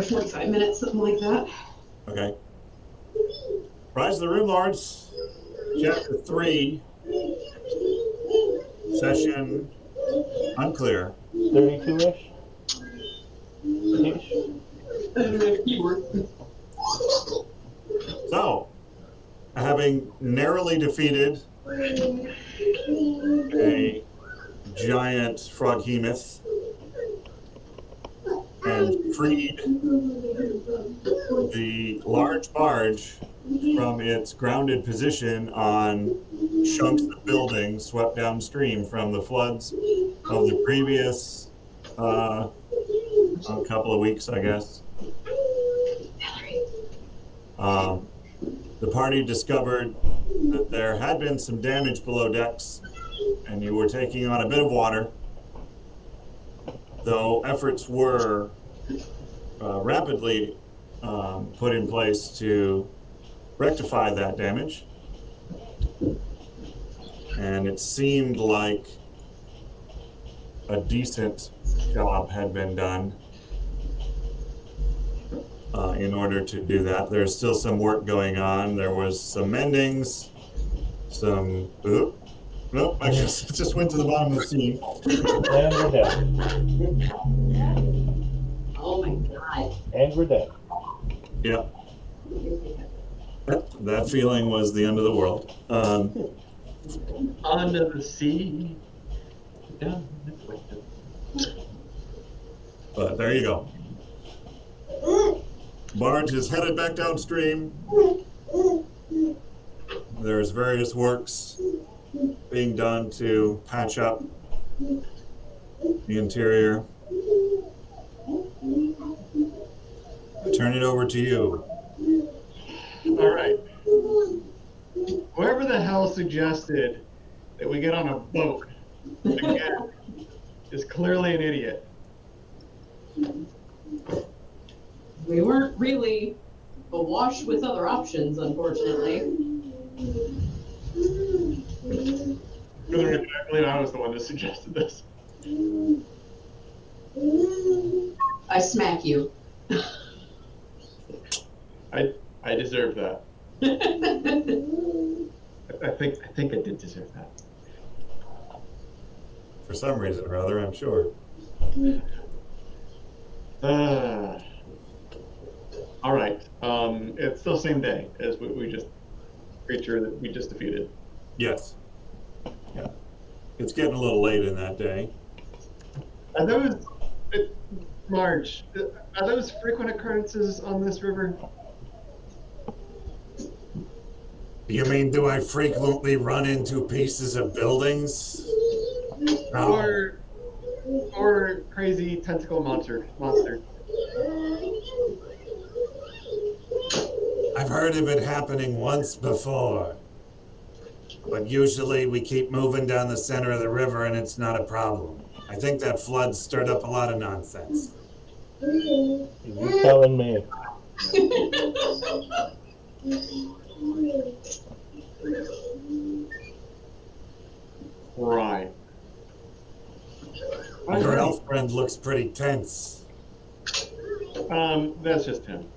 hour, 45 minutes, something like that. Okay. Rise of the Runelords, Chapter 3, Session Unclear. 32-ish? Ish? Keyword. So, having narrowly defeated a giant froghemoth and freed the large barge from its grounded position on chunks of buildings swept downstream from the floods of the previous a couple of weeks, I guess. The party discovered that there had been some damage below decks, and you were taking on a bit of water, though efforts were rapidly put in place to rectify that damage. And it seemed like a decent job had been done in order to do that. There's still some work going on. There was some mendings, some... Nope, I just went to the bottom of the scene. And we're dead. Oh my god. And we're dead. Yep. That feeling was the end of the world. Under the sea. Down But there you go. Barge is headed back downstream. There's various works being done to patch up the interior. I turn it over to you. All right. Whoever the hell suggested that we get on a boat again is clearly an idiot. We weren't really awash with other options, unfortunately. Exactly, I was the one that suggested this. I smack you. I deserve that. I think I did deserve that. For some reason or other, I'm sure. All right. It's still the same day as creature that we just defeated. Yes. Yeah. It's getting a little late in that day. Are those Marge? Are those frequent occurrences on this river? You mean, do I frequently run into pieces of buildings? No. Or crazy tentacle monster? I've heard of it happening once before. But usually we keep moving down the center of the river and it's not a problem. I think that flood stirred up a lot of nonsense. You're telling me. Right. Your elf friend looks pretty tense. That's just him.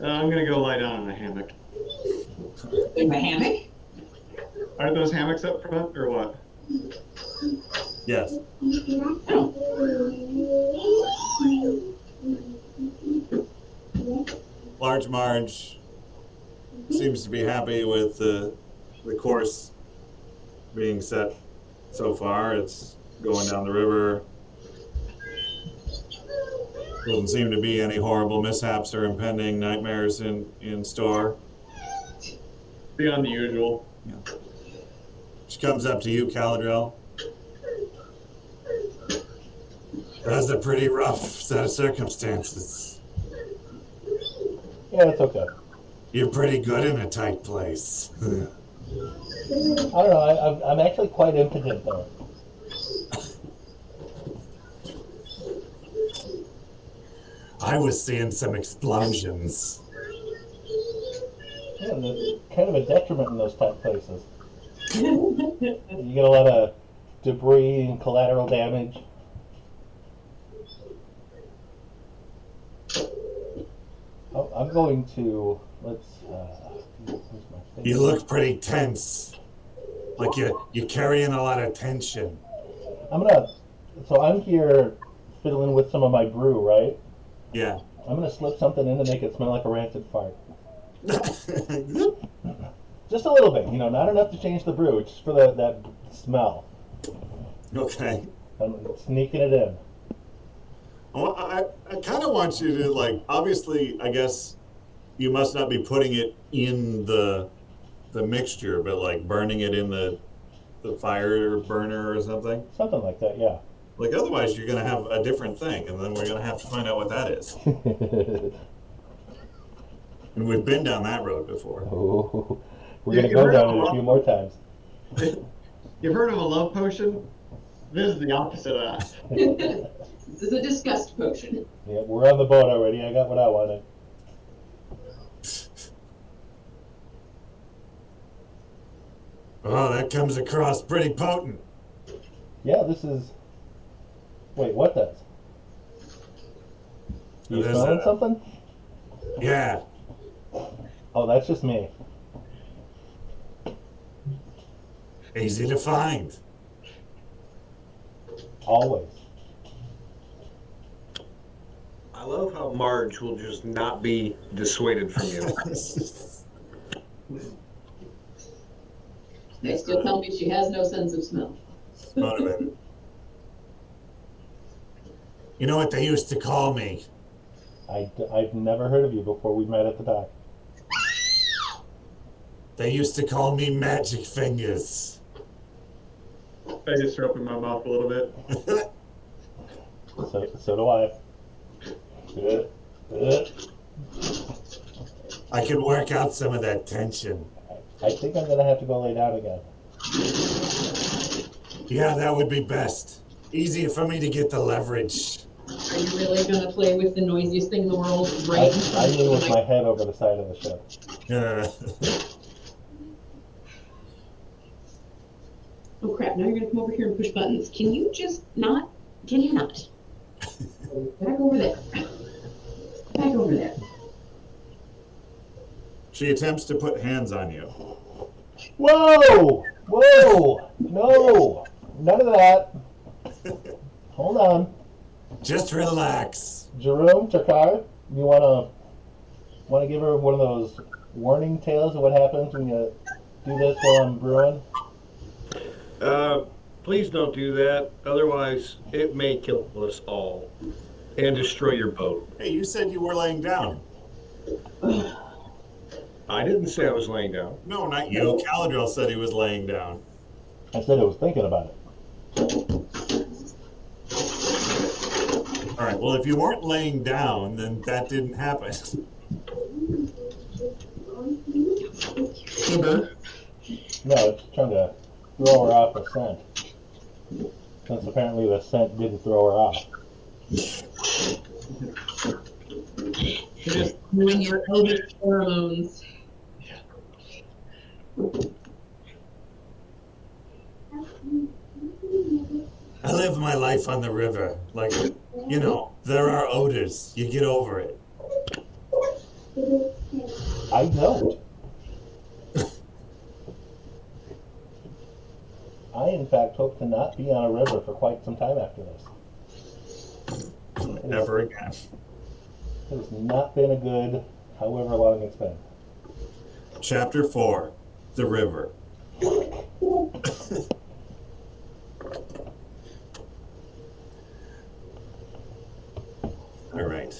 I'm gonna go lie down in a hammock. In the hammock? Are those hammocks up front or what? Yes. Oh. Large Marge seems to be happy with the course being set so far. It's going down the river. Doesn't seem to be any horrible mishaps or impending nightmares in store. Beyond the usual. Yeah. She comes up to you, Caladrel. That's a pretty rough set of circumstances. Yeah, it's okay. You're pretty good in a tight place. I don't know. I'm actually quite impotent though. I was seeing some explosions. Yeah, kind of a detriment in those tight places. You get a lot of debris and collateral damage. I'm going to let's. Where's my thing? You look pretty tense. Like you're carrying a lot of tension. So I'm here fiddling with some of my brew, right? Yeah. I'm gonna slip something in to make it smell like a rancid fart. Just a little bit, not enough to change the brew, just for that smell. Okay. I'm sneaking it in. Well, I kind of want you to, like, obviously, I guess you must not be putting it in the mixture, but like burning it in the fire burner or something. Something like that, yeah. Like, otherwise you're gonna have a different thing, and then we're gonna have to find out what that is. And we've been down that road before. Ooh, we're gonna go down it a few more times. You've heard of a love potion? This is the opposite of that. This is a disgust potion. Yeah, we're on the boat already. I got what I wanted. Oh, that comes across pretty potent. Yeah, this is. Wait, what does? You There's smelling something? Yeah. Oh, that's just me. Easy to find. Always. I love how Marge will just not be dissuaded from you. They still tell me she has no sense of smell. Motivated. You know what they used to call me? I've never heard of you before we met at the dock. They used to call me Magic Fingers. I just threw up in my mouth a little bit. So do I. I could work out some of that tension. I think I'm gonna have to go lay down again. Yeah, that would be best. Easier for me to get the leverage. Are you really going to play with the noisiest thing in the world? I lay with my head over the side of the ship. Oh crap, now you're going to come over here and push buttons. Can you just not? Can you not? Back over there. Back over there. She attempts to put hands on you. Whoa! Whoa! No! None of that. Hold on. Just relax. Jerome, Takar, you wanna give her one of those warning tales of what happens when you do this while I'm brewing? Please don't do that. Otherwise, it may kill us all and destroy your boat. Hey, you said you were laying down. I didn't say I was laying down. No, not you. Caladriel said he was laying down. I said I was thinking about it. All right, well, if you weren't laying down, then that didn't happen. No, it's trying to throw her off a scent. Since apparently the scent didn't throw her off. Just doing your elder pheromones. I live my life on the river. Like, there are odors. You get over it. I don't. I, in fact, hope to not be on a river for quite some time after this. Never again. It has not been a good however long it's been. Chapter 4, The River. All right.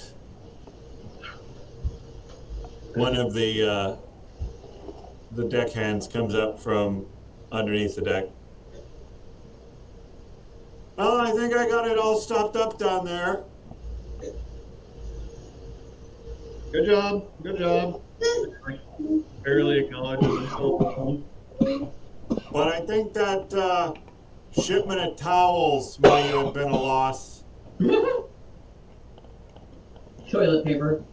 One of the deckhands comes up from underneath the deck. Oh, I think I got it all stopped up down there. Good job. Good job. Barely acknowledged. But I think that shipment of towels might have been a loss. Toilet paper.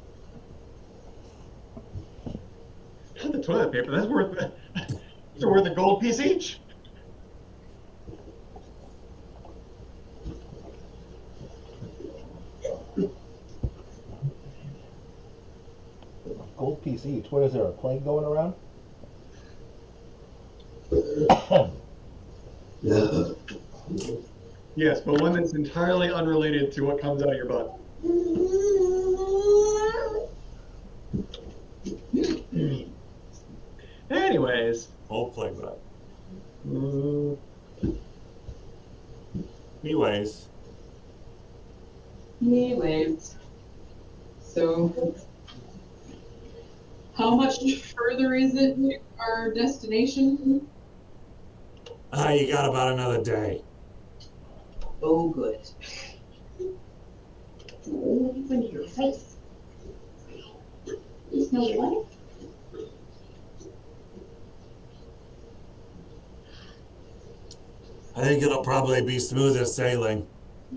The toilet paper, that's worth a gold piece each. piece each. What is there, a plague going around? Yes, but one that's entirely unrelated to what comes out of your butt. Anyways. Old plague bug. Mm, Anyways, Anyways, so how much further is it to our destination? you got about another day. Oh, good. Open your face. There's no what? I think it'll probably be smoother sailing.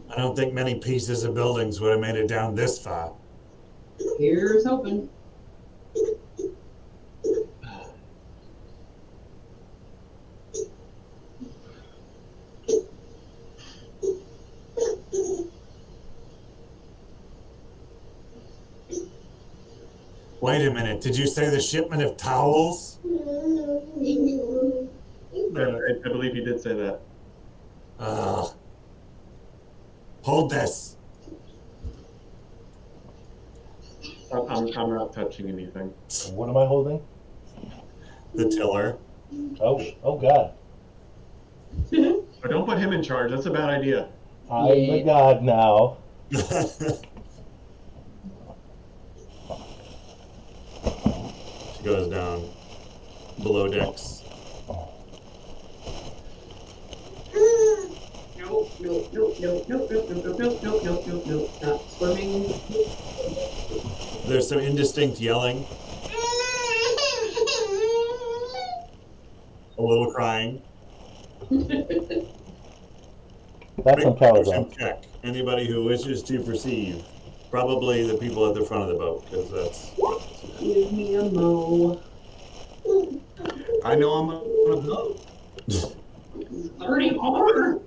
I don't think many pieces of buildings would have made it down this far. Here's hoping. Wait a minute, did you say the shipment of towels? I believe you did say that. Hold this. I'm not touching anything. What am I holding? The tiller. Oh God. But don't put him in charge. That's a bad idea. I'm the god now. She goes down below decks. Nope. Stop swimming. There's some indistinct yelling, a little crying. That's some power Perception down. check. Anybody who wishes to perceive. Probably the people at the front of the boat, because that's. Give me a mo. I know I'm on a boat. 34.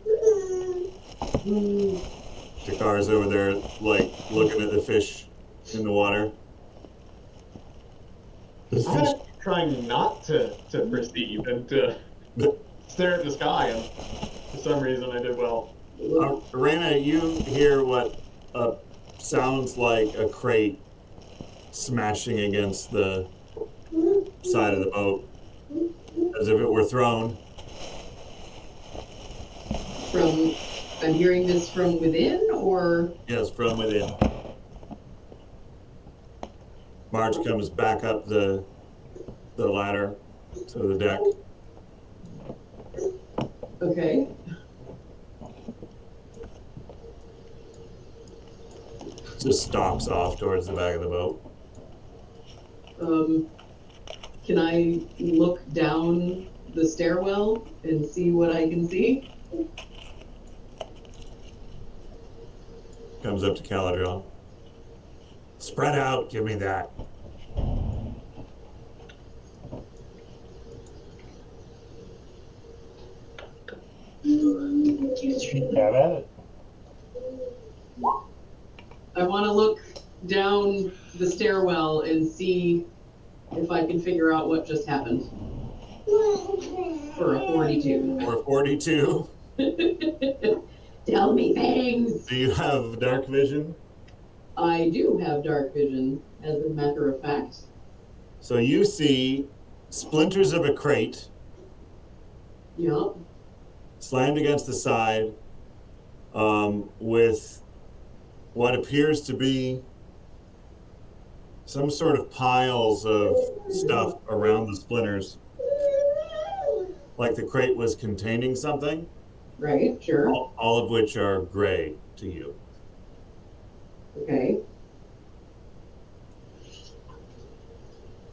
Jakar's over there, like, looking at the fish in the water. The fish. I'm trying not to perceive and to stare at the sky, and for some reason I did well. Raina, you hear what sounds like a crate smashing against the side of the boat, as if it were thrown. I'm hearing this from within, or? Yes, from within. Marge comes back up the ladder to the deck. Okay. Just stomps off towards the back of the boat. Can I look down the stairwell and see what I can see? Comes up to Caladriel. Spread out, give me that. Have at it. I want to look down the stairwell and see if I can figure out what just happened. For a 42. Or 42. Tell me things! Do you have dark vision? I do have dark vision, as a matter of fact. So you see splinters of a crate Yep. slammed against the side, with what appears to be some sort of piles of stuff around the splinters, like the crate was containing something, Right, sure. all of which are gray to you. Okay.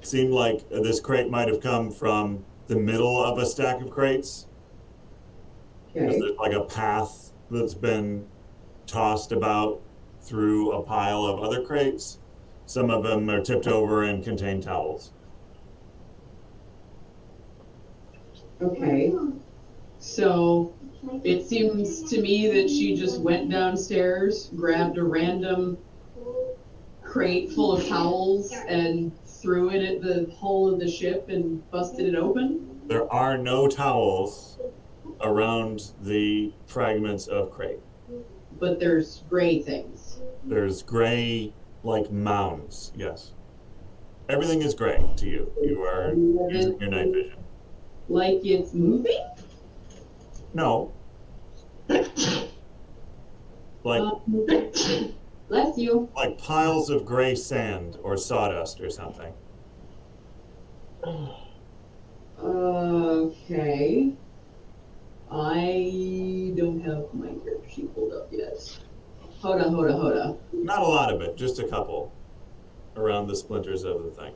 It seemed like this crate might have come from the middle of a stack of crates. Okay. There's like a path that's been tossed about through a pile of other crates. Some of them are tipped over and contain towels. Okay. So it seems to me that she just went downstairs, grabbed a random crate full of towels, and through it at the hole of the ship and busted it open? There are no towels around the fragments of crate. But there's gray things. There's gray, like mounds, yes. Everything is gray to you. You are using your night vision. Like it's moving? No. Like Bless you. like piles of gray sand or sawdust or something. Okay. I don't have my character sheet pulled up yet. Hold on. Not a lot of it, just a couple around the splinters of the thing.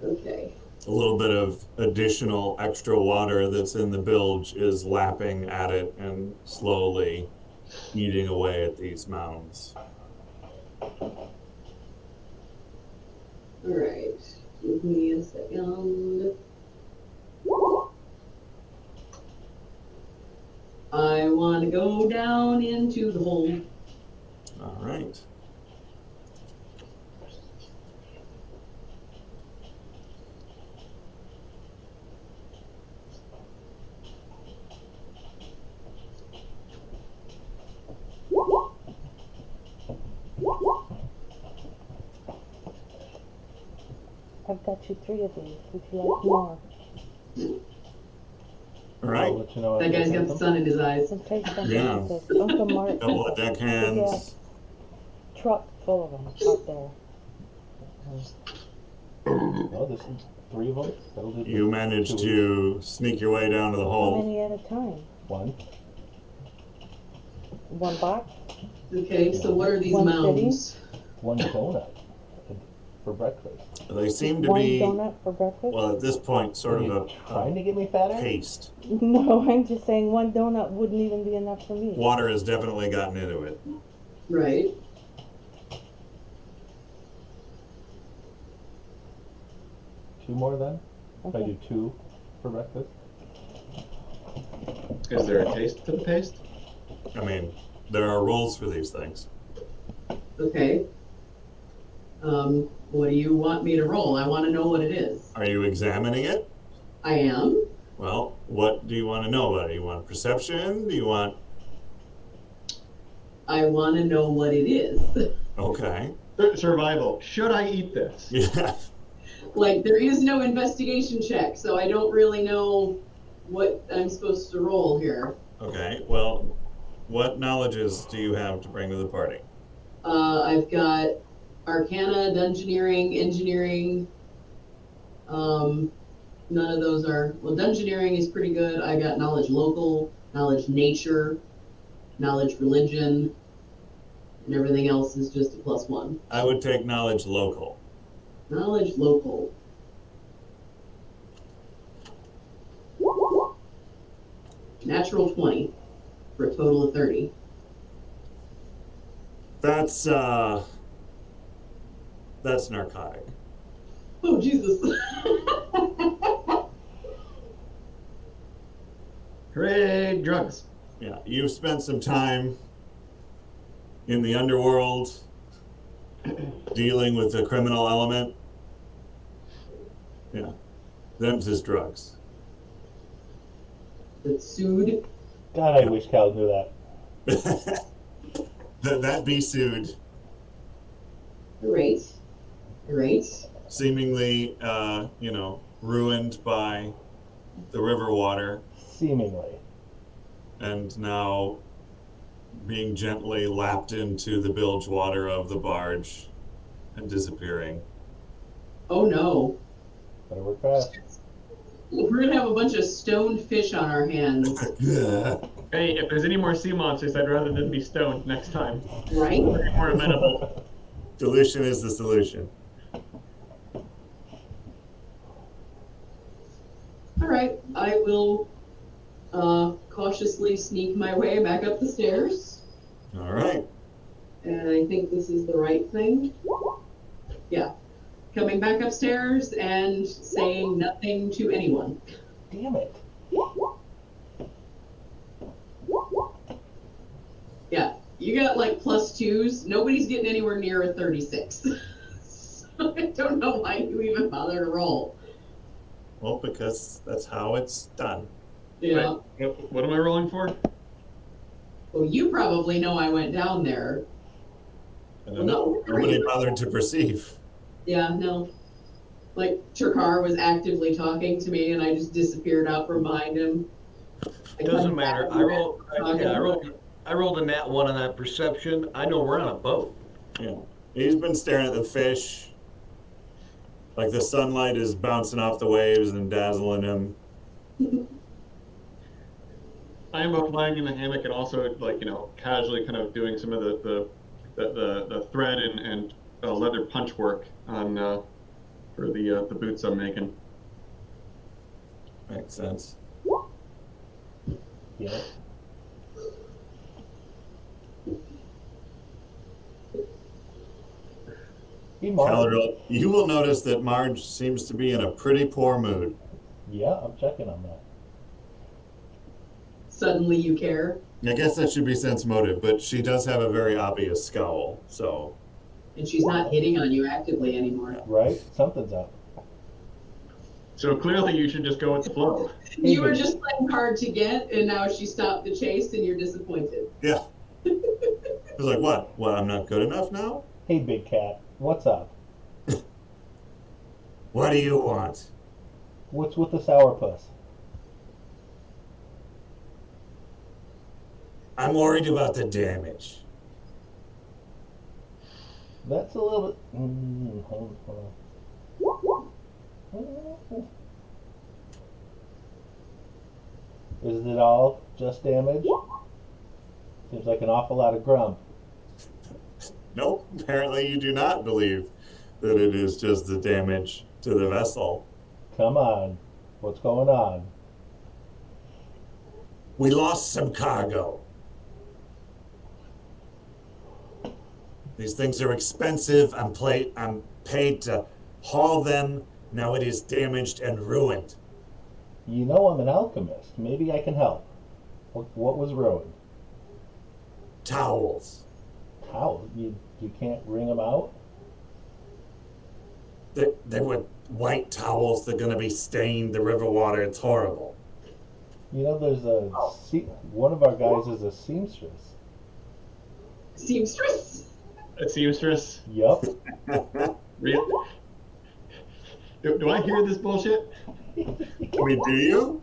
Okay. A little bit of additional extra water that's in the bilge is lapping at it and slowly eating away at these mounds. Alright. Give me a second. I want to go down into the hole. All right. I've got you 3 of these. Would you like more? All right. I'll let you know when That I guy's get got the them. sun in his eyes. And take something Yeah. like this. Uncle Mark, Couple of deckhands. truck full of them out there. Oh, this is 3 of them. That'll do. You managed to sneak your way down to the How hole. many at a time? 1. 1 box? Okay, so what are these One mounds? 1 donut for breakfast. They seem to 1 be, donut for breakfast? well, at this point, sort Are of you a trying to get me fatter? paste. No, I'm just saying 1 donut wouldn't even be enough for me. Water has definitely gotten into it. Right. Two more then? If I Okay. do 2 for breakfast. Is there a taste to the paste? I mean, there are rules for these things. Okay. What do you want me to roll? I want to know what it is. Are you examining it? I am. Well, what do you want to know about it? You want perception? Do you want... I want to know what it is. Okay. Survival. Should I eat this? Yeah. Like, there is no investigation check, so I don't really know what I'm supposed to roll here. Okay, well, what knowledges do you have to bring to the party? I've got Arcana, Dungeoneering, Engineering. None of those are... Well, Dungeoneering is pretty good. I got Knowledge Local, Knowledge Nature, Knowledge Religion, and everything else is just a +1. I would take knowledge local. Knowledge Local. Natural 20 for a total of 30. That's narcotic. Oh, Jesus. Hooray, drugs. Yeah, you've spent some time in the underworld dealing with the criminal element. Yeah, them's his drugs. That's sued. God, I wish Cal knew that. That be sued. Great. Great. Seemingly, ruined by the river water, Seemingly. and now being gently lapped into the bilge water of the barge and disappearing. Oh, no. Better work fast. We're going to have a bunch of stoned fish on our hands. Hey, if there's any more sea monsters, I'd rather them be stoned next time. Right? They're more amenable. Dilution is the solution. All right. I will cautiously sneak my way back up the stairs. All right. And I think this is the right thing. Yeah. Coming back upstairs and saying nothing to anyone. Damn it. Yeah. You got like +2s. Nobody's getting anywhere near a 36. So I don't know why you even bother to roll. Well, because that's how it's done. Yeah. What am I rolling for? Well, you probably know I went down there. I Well, don't know. no, Nobody bothered to perceive. Yeah, no. Like, Chakar was actively talking to me, and I just disappeared out from behind him. Doesn't matter. I rolled a nat 1 on that perception. I know we're on a boat. Yeah. He's been staring at the fish. Like the sunlight is bouncing off the waves and dazzling him. I am both lying in the hammock and also, like, casually kind of doing some of the thread and leather punch work on for the boots I'm making. Makes sense. Yeah. Hey, Marge. Caladriel, you will notice that Marge seems to be in a pretty poor mood. Yeah, I'm checking on that. Suddenly you care. I guess that should be sense motive, but she does have a very obvious scowl, so. And she's not hitting on you actively anymore. Right? Something's up. So clearly you should just go with the flow. You were just playing hard to get, and now she stopped the chase, and you're disappointed. Yeah. It's like, what? What, I'm not good enough now? Hey, big cat. What's up? What do you want? What's with the sourpuss? I'm worried about the damage. That's a little bit... hold on. Is it all just damage? Seems like an awful lot of grump. Nope, apparently you do not believe that it is just the damage to the vessel. Come on. What's going on? We lost some cargo. These things are expensive. I'm paid to haul them. Now it is damaged and ruined. You know I'm an alchemist. Maybe I can help. What was ruined? Towels. How? You can't wring them out? They were white towels. They're going to be stained. The river water. It's horrible. You know, there's one of our guys is a seamstress. Seamstress? A seamstress? Yup. Really? Do I hear this bullshit? I mean, do you?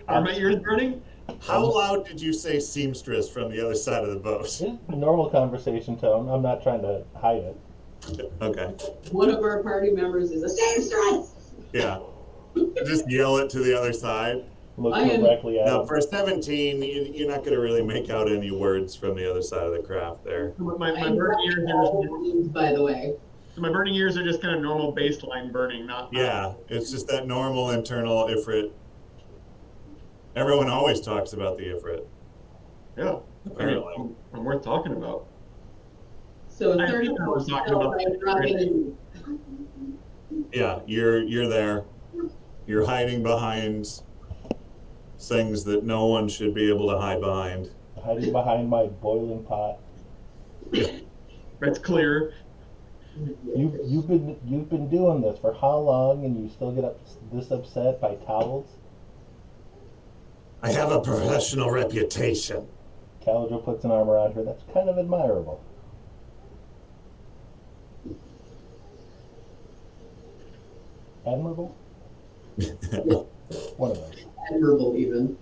Are my ears burning? How loud did you say seamstress from the other side of the boat? It's normal conversation tone. I'm not trying to hide it. Okay. One of our party members is a seamstress! Yeah. Just yell it to the other side. Look I am- directly at Now, him. for 17, you're not going to really make out any words from the other side of the craft there. My I'm burning ears are just, by the way. so my burning ears are just kind of normal baseline burning, not. Yeah, it's just that normal internal Ifrit. Everyone always talks about the Ifrit. Yeah. Apparently. I'm worth talking about. So I 30 think I was talking so about- I'm dropping in. Yeah, you're there. You're hiding behind things that no one should be able to hide behind. Hiding behind my boiling pot. That's clear. You've been doing this for how long, and you still get this upset by towels? I have a professional reputation. Caladriel puts an arm around her. That's kind of admirable. Admirable? One of those. Admirable, even.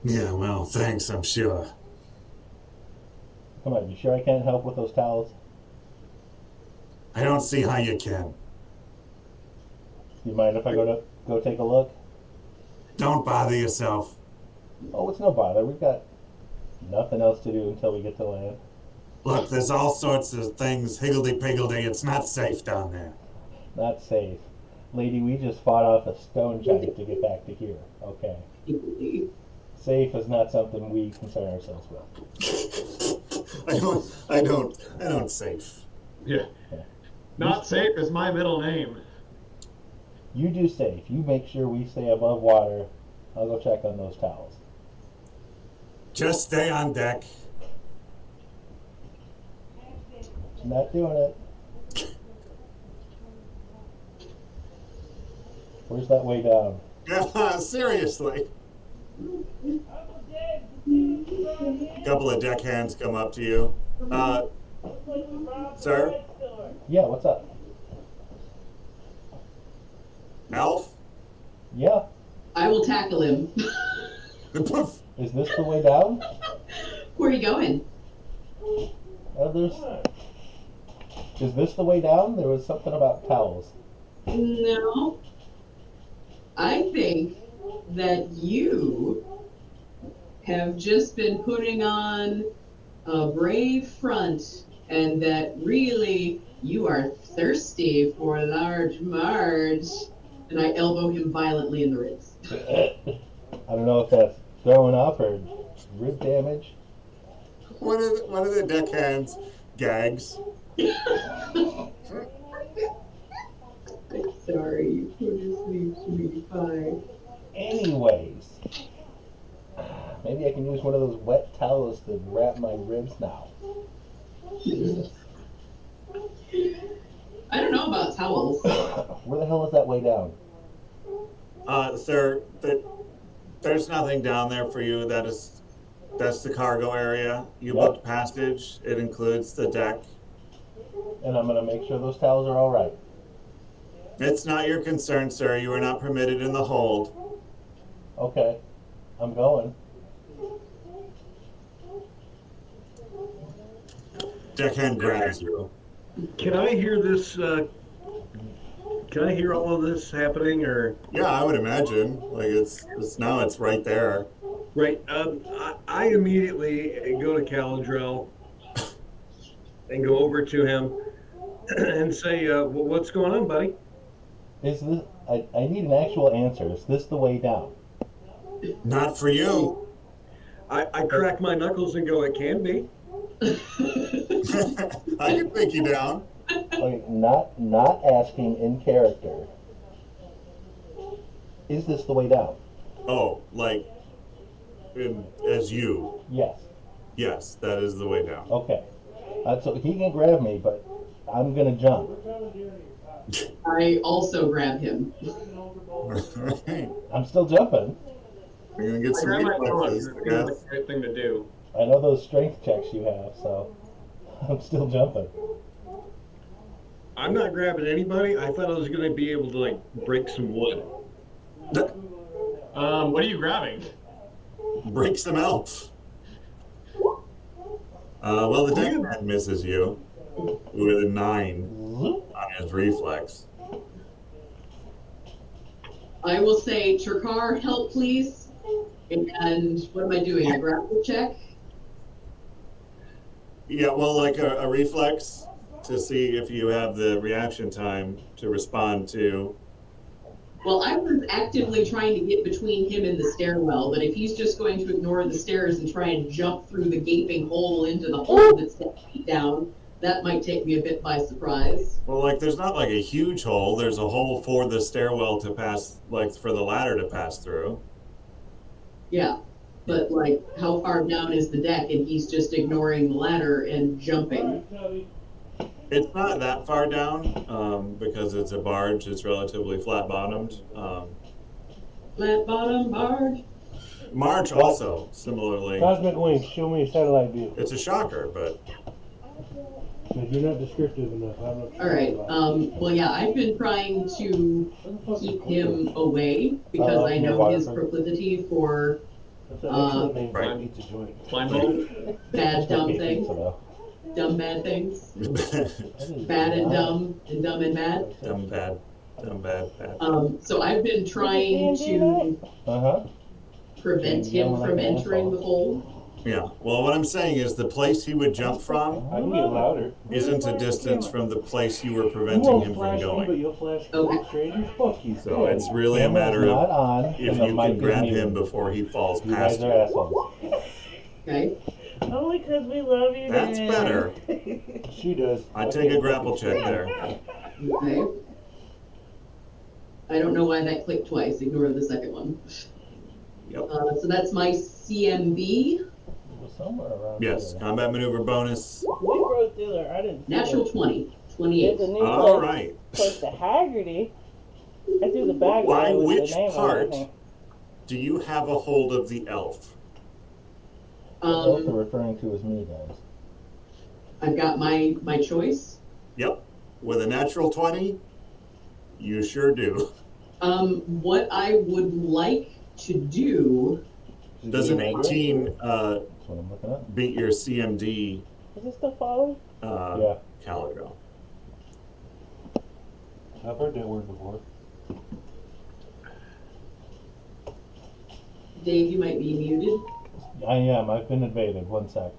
Yeah, well, thanks, I'm sure. Come on, you sure I can't help with those towels? I don't see how you can. You mind if I go take a look? Don't bother yourself. Oh, it's no bother. We've got nothing else to do until we get to land. Look, there's all sorts of things, higgledy-piggledy. It's not safe down there. Not safe. Lady, we just fought off a stone giant to get back to here. Okay. Safe is not something we concern ourselves with. I don't safe. Yeah. Not safe is my middle name. You do safe. You make sure we stay above water. I'll go check on those towels. Just stay on deck. Not doing it. Where's that way down? Seriously. A couple of deckhands come up to you. Sir? Yeah, what's up? Alf? Yeah. I will tackle him. Is this the way down? Where are you going? Is this the way down? There was something about towels. No. I think that you have just been putting on a brave front and that really you are thirsty for large Marge. And I elbow him violently in the ribs. I don't know if that's throwing up or rib damage. One of the deckhands gags. I'm sorry, you put his sleep to me. Bye. Anyways, maybe I can use one of those wet towels to wrap my ribs now. Jesus. I don't know about towels. Where the hell is that way down? Sir, there's nothing down there for you. That's the cargo area. You Yep. booked passage. It includes the deck. And I'm going to make sure those towels are all right. It's not your concern, sir. You are not permitted in the hold. Okay, I'm going. Deckhand grabs you. Can I hear this? Can I hear all of this happening, or? Yeah, I would imagine. Like it's right there. Right. I immediately go to Caladrell and go over to him and say, well, "What's going on, buddy?" Is this? I need an actual answer. Is this the way down? Not for you. I crack my knuckles and go, "It can be." I can take you down. Okay, not asking in character. Is this the way down? Oh, like as you. Yes. Yes, that is the way down. Okay. So he can grab me, but I'm gonna jump. I also grab him. I'm still jumping. You're gonna get I some grab my phone. reflexes. It's the right thing to do. I know those strength checks you have, so I'm still jumping. I'm not grabbing anybody. I thought I was going to be able to like break some wood. What are you grabbing? Break some elf. Well, the deckman misses you with a 9 on his reflex. I will say, Chirkar, help please. And what am I doing? A grapple check? Yeah, well, like a reflex to see if you have the reaction time to respond to. Well, I was actively trying to get between him and the stairwell, but if he's just going to ignore the stairs and try and jump through the gaping hole into the hole that's 10 feet down, that might take me a bit by surprise. Well, like there's not like a huge hole. There's a hole for the stairwell to pass, like for the ladder to pass through. Yeah, but like, how far down is the deck and he's just ignoring the ladder and jumping? It's not that far down because it's a barge. It's relatively flat bottomed. Flat bottom barge? March also, similarly. Cosmic Wings, show me a satellite view. It's a shocker, but But you're not descriptive enough. I don't know. All right. Well, yeah, I've been trying to keep him away because I know his proclivity for That's an excellent name for a right. pizza joint. Blind hole? bad, dumb Okay, things. pizza, though. Dumb, bad things. That Bad and is dumb and bad. dumb bad. So I've been trying to Uh-huh. prevent him from entering the hole. Yeah. Well, what I'm saying is the place he would jump from I can get louder. isn't a distance from the place you were You preventing won't him from flash me, but going. you'll flash Okay. strangers. Fuck you. So it's really a Camera's matter not of on, if and the you mic can is grab muted. him before he falls You past guys are you. assholes. Okay. Only because we love you, That's Dad. better. She does. I take a grapple check there. Okay. I don't know why that clicked twice. Ignore the second one. Yep. So that's my CMB. somewhere around Yes, here. combat maneuver bonus. We rode through there. I didn't see Natural it. 20. There's 28. a new All place right. close to Haggerty. I threw the bag By away with which the name part on it. do you have a hold of the elf? The elf they're Um, referring to as me, guys. I've got my choice. Yep. With a natural 20, you sure do. What I would like to do. Does an 18 That's what I'm looking at. beat your CMD Is it still falling? Yeah. Caladrel? I've heard that word before. Dave, you might be muted. I am. I've been invaded. 1 sec.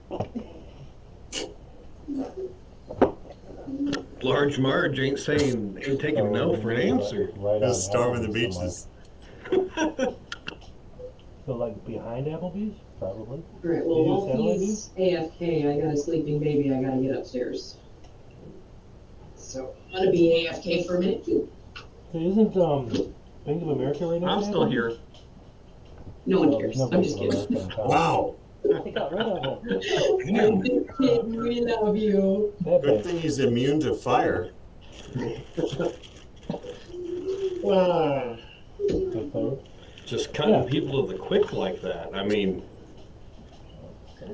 Large Marge ain't taking no for an answer. Right on. Just storming the Applebee's, I'm beaches. So like behind Applebee's? like, probably. All right. You Well, do while satellite he's AFK, I got a sleeping baby. I gotta get upstairs. So I'm gonna be AFK for a minute too. So isn't Bank of America right now? I'm still here. No one Well, cares. there's no I'm just Bank of kidding. America in town. Wow. They got rid of it. I'm just kidding. We love you. That Good bank. thing he's immune to fire. Good third. Just cutting Yeah. people to the quick like that. I mean,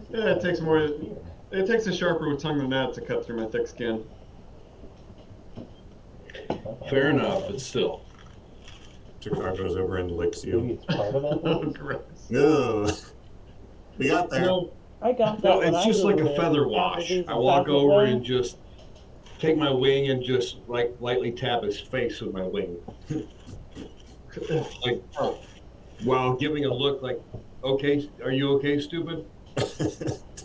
Yeah, it takes more. It takes a sharper with tongue than that to cut through my thick skin. fair enough, but still. Jakar goes over and licks Maybe you. it's part of that. Oh, gross. No. We got there. No, I got that. no, when it's I just like a lived feather in wash. Applebee's I in walk South over Atlanta. and just take my wing and just like lightly tap his face with my wing. Like, while giving a look like, okay, are you okay, stupid?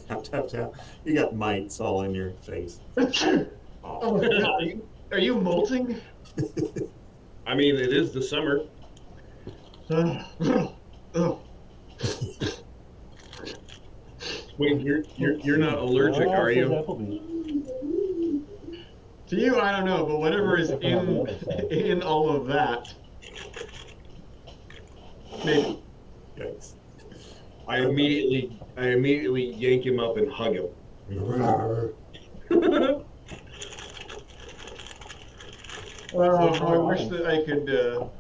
Tap, tap, tap. You got mites all in your face. Oh my god, are you molting? I mean, it is the summer. Oh. Wait, you're not allergic, No, are it says you? Applebee's. To you, I don't know, but whatever is Looks different on the other side. in all of that, maybe. Yikes. I immediately yank him up and hug him. I wish that I could.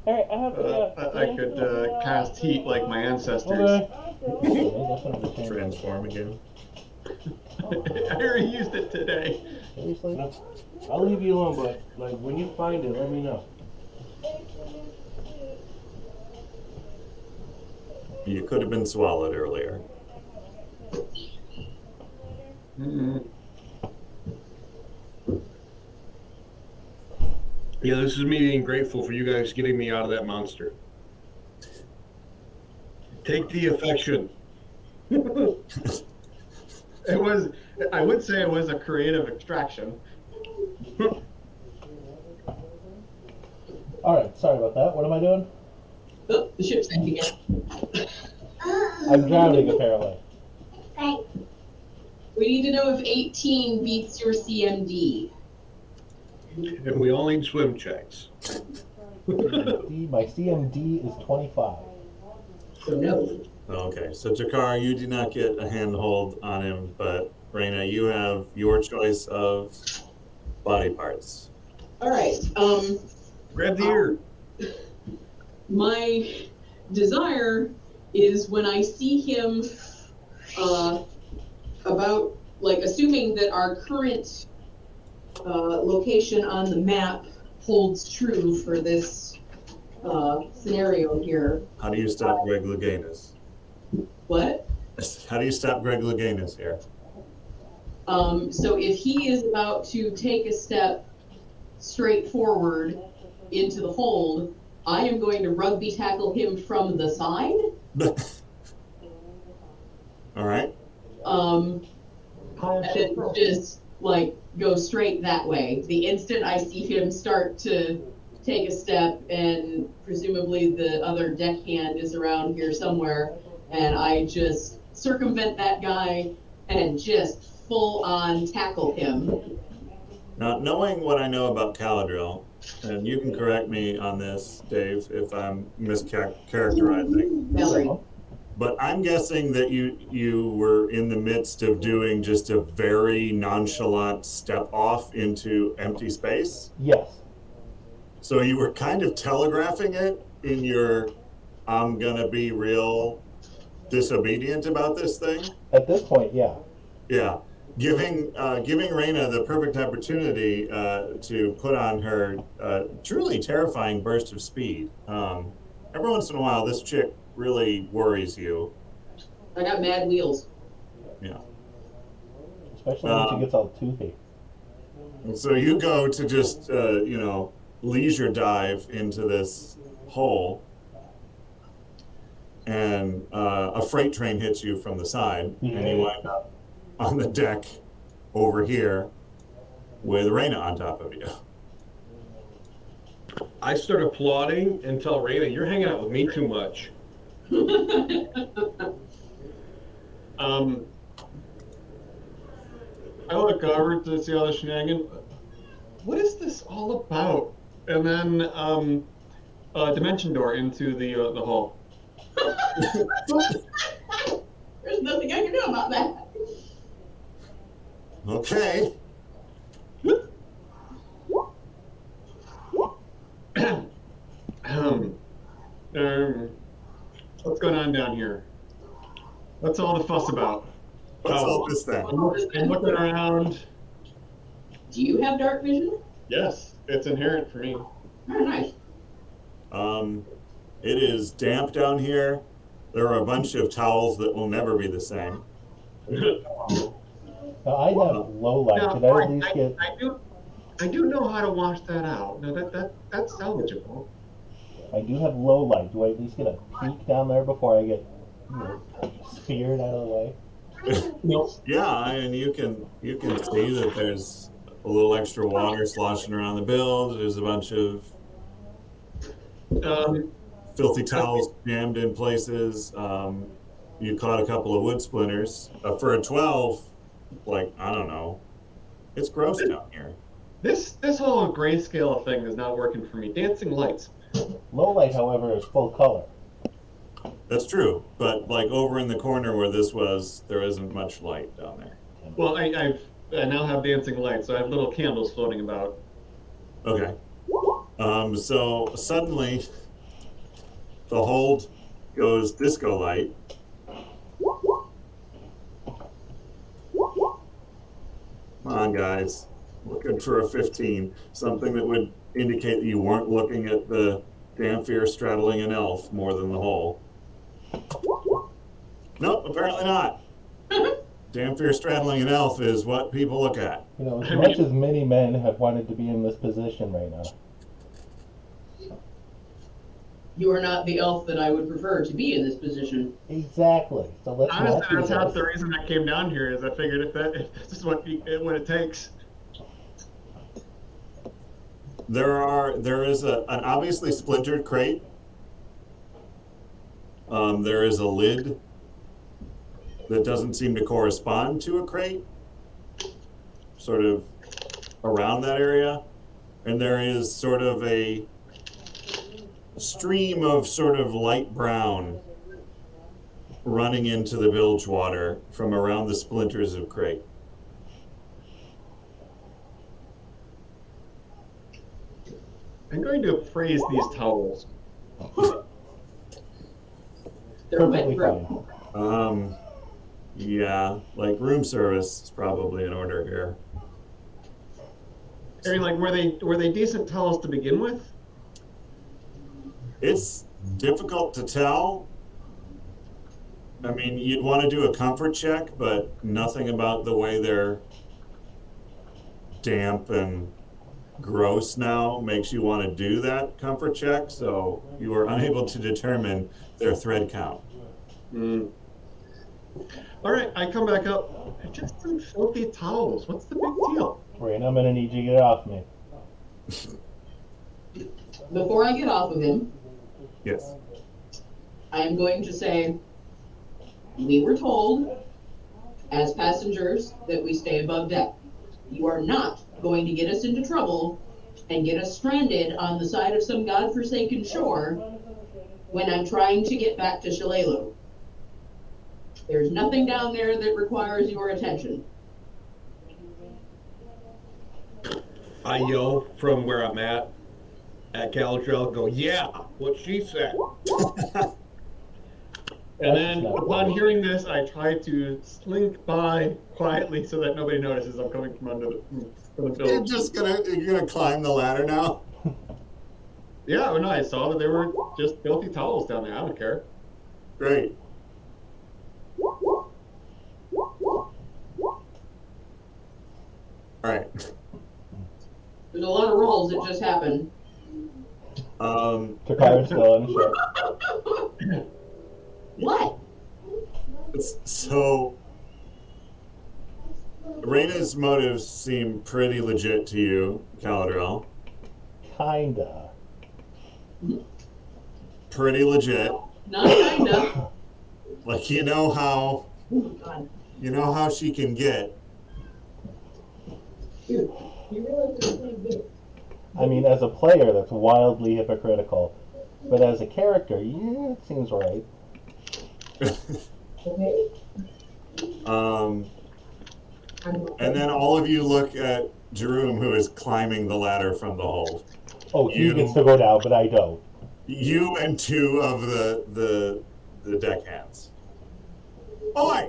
Alright, I have to I could cast heat like my ancestors. Okay. That's another change. Transform again. I already used it today. Seriously? No, I'll leave you alone, but like when you find it, let me know. You could have been swallowed earlier. Mm-mm. Yeah, this is me being grateful for you guys getting me out of that monster. Take the affection. It was. I would say it was a creative extraction. Alright, sorry about that. What am I doing? Oh, the ship's sinking again. I'm drowning, apparently. We need to know if 18 beats your CMD. And we all need swim checks. My CMD is 25. So no. Okay, so Jakar, you do not get a handhold on him, but Raina, you have your choice of body parts. All right. Grab the ear. My desire is when I see him about, like, assuming that our current location on the map holds true for this scenario here. How do you stop Greg Louganis? What? How do you stop Greg Louganis here? So if he is about to take a step straight forward into the hold, I am going to rugby tackle him from the side. All right. And then just like go straight that way. The instant I see him start to take a step, and presumably the other deckhand is around here somewhere, and I just circumvent that guy and just full on tackle him. Now, knowing what I know about Caladril, and you can correct me on this, Dave, if I'm mischaracterizing. Valerie. But I'm guessing that you were in the midst of doing just a very nonchalant step off into empty space. Yes. So you were kind of telegraphing it in your I'm gonna be real disobedient about this thing. At this point, yeah. Yeah. Giving Raina the perfect opportunity to put on her truly terrifying burst of speed. Every once in a while, this chick really worries you. I got mad wheels. Yeah. Especially when she gets all toothy. So you go to just, leisure dive into this hole, and a freight train hits you from the side, and you wind up on the deck over here with Raina on top of you. I start applauding and tell Raina, "You're hanging out with me too much." I look over to see all the shenanigans. What is this all about? And then a dimension door into the hall. There's nothing I can do about that. Okay. What's going on down here? What's all the fuss about? What's all this then? I'm looking around. Do you have dark vision? Yes, it's inherent for me. Oh, nice. It is damp down here. There are a bunch of towels that will never be the same. Now, I have low light. Now, Did I at least get? I do know how to wash that out. No, that's salvageable. I do have low light. Do I at least get a peek down there before I get speared out of the way? Nope. Yeah, and you can see that there's a little extra water sloshing around the build. There's a bunch of filthy towels jammed in places. You caught a couple of wood splinters. For a 12, I don't know. It's gross down here. This whole grayscale thing is not working for me. Dancing lights. Low light, however, is full color. That's true, but over in the corner where this was, there isn't much light down there. Well, I now have dancing lights, so I have little candles floating about. Okay. So suddenly, the hold goes disco light. Come on, guys. Looking for a 15. Something that would indicate that you weren't looking at the Damphir straddling an elf more than the hole. Nope, apparently not. Damphir straddling an elf is what people look at. As much as many men have wanted to be in this position right now. You are not the elf that I would prefer to be in this position. Exactly. So let's Honestly, not do that's half this. the reason I came down here. Is I figured if this is what it takes. There is an obviously splintered crate. There is a lid that doesn't seem to correspond to a crate, sort of around that area. And there is sort of a stream of sort of light brown running into the bilge water from around the splinters of crate. I'm going to appraise these towels. They're wet Perfectly through. fine. Yeah, room service is probably in order here. I mean, were they decent towels to begin with? It's difficult to tell. I mean, you'd want to do a comfort check, but nothing about the way they're damp and gross now makes you want to do that comfort check, so you are unable to determine their thread count. All right, I come back up. Just some filthy towels. What's the big deal? Raina, I'm going to need you to get off me. Before I get off of him, Yes. I am going to say, we were told as passengers that we stay above deck. You are not going to get us into trouble and get us stranded on the side of some godforsaken shore when I'm trying to get back to Shalelu. There's nothing down there that requires your attention. I yell from where I'm at Caladrel, go, yeah, what she said. And That's then not upon right. hearing this, I try to slink by quietly so that nobody notices I'm coming from under from the building. You're gonna climb the ladder now? Yeah, well, no, I saw that there were just filthy towels down there. I don't care. Great. All right. There's a lot of rolls that just happened. Takara's still in the ship. What? So, Raina's motives seem pretty legit to you, Caladrel. Kinda. Pretty legit. Not kinda. Like you know how Oh my god. she can get. Dude, you realize they're playing this? I mean, as a player, that's wildly hypocritical. But as a character, yeah, it seems right. Okay. And then all of you look at Jerome, who is climbing the ladder from the hold. Oh, he You- gets to go down, but I don't. You and two of the deckhands. Oi!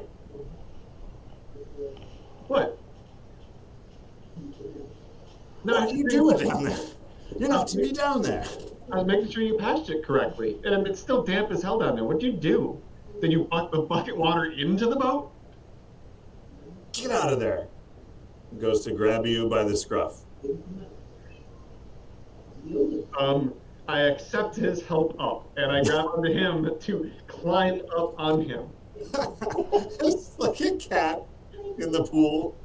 What? No, What are you doing down there? You're not to be down there. I was making sure you patched it correctly. And it's still damp as hell down there. What'd you do? Did you buck the bucket water into the boat? Get out of there. Goes to grab you by the scruff. I accept his help up, and I grab onto him to climb up on him. It's like a cat in the pool.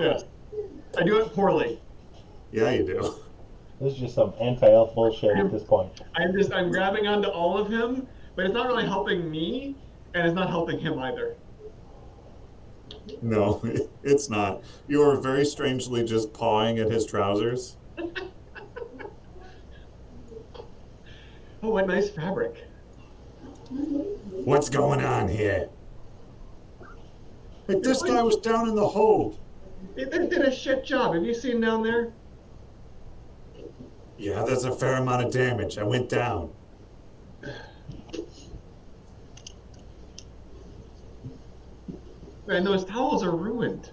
Yes. I do it poorly. Yeah, you do. This is just some anti-elf bullshit at this point. I'm grabbing onto all of him, but it's not really helping me, and it's not helping him either. No, it's not. You are very strangely just pawing at his trousers. Oh, what nice fabric. What's going on here? Like, this guy was down in the hold. They did a shit job. Have you seen down there? Yeah, that's a fair amount of damage. I went down. And those towels are ruined.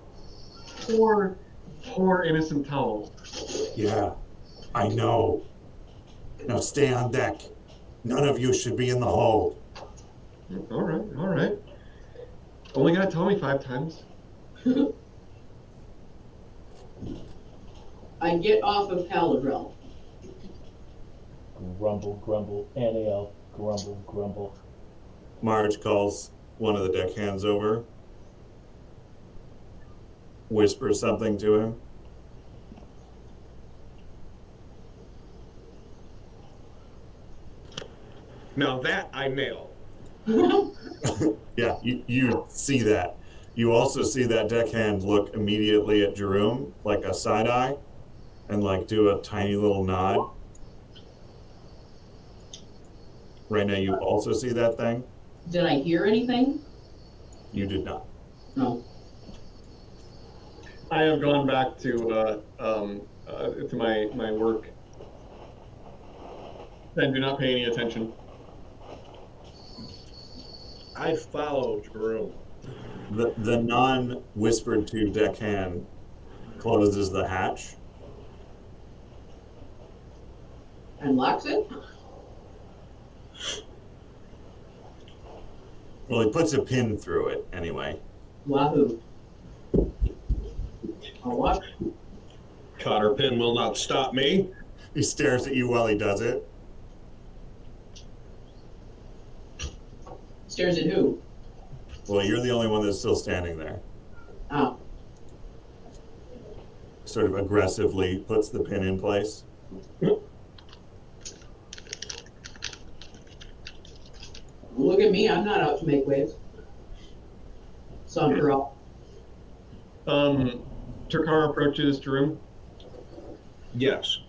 Poor, poor innocent towels. Yeah, I know. Now stay on deck. None of you should be in the hold. All right, all right. Only gotta tell me 5 times. I get off of Caladrel. Grumble, grumble, NAL, grumble, grumble. Marge calls one of the deckhands over. Whispers something to him. Now that I nail. Yeah, you see that. You also see that deckhand look immediately at Jerome, like a side eye, and like do a tiny little nod. Right now, you also see that thing? Did I hear anything? You did not. No. I have gone back to my work and do not pay any attention. I follow Jerome. The non-whispered to deckhand closes the hatch. And locks it? Well, he puts a pin through it anyway. Wahoo. I'll watch. Cotter pin will not stop me. He stares at you while he does it. Stares at who? Well, you're the only one that's still standing there. Oh. Sort of aggressively puts the pin in place. Look at me, I'm not out to make waves. Some girl. Takara approaches Jerome. Yes.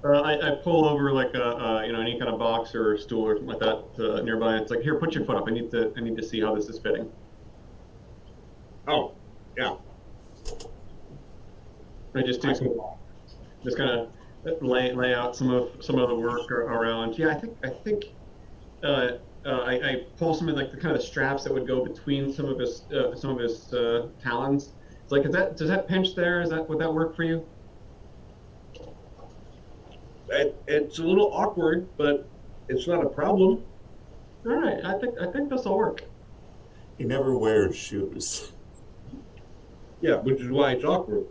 I pull over like any kind of box or stool or something like that nearby. It's like, here, put your foot up. I need to see how this is fitting. Oh, yeah. I just do some, just kind of lay out some of the work around. Yeah, I think I pull some of like the kind of the straps that would go between some of his talons. It's like, does that pinch there? Would that work for you? It's a little awkward, but it's not a problem. All right, I think this will work. He never wears shoes Yeah, which is why it's awkward.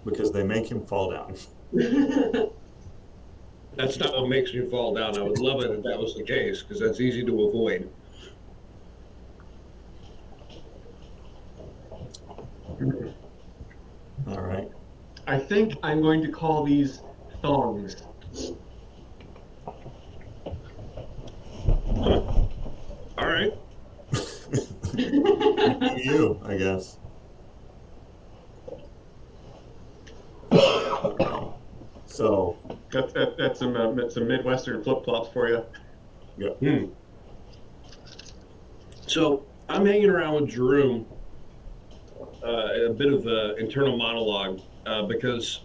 because they make him fall down. That's not what makes me fall down. I would love it if that was the case, because that's easy to avoid. All right. I think I'm going to call these thongs. All right. You, I guess. So, That's some Midwestern flip flops for you. yeah. So I'm hanging around with Jerome, a bit of an internal monologue, because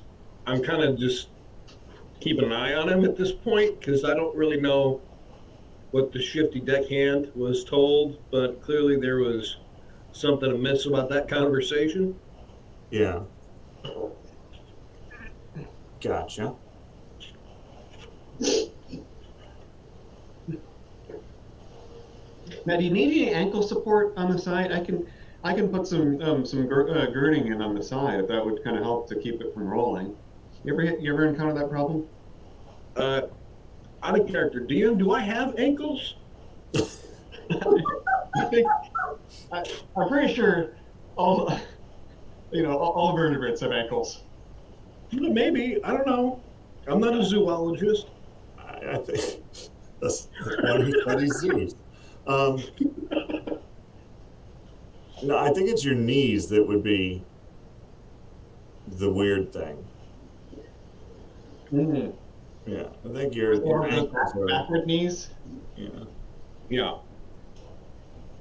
I'm kind of just keeping an eye on him at this point, because I don't really know what the shifty deckhand was told, but clearly there was something amiss about that conversation. Yeah. Gotcha. Now, do you need any ankle support on the side? I can put some girding in on the side if that would kind of help to keep it from rolling. You ever encounter that problem? Out of character, DM, do I have ankles? I think I'm pretty sure all all vertebrates have ankles. Maybe. I don't know. I'm not a zoologist. I think that's why he studies zoos. No, I think it's your knees that would be the weird thing. Mm-hmm. Yeah, I think your ankles are. Backward knees. Yeah. Yeah.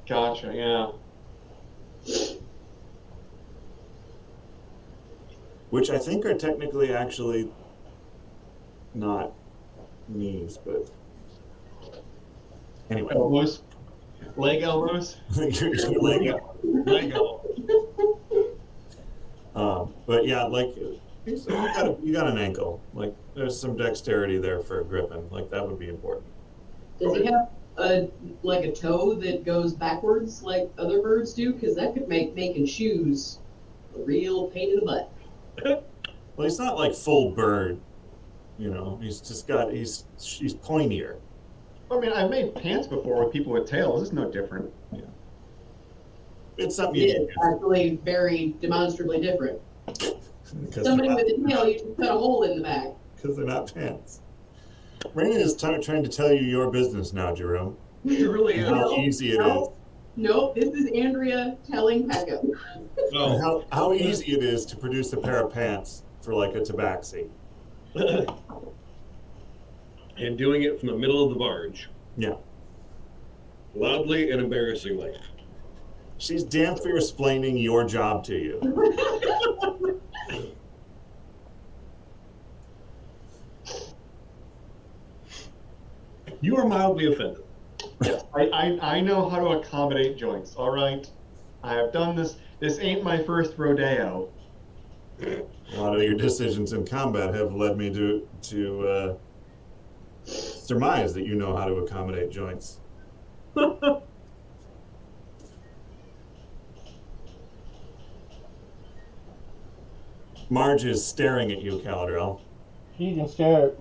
Gotcha. Yeah. Which I think are technically actually not knees, but anyway. Elbows. Leg elbows. Your leg up. Lego. But yeah, like you got an ankle. Like there's some dexterity there for gripping. Like that would be important. Does he have a toe that goes backwards like other birds do? Because that could make making shoes a real pain in the butt. Well, he's not like full bird. You know, he's pointier. I mean, I've made pants before with people with tails. It's no different. Yeah. It's something you It's actually very demonstrably different. Somebody with a tail, you just cut a hole in the back. Because they're not pants. Raina is trying to tell you your business now, Jerome. It really is. How easy it is. Nope, this is Andrea telling Pekka. Oh. How easy it is to produce a pair of pants for like a tabaxi. And doing it from the middle of the barge. Yeah. Loudly and embarrassingly. She's damn fair explaining your job to you. You are mildly offended. I know how to accommodate joints. All right, I have done this. This ain't my first rodeo. A lot of your decisions in combat have led me to surmise that you know how to accommodate joints. Marge is staring at you, Caladrell. She can stare at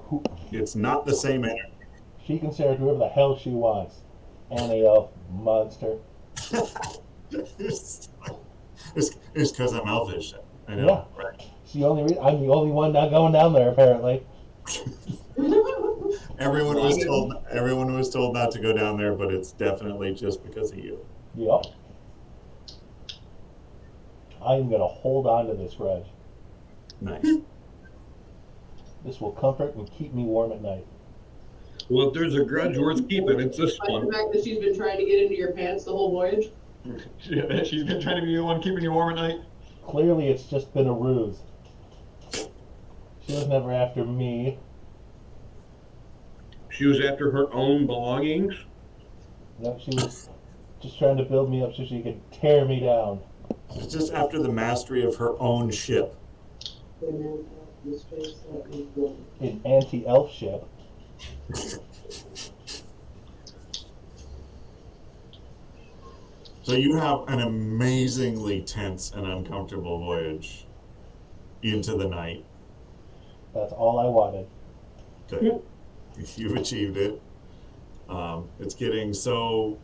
It's not the same energy. she can stare at whoever the hell she wants. Anti-elf monster. It's because I'm elfish. I know. Yeah. Right. I'm the only one not going down there apparently. Everyone was told not to go down there, but it's definitely just because of you. Yep. I'm gonna hold on to this grudge. Nice. This will comfort and keep me warm at night. Well, if there's a grudge worth keeping, it's this Despite one. the fact that she's been trying to get into your pants the whole voyage. She's been trying to be the one keeping you warm at night. Clearly, it's just been a ruse. She was never after me. She was after her own belongings. No, she was just trying to build me up so she could tear me down. She's just after the mastery of her own ship. An anti-elf ship. So you have an amazingly tense and uncomfortable voyage into the night. That's all I wanted. Good. You've achieved it. It's getting so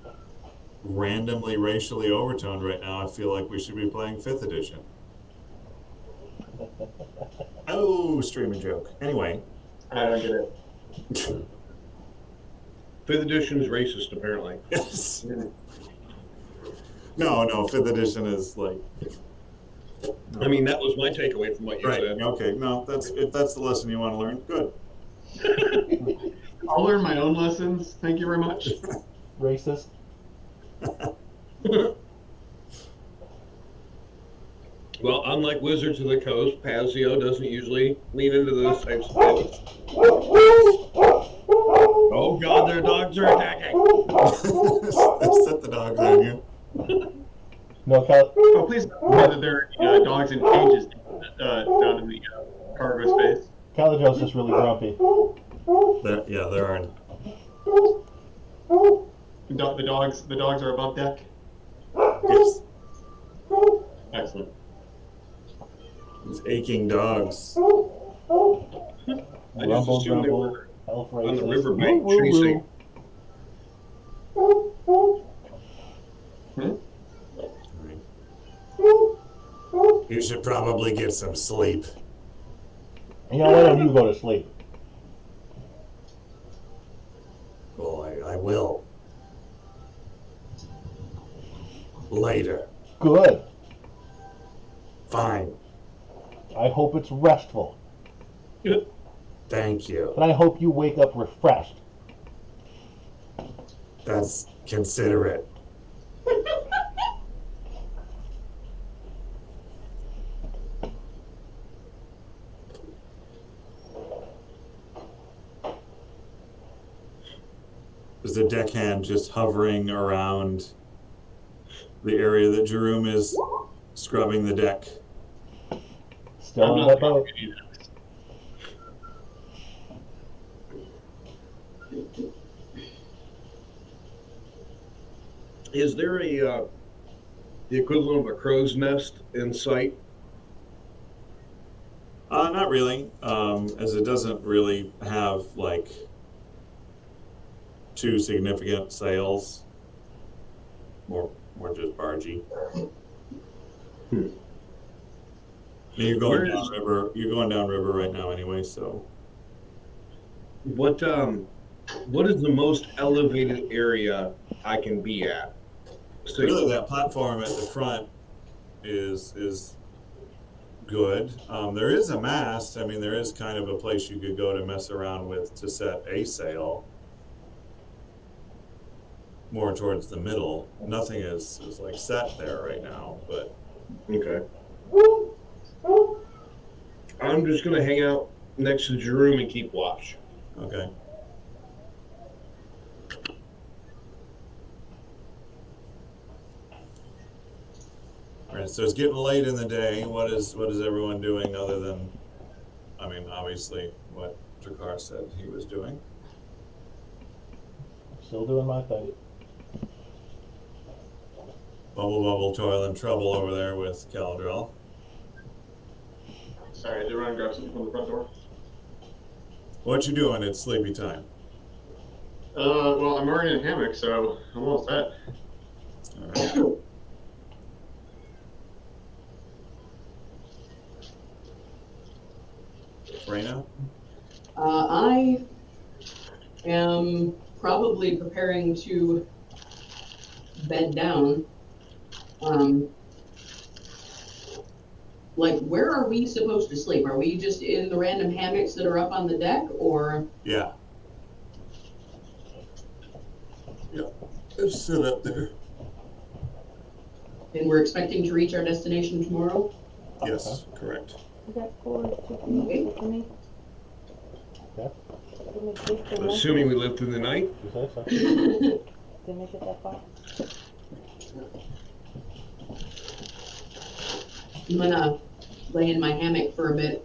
randomly racially overtoned right now, I feel like we should be playing 5th edition. Oh, streaming joke. Anyway. I don't get it. 5th edition is racist, apparently. Yes. No, 5th edition is like... I mean, that was my takeaway from what you Right, said. okay. No, if that's the lesson you want to learn, good. I'll learn my own lessons. Thank you very much. Racist. Well, unlike Wizards of the Coast, Pazio doesn't usually lean into those types of things. Oh God, their dogs are attacking! Set the dogs on you. No, Oh, please know that there are dogs in cages down in the cargo space. Caladriel's just really grumpy. There are. The dogs are above deck. Yes. Excellent. These aching dogs. I just Rumble, assumed they rumble, were elf on the racist. riverbank Woo, woo, chasing. You should probably get some sleep. You know, why don't you go to sleep? Well, I will. Later. Good. Fine. I hope it's restful. Thank you. And I hope you wake up refreshed. That's considerate. Is the deckhand just hovering around the area that Jerome is scrubbing the deck? Still I'm on not that boat. happy either. Is there the equivalent of a crow's nest in sight? Not really, as it doesn't really have like two significant sails. More just bargee. You're going down river. You're going down river right now, anyway. So, What is the most elevated area I can be at? So really, that platform at the front is good. There is a mast. I mean, there is kind of a place you could go to mess around with to set a sail. More towards the middle. Nothing is like set there right now, but okay. I'm just gonna hang out next to Jerome and keep watch. okay. All right, so it's getting late in the day. What is everyone doing other than, I mean, obviously what Drakkar said he was doing. Still doing my thing. Bubble, toil and trouble over there with Caladriel. Sorry, I did run and grab something from the front door. What you doing? It's sleepy time. Well, I'm already in a hammock, so I'm all set. All right. Reyna? I am probably preparing to bed down. Like, where are we supposed to sleep? Are we just in the random hammocks that are up on the deck, or? Yeah. Yeah. Just sit up there. And we're expecting to reach our destination tomorrow? Yes, correct. You got 4 to be for me. Yeah. Didn't make it for lunch. Assuming we live through the night. You say so? Didn't make it that far. I'm gonna lay in my hammock for a bit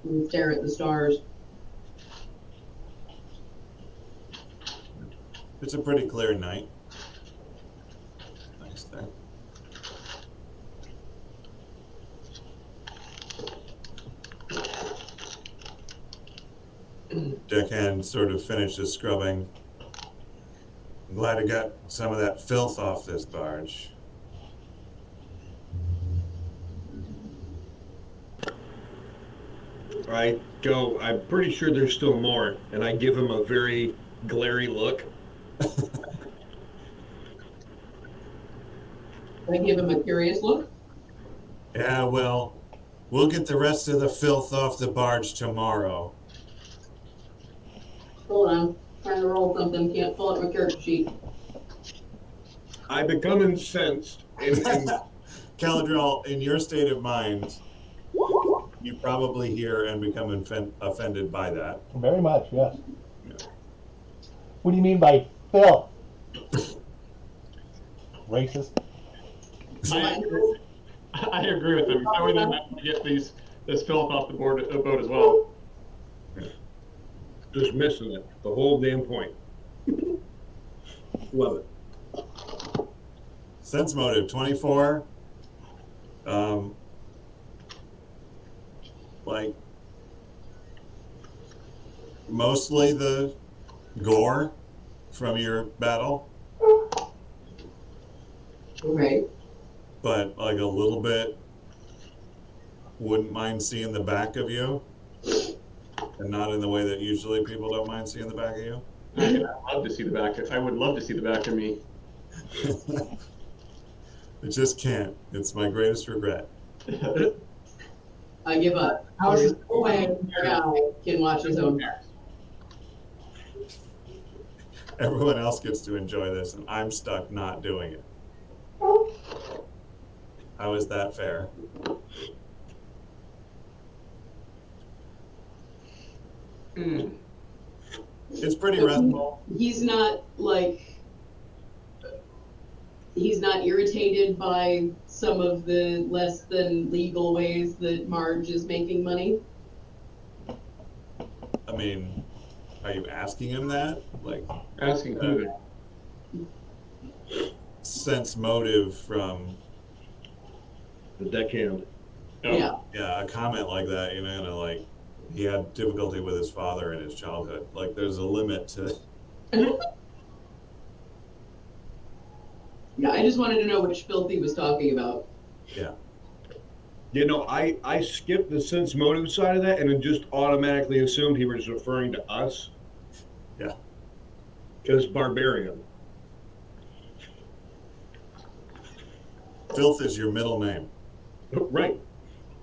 and stare at the stars. It's a pretty clear night. Nice day. Deckhand sort of finishes scrubbing. I'm glad I got some of that filth off this barge. I go, I'm pretty sure there's still more, and I give him a very glary look. I give him a curious look. Yeah, well, we'll get the rest of the filth off the barge tomorrow. Hold on. Trying to roll something. Can't pull up my character sheet. I become incensed. And Caladril, in your state of mind, you probably hear and become offended by that. Very much, yes. Yeah. What do you mean by filth? Racist? I agree with them. I would have to get this filth off the boat as well. just missing it, the whole damn point. Love it. Sense motive 24. Like mostly the gore from your battle, Okay. but like a little bit wouldn't mind seeing the back of you, and not in the way that usually people don't mind seeing the back of you. I'd love to see the back. I would love to see the back of me. I just can't. It's my greatest regret. I give up. How's There's it- no way a guy can watch his own back. Everyone else gets to enjoy this, and I'm stuck not doing it. How is that fair? It's pretty restful. He's not he's not irritated by some of the less than legal ways that Marge is making money. I mean, are you asking him that? Like, Asking who? sense motive from, The deckhand. Oh. yeah, a comment like that, you know, like, he had difficulty with his father in his childhood. Like, there's a limit to. Yeah, I just wanted to know which filth he was talking about. Yeah. You know, I skipped the sense motive side of that and then just automatically assumed he was referring to us. Yeah. Because barbarian. Filth is your middle name. Right.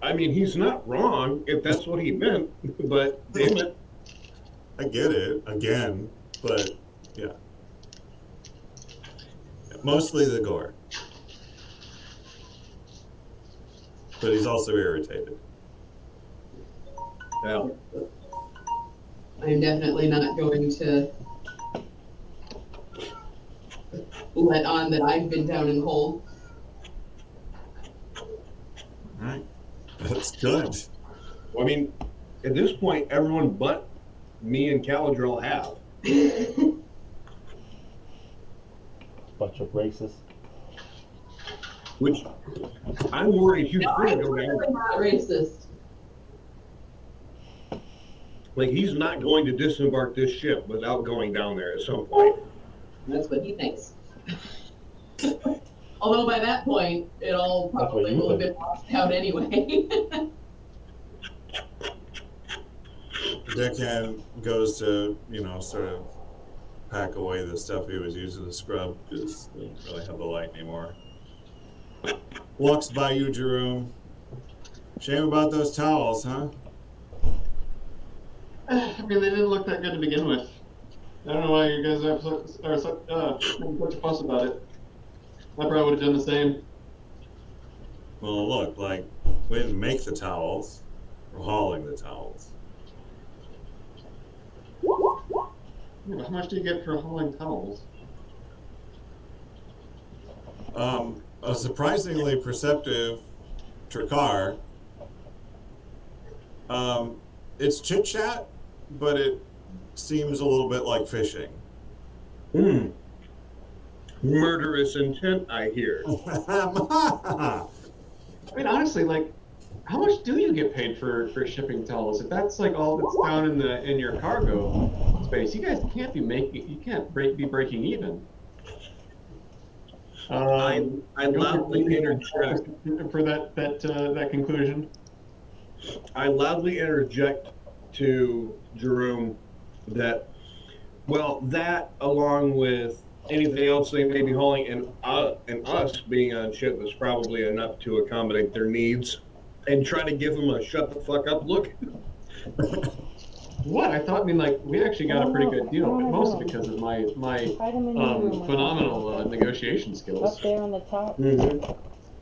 I mean, he's not wrong if that's what he meant, but damn it. I get it, again, but yeah. Mostly the gore. But he's also irritated. Yeah. I'm definitely not going to let on that I've been down in the hole. Alright. That's good. Well, I mean, at this point, everyone but me and Caladril have. Bunch of racists. Which I'm worried he's No, going I'm to go down. really not racist. Like, he's not going to disembark this ship without going down there at some point. That's what he thinks. Although by that point, it all That's what probably you will have think. been washed out anyway. Deckhand goes to, you know, sort of pack away the stuff he was using to scrub because they don't really have the light anymore. Walks by you, Jerome. Shame about those towels, huh? I mean, they didn't look that good to begin with. I don't know why you guys are such a fuss about it. I probably would have done the same. Well, look, like, we didn't make the towels. We're hauling the towels. Yeah, how much do you get for hauling towels? A surprisingly perceptive Trakar. It's chit chat, but it seems a little bit like fishing. Hmm. Murderous intent, I hear. I mean, honestly, like, how much do you get paid for shipping towels? If that's like all that's down in your cargo space, you guys can't be be breaking even. I Go loudly interject. for that conclusion. I loudly interject to Jerome that, well, that along with anything else they may be hauling and us being on ship is probably enough to accommodate their needs, and try to give them a shut the fuck up look. What? I thought, I mean, like, we actually got a pretty good deal, but mostly because of my Hide them in your room or phenomenal something. negotiation skills. Up there on the top.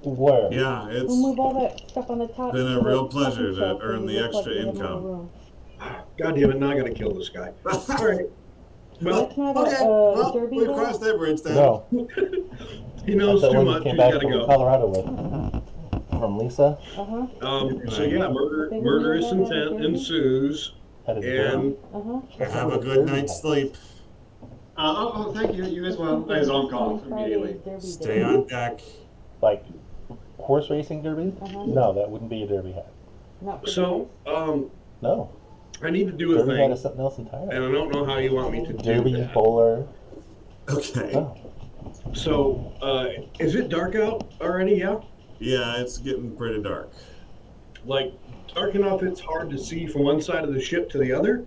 Where? Yeah, it's We'll move all that stuff on the top. been to a the real pleasure coffee to shelf, so earn you the look like extra you have another income. room. God damn it! Now I got to kill this guy. All right. Well, That's not Okay, a well, derby we've though? crossed that bridge then. No. he knows That's the too one you much. came He's back got to from go. Colorado with. From Lisa. Uh-huh. So yeah, murderous intent ensues, At his and Uh-huh. Have a good night's sleep. Thank you. You as well. I zonk off immediately. Stay on deck. Like horse racing derby? Uh-huh. No, that wouldn't be a derby hat. Not for so No. I need to do a Derby hat thing, is something else and entirely. I don't know how you want me to do Derby, that. bowler. Okay. Oh. So, is it dark out already? Yeah. Yeah, it's getting pretty dark. Like dark enough it's hard to see from one side of the ship to the other.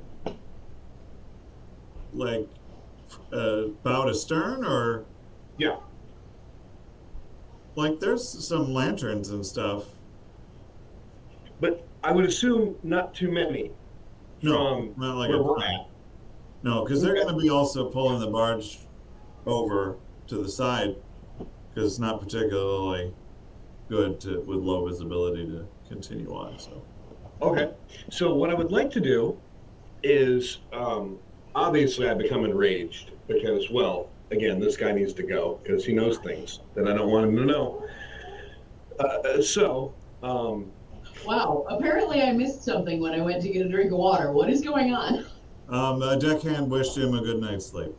Like, about astern, or Yeah. like there's some lanterns and stuff. But I would assume not too many. No, not like where a we're ton. at. No, because they're going to be also pulling the barge over to the side because it's not particularly good with low visibility to continue on. So Okay. So what I would like to do is, obviously I become enraged because, well, again, this guy needs to go because he knows things that I don't want him to know. Wow, apparently I missed something when I went to get a drink of water. What is going on? the deckhand wished him a good night's sleep.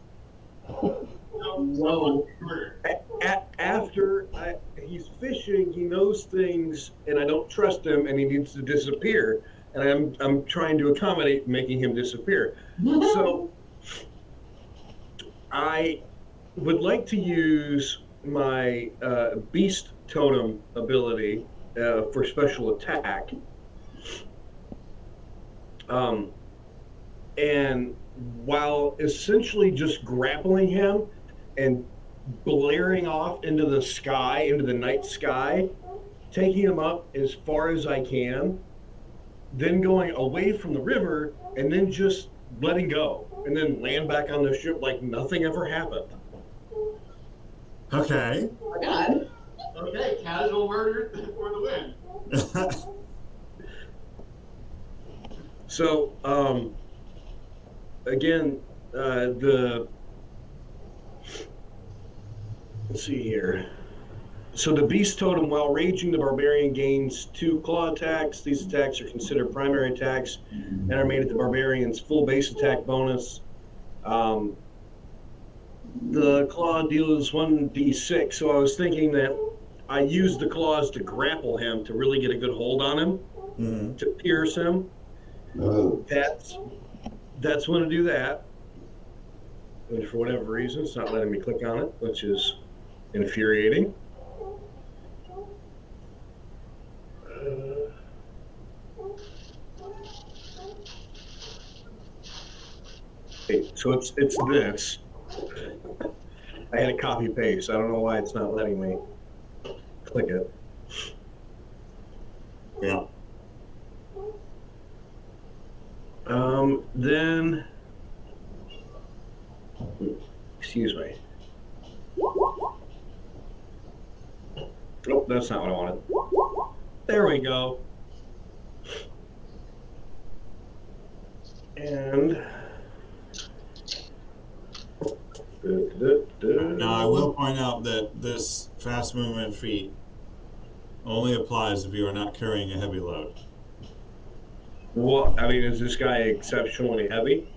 Whoa. After he's fishing, he knows things, and I don't trust him, and he needs to disappear. And I'm trying to accommodate making him disappear. So I would like to use my beast totem ability for special attack. And while essentially just grappling him and blaring off into the sky, into the night sky, taking him up as far as I can, then going away from the river, and then just letting go, and then land back on the ship like nothing ever happened. Okay. Oh my God. Okay, casual murder for the win. So, again, let's see here. So the beast totem, while raging, the barbarian gains 2 claw attacks. These attacks are considered primary attacks and are made at the barbarian's full base attack bonus. The claw deals 1d6, so I was thinking that I used the claws to grapple him to really get a good hold on him, to pierce him. That's when to do that. And for whatever reason, it's not letting me click on it, which is infuriating. Okay, so it's this. I had a copy paste. I don't know why it's not letting me click it. Yeah. Then, excuse me. Nope, that's not what I wanted. There we go. And Now, I will point out that this fast movement feat only applies if you are not carrying a heavy load. Well, I mean, is this guy exceptionally heavy?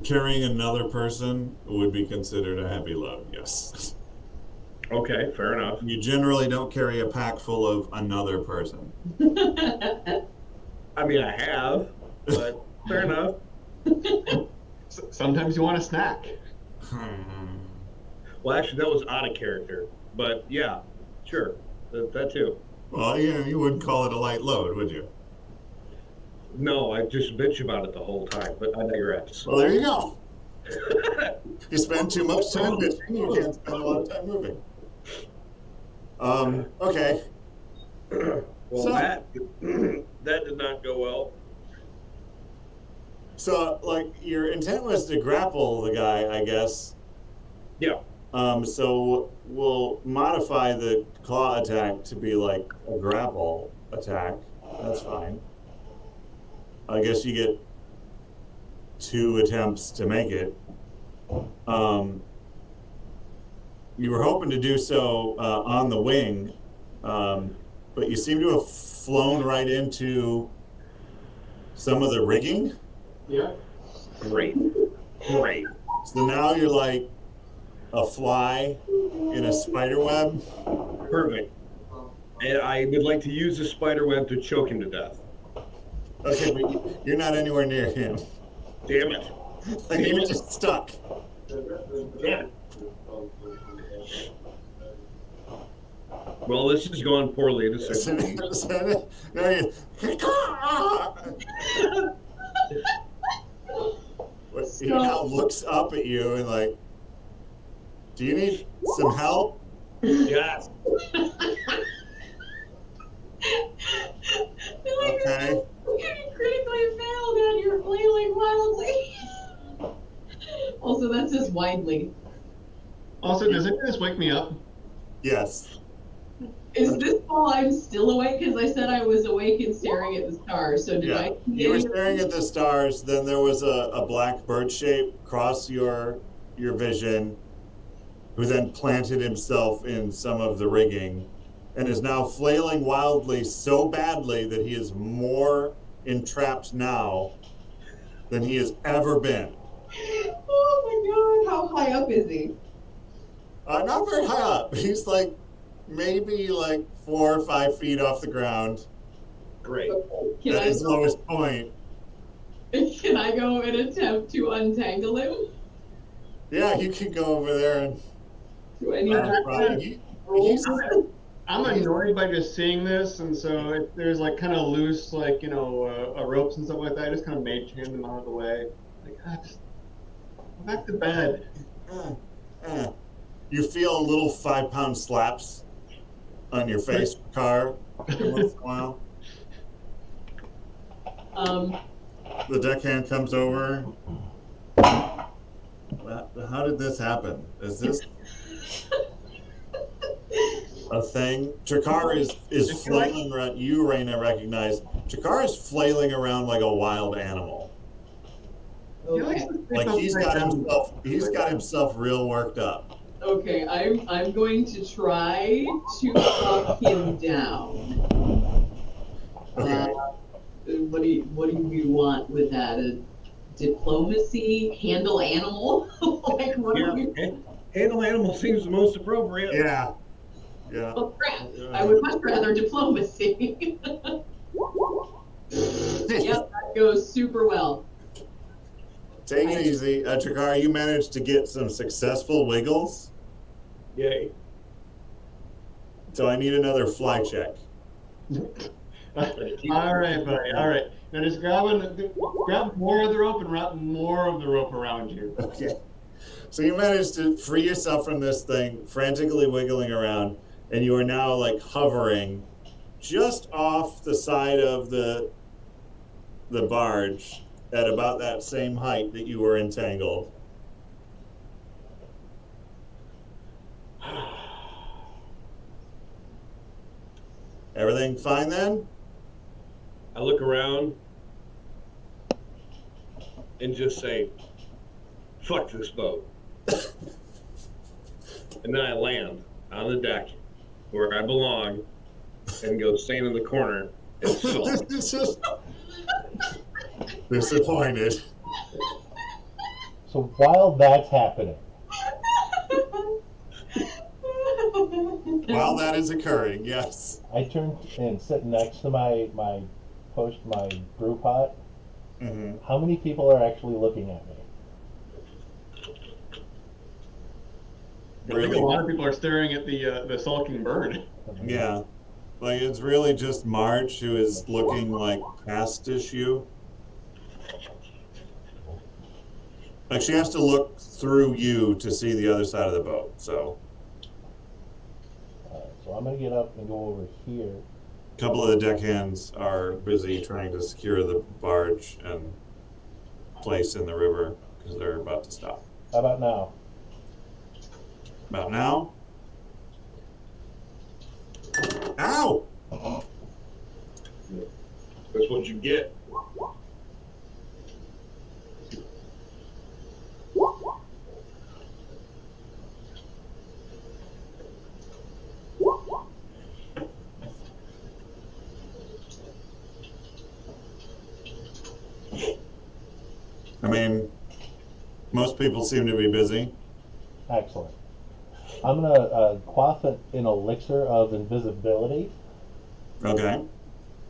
Carrying another person would be considered a heavy load, yes. Okay, fair enough. You generally don't carry a pack full of another person. I mean, I have, but fair enough. Sometimes you want a snack. Well, actually, that was out of character, but yeah, sure, that too. Well, you wouldn't call it a light load, would you? No, I just bitch about it the whole time, but I digress. Well, there you go. You spend too much time bitching, you can't spend a lot of time moving. Okay. Well, So- that did not go well. So, like, your intent was to grapple the guy, I guess. Yeah. So we'll modify the claw attack to be like a grapple attack. That's fine. I guess you get 2 attempts to make it. You were hoping to do so on the wing, but you seem to have flown right into some of the rigging. Yeah. Great. So now you're like a fly in a spider web. Perfect. And I would like to use the spider web to choke him to death. Okay, but you're not anywhere near him. Damn it. Like, you're just stuck. Damn it. Well, this is going poorly. This is He now looks up at you and like, do you need some help? yes. Okay. You critically failed and you're flailing wildly. Also, that says widely. Also, does any of this wake me up? Yes. Is this while I'm still awake? Because I said I was awake and staring at the stars. So did Yeah. I see You were any of staring at the stars, then there was a black bird shape cross your vision, who then planted himself in some of the rigging and is now flailing wildly so badly that he is more entrapped now than he has ever been. Oh my god, how high up is he? Not very high up. He's like maybe like 4 or 5 feet off the ground Great. Can at I, his lowest point. can I go and attempt to untangle him? Yeah, you can go over there and Do I need to he's, I'm annoyed by just seeing this, and so if there's like kind of loose, like, ropes and stuff like that, I just kind of mage hand them out of the way. Like, just go back to bed. You feel a little 5-pound slaps on your face, car, every once in a while. The deckhand comes over. How did this happen? Is this a thing? Jakar is flailing around. You, Raina, recognize Jakar is flailing around like a wild animal. Okay. Like he's got himself real worked up. Okay, I'm going to try to talk him down. Okay. What do you want with that? A diplomacy? Handle animal? Like what do you? Handle animal seems the most appropriate. Yeah. Yeah. Oh crap! I would much rather diplomacy. Yep, that goes super well. Take it easy. Jakar, you managed to get some successful wiggles. Yay. So I need another fly check. All right, buddy. All right. Now just grab more of the rope and wrap more of the rope around you. Okay. So you managed to free yourself from this thing, frantically wiggling around, and you are now like hovering just off the side of the barge at about that same height that you were entangled. Everything fine then? I look around and just say, fuck this boat. And then I land on the deck where I belong and go stand in the corner and sulk. Disappointed. So while that's happening, While that is occurring, yes. I turn and sit next to my brew pot. Mm-hmm. How many people are actually looking at me? I think a lot of people are staring at the sulking bird. Yeah. Like, it's really just Marge who is looking, like, past-ish you. Like, she has to look through you to see the other side of the boat, so. So I'm gonna get up and go over here. A couple of the deckhands are busy trying to secure the barge and place in the river because they're about to stop. How about now? About now? Ow! That's what you get. I mean, most people seem to be busy. Excellent. I'm gonna quaff an elixir of invisibility, Okay.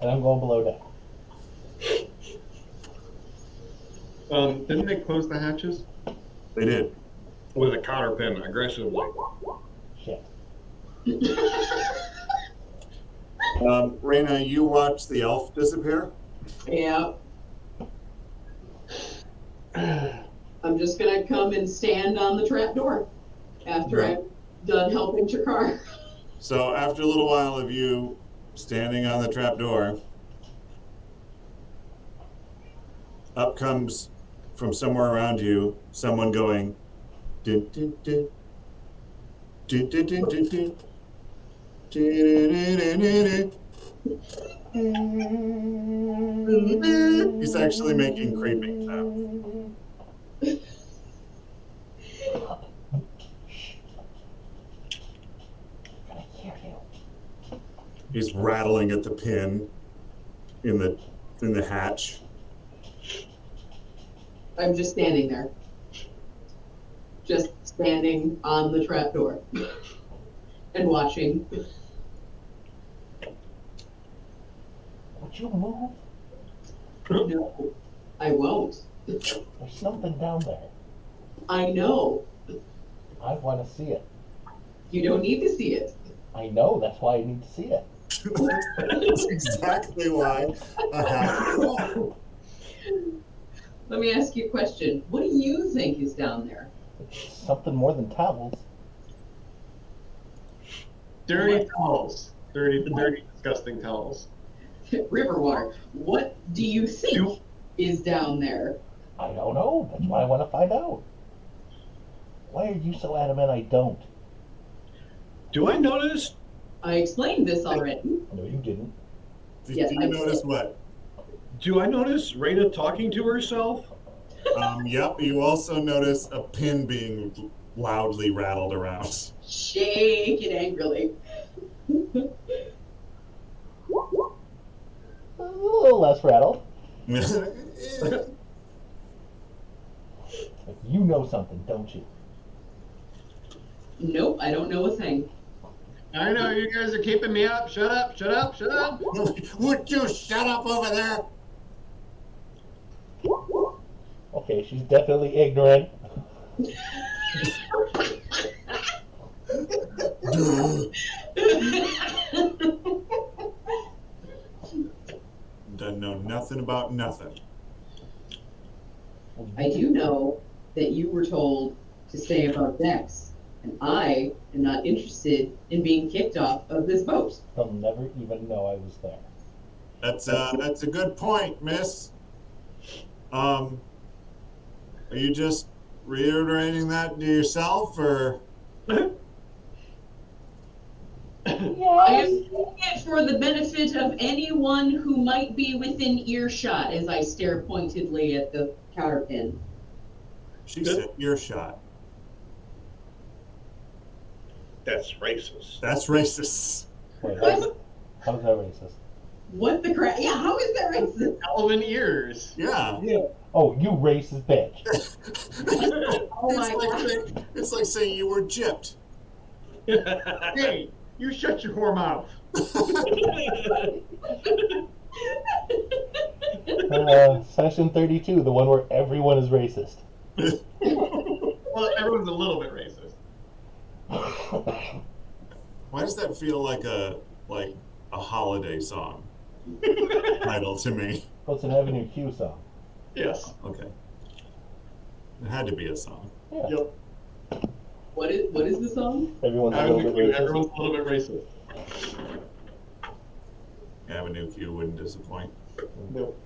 and I'm going below deck. Didn't they close the hatches? They did. With a cotter pin, aggressively. Shit. Raina, you watch the elf disappear? Yeah. I'm just gonna come and stand on the trap door after Right. I'm done helping Chakar. So after a little while of you standing on the trap door, up comes from somewhere around you someone going, dun, dun, dun, dun, dun, dun, dun, dun, dun, dun, dun. He's actually making creeping sounds. I hear you. He's rattling at the pin in the hatch. I'm just standing there. Just standing on the trap door and watching. Would you move? No, I won't. There's something down there. I know. I want to see it. You don't need to see it. I know. That's why I need to see it. That's exactly why I have to go. Let me ask you a question. What do you think is down there? It's something more than towels. Dirty towels. Dirty, disgusting towels. River water. What do you think is down there? I don't know. That's why I want to find out. Why are you so adamant I don't? Do I notice? I explained this already. No, you didn't. Did Yes, you I notice what? Do I notice Raina talking to herself? Yep, you also notice a pin being loudly rattled around. Shake it angrily. A little less rattled. You know something, don't you? Nope, I don't know a thing. I know you guys are keeping me up. Shut up, shut up, shut up. Would you shut up over there? Okay, she's definitely ignorant. Doesn't know nothing about nothing. I do know that you were told to stay above decks, and I am not interested in being kicked off of this boat. They'll never even know I was there. That's a good point, miss. Are you just reiterating that to yourself, or? I am Yes. saying it for the benefit of anyone who might be within earshot as I stare pointedly at the counterpin. She said earshot. That's racist. That's racist. Wait, What? how's that racist? What the crap? Yeah, how is that racist? Elven ears. Yeah. Yeah. Oh, you racist bitch. Oh my It's like saying you were gypped. Hey, you shut your whore mouth. Session 32, the one where everyone is racist. Well, everyone's a little bit racist. Why does that feel like a holiday song title to me? Oh, it's an Avenue Q song. Yes. Okay. It had to be a song. Yeah. Yep. What is the song? Everyone's a little bit racist. Everyone's a little bit racist. Avenue Q wouldn't disappoint. Nope.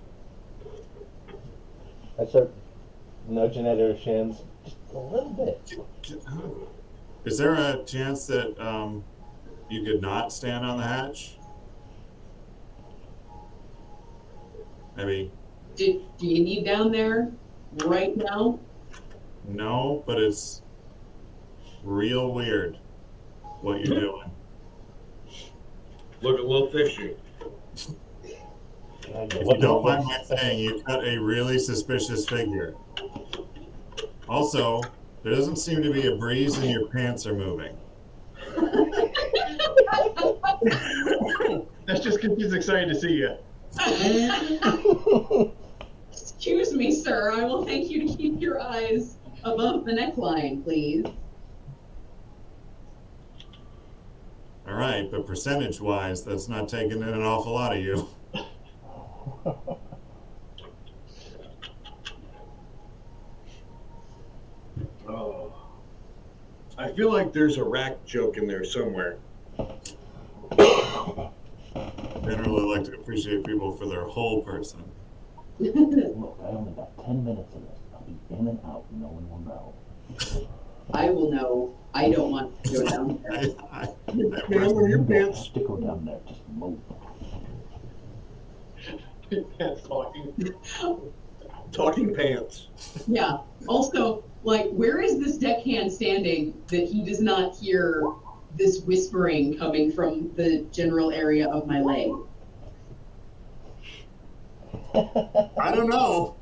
I start nudging at her shins just a little bit. Is there a chance that you could not stand on the hatch? Maybe. Do you need down there right now? No, but it's real weird what you're doing. Look a little fishy. If you don't mind my saying, you've got a really suspicious figure. Also, there doesn't seem to be a breeze and your pants are moving. That's just because he's excited to see you. Excuse me, sir. I will thank you to keep your eyes above the neckline, please. All right, but percentage-wise, that's not taking in an awful lot of you. Oh. I feel like there's a rack joke in there somewhere. Generally like to appreciate people for their whole person. Look, I only got 10 minutes of this. I'll be in and out. No one will know. I will know. I don't want to go down there. Man, when your You don't pants have to go down there. Just move. Pants talking. talking pants. Yeah. Also, like, where is this deckhand standing that he does not hear this whispering coming from the general area of my leg? I don't know,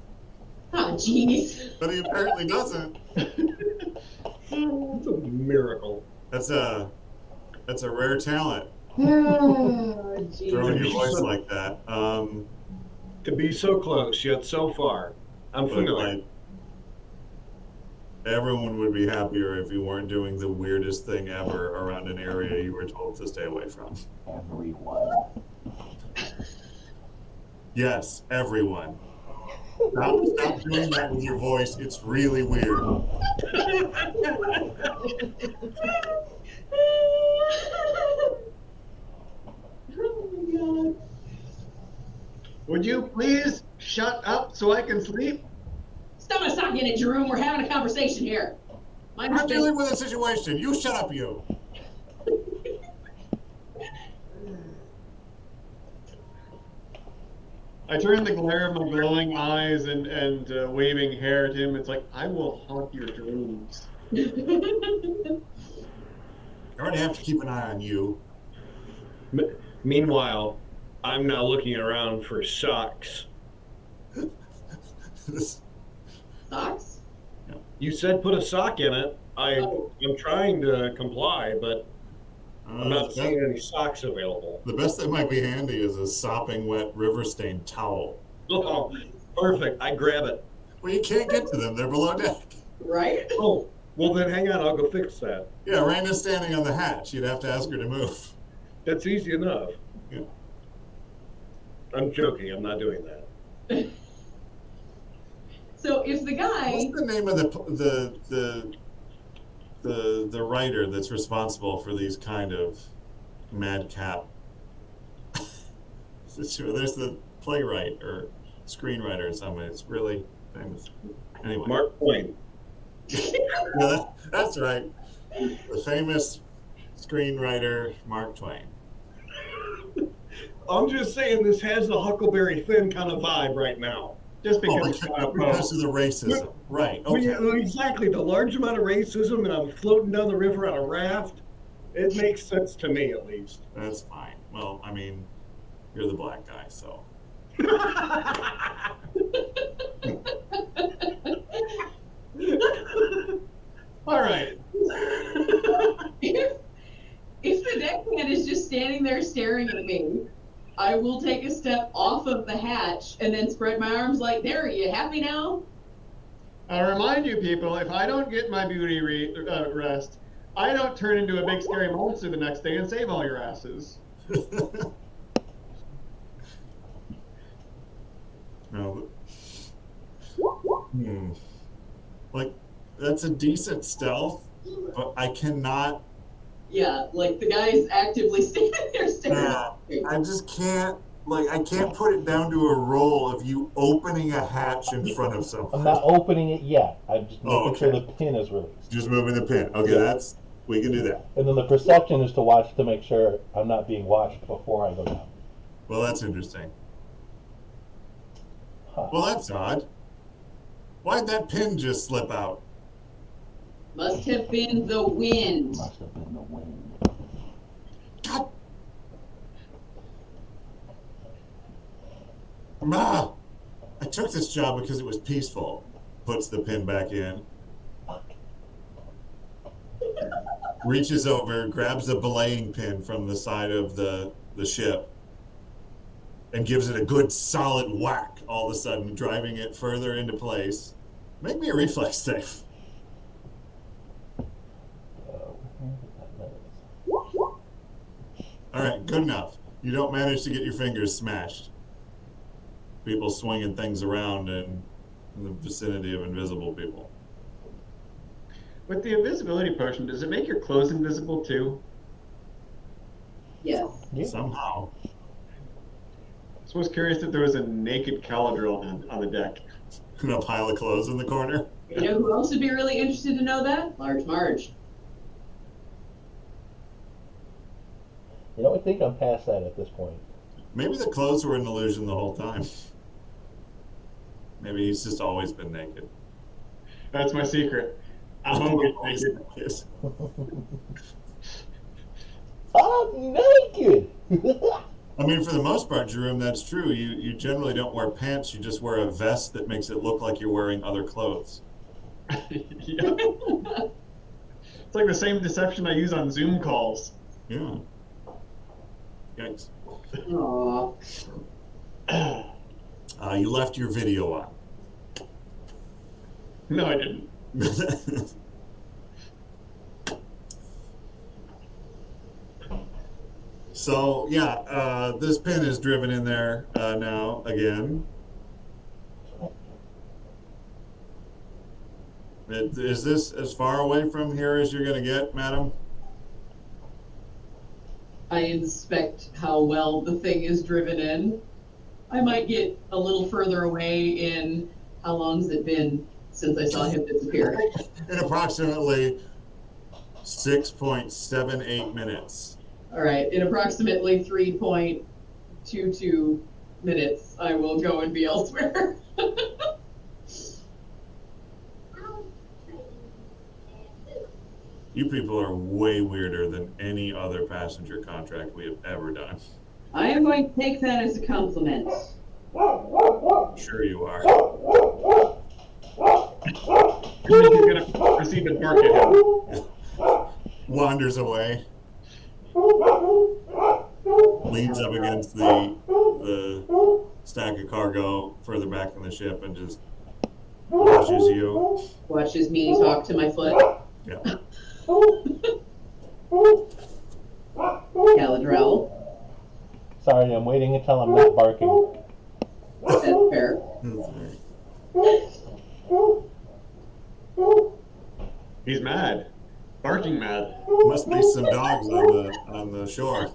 Ah, jeez. but he apparently doesn't. It's a miracle. That's a rare talent, Oh, jeez. throwing your voice like that. To be so close yet so far. I'm But familiar. like, everyone would be happier if you weren't doing the weirdest thing ever around an area you were told to stay away from. Everyone. Yes, everyone. Stop doing that with your voice. It's really weird. Oh my god. Would you please shut up so I can sleep? Stop us talking at your room. We're having a conversation here. My I'm dealing with a situation. You shut up, you. I turn the glare of my glowing eyes and waving hair at him. It's like, I will haunt your dreams. I already have to keep an eye on you. Meanwhile, I'm now looking around for socks. Socks? You said put a sock in it. I'm trying to comply, but I'm not seeing any socks available. The best that might be handy is a sopping wet river-stained towel. Oh, perfect. I grab it. Well, you can't get to them. They're below deck. Right? Oh, well then hang on. I'll go fix that. Yeah, Raina's standing on the hatch. You'd have to ask her to move. That's easy enough. Yeah. I'm joking. I'm not doing that. So if the guy, What's the name of the writer that's responsible for these kind of madcap? There's the playwright or screenwriter in some way. It's really famous. Anyway, Mark Twain. yeah, that's right. The famous screenwriter Mark Twain. I'm just saying this has the Huckleberry Finn kind of vibe right now. Just Oh, because it's because of the racism. Right. Okay. Exactly. The large amount of racism, and I'm floating down the river on a raft. It makes sense to me, at least. That's fine. Well, I mean, you're the black guy, so. all right. If the deckhand is just standing there staring at me, I will take a step off of the hatch and then spread my arms like, there, are you happy now? I'll remind you people, if I don't get my beauty rest, I don't turn into a big scary monster the next day and save all your asses. No. Like, that's a decent stealth, but I cannot. Yeah, like the guy's actively standing there staring Yeah, at me. I just can't. Like, I can't put it down to a roll of you opening a hatch in front of someone. I'm not opening it yet. I'm just making sure okay. the pin is released. Just moving the pin. Okay, Yeah. we can do that. And then the perception is to watch to make sure I'm not being watched before I go down. Well, that's interesting. Huh. Well, that's odd. Why'd that pin just slip out? Must have been the wind. Must have been the wind. God. Ma, I took this job because it was peaceful. Puts the pin back in. Reaches over, grabs a belaying pin from the side of the ship, and gives it a good solid whack all of a sudden, driving it further into place. Make me a reflex save. All right, good enough. You don't manage to get your fingers smashed. People swinging things around in the vicinity of invisible people. With the invisibility potion, does it make your clothes invisible too? Yes. Yeah. Somehow. I was curious if there was a naked Caladriel on the deck. And a pile of clothes in the corner. You know who else would be really interested to know that? Large Marge. You know, I think I'm past that at this point. Maybe the clothes were an illusion the whole time. Maybe he's just always been naked. That's my secret. I'm always naked. Yes. I'm naked! I mean, for the most part, Jerome, that's true. You generally don't wear pants. You just wear a vest that makes it look like you're wearing other clothes. Yeah. It's like the same deception I use on Zoom calls. Yeah. Yikes. Aww. You left your video on. No, I didn't. So, yeah, this pin is driven in there now again. Is this as far away from here as you're going to get, madam? I inspect how well the thing is driven in. I might get a little further away in how long's it been since I saw him disappear. In approximately 6.78 minutes. All right, in approximately 3.22 minutes, I will go and be elsewhere. You people are way weirder than any other passenger contract we have ever done. I am going to take that as a compliment. Sure you are. You're just going to proceed to bark at him. Wanders away. Leans up against the stack of cargo further back in the ship and just watches you. Watches me talk to my foot. Yeah. Caladrel. Sorry, I'm waiting until I'm not barking. That's fair. He's mad. Barking mad. Must be some dogs on the shore.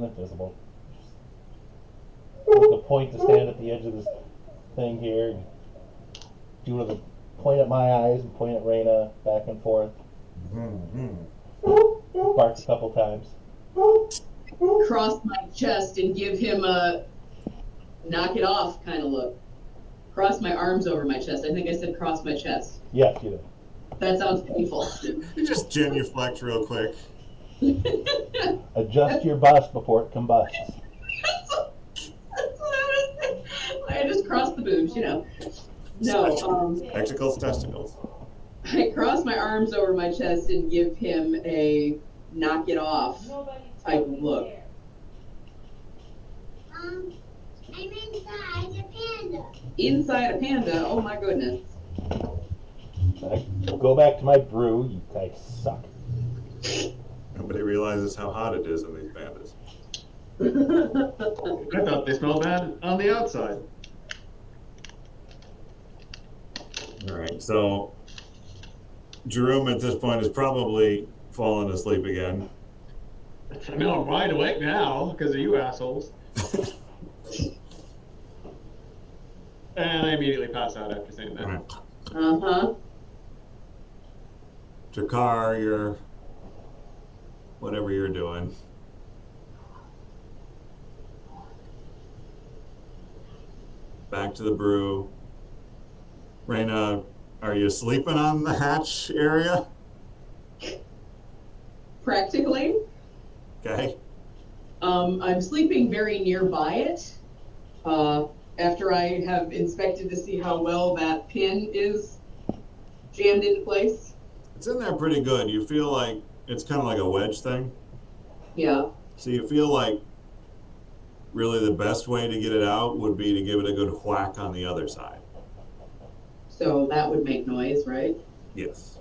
wasn't invisible. With the point to stand at the edge of this thing here and do the point at my eyes and point at Raina back and forth. Barks a couple times. Cross my chest and give him a knock it off kind of look. Cross my arms over my chest. I think I said cross my chest. Yes, you did. That sounds painful. You just genuflect real quick. Adjust your bust before it combusts. That's what I was saying. I just crossed the boobs, you know. No, Testicles, testicles. I cross my arms over my chest and give him a knock it off type of look. I'm inside a panda. Inside a panda? Oh my goodness. I go back to my brew. You guys suck. Nobody realizes how hot it is in these pandas. I thought they smelled bad on the outside. All right, so Jerome at this point is probably fallen asleep again. I know I'm wide awake now because of you assholes. And I immediately pass out after saying that. All right. Uh-huh. Jakar, you're whatever you're doing. Back to the brew. Raina, are you sleeping on the hatch area? Practically. Okay. I'm sleeping very nearby it. After I have inspected to see how well that pin is jammed into place. It's in there pretty good. You feel like it's kind of like a wedge thing. Yeah. So you feel like really the best way to get it out would be to give it a good whack on the other side. So that would make noise, right? Yes.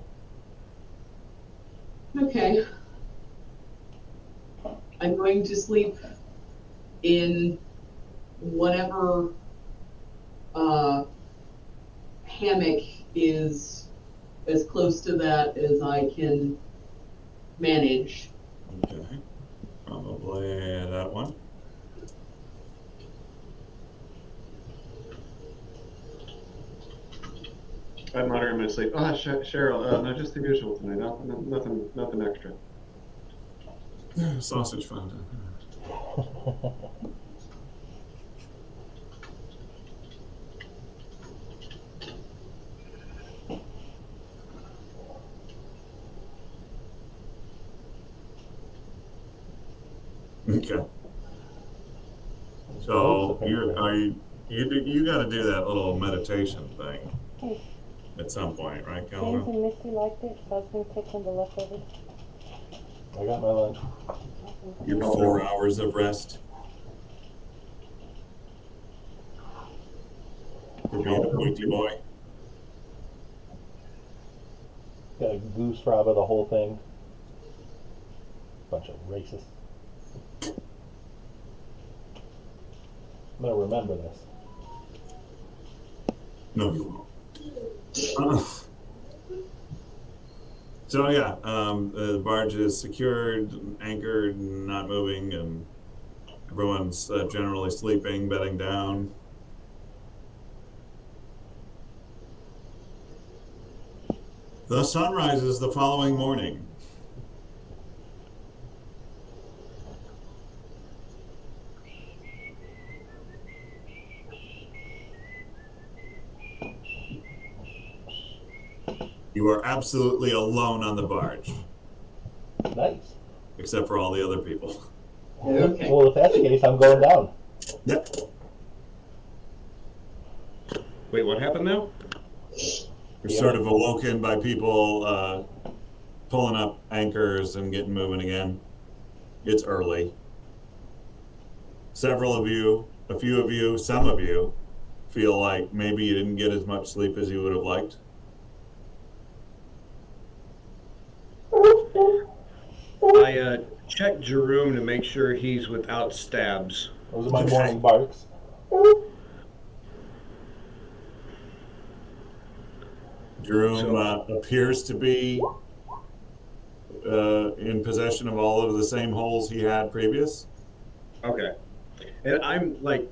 Okay. I'm going to sleep in whatever hammock is as close to that as I can manage. Okay. Probably that one. I'd monitor my sleep. Oh, Cheryl, no, just the usual tonight. Nothing extra. Sausage fountain. Okay. So you got to do that little meditation thing at some point, right, James Calvin? and Misty liked it, so I was going to take some of the leftovers. I got my lunch. Your 4 hours of rest for being a pointy boy. Got a goose fob of the whole thing. Bunch of racists. I'm gonna remember this. No, you won't. So yeah, the barge is secured, anchored, not moving, and everyone's generally sleeping, bedding down. The sun rises the following morning. You are absolutely alone on the barge, Nice. except for all the other people. Okay. Well, if that's the case, I'm going down. Yep. Wait, what happened now? You're sort of awoken by people pulling up anchors and getting moving again. It's early. Several of you, a few of you, some of you feel like maybe you didn't get as much sleep as you would have liked. I checked Jerome to make sure he's without stabs. Those are my morning barks. Jerome appears to be in possession of all of the same holes he had previous. Okay. And I'm like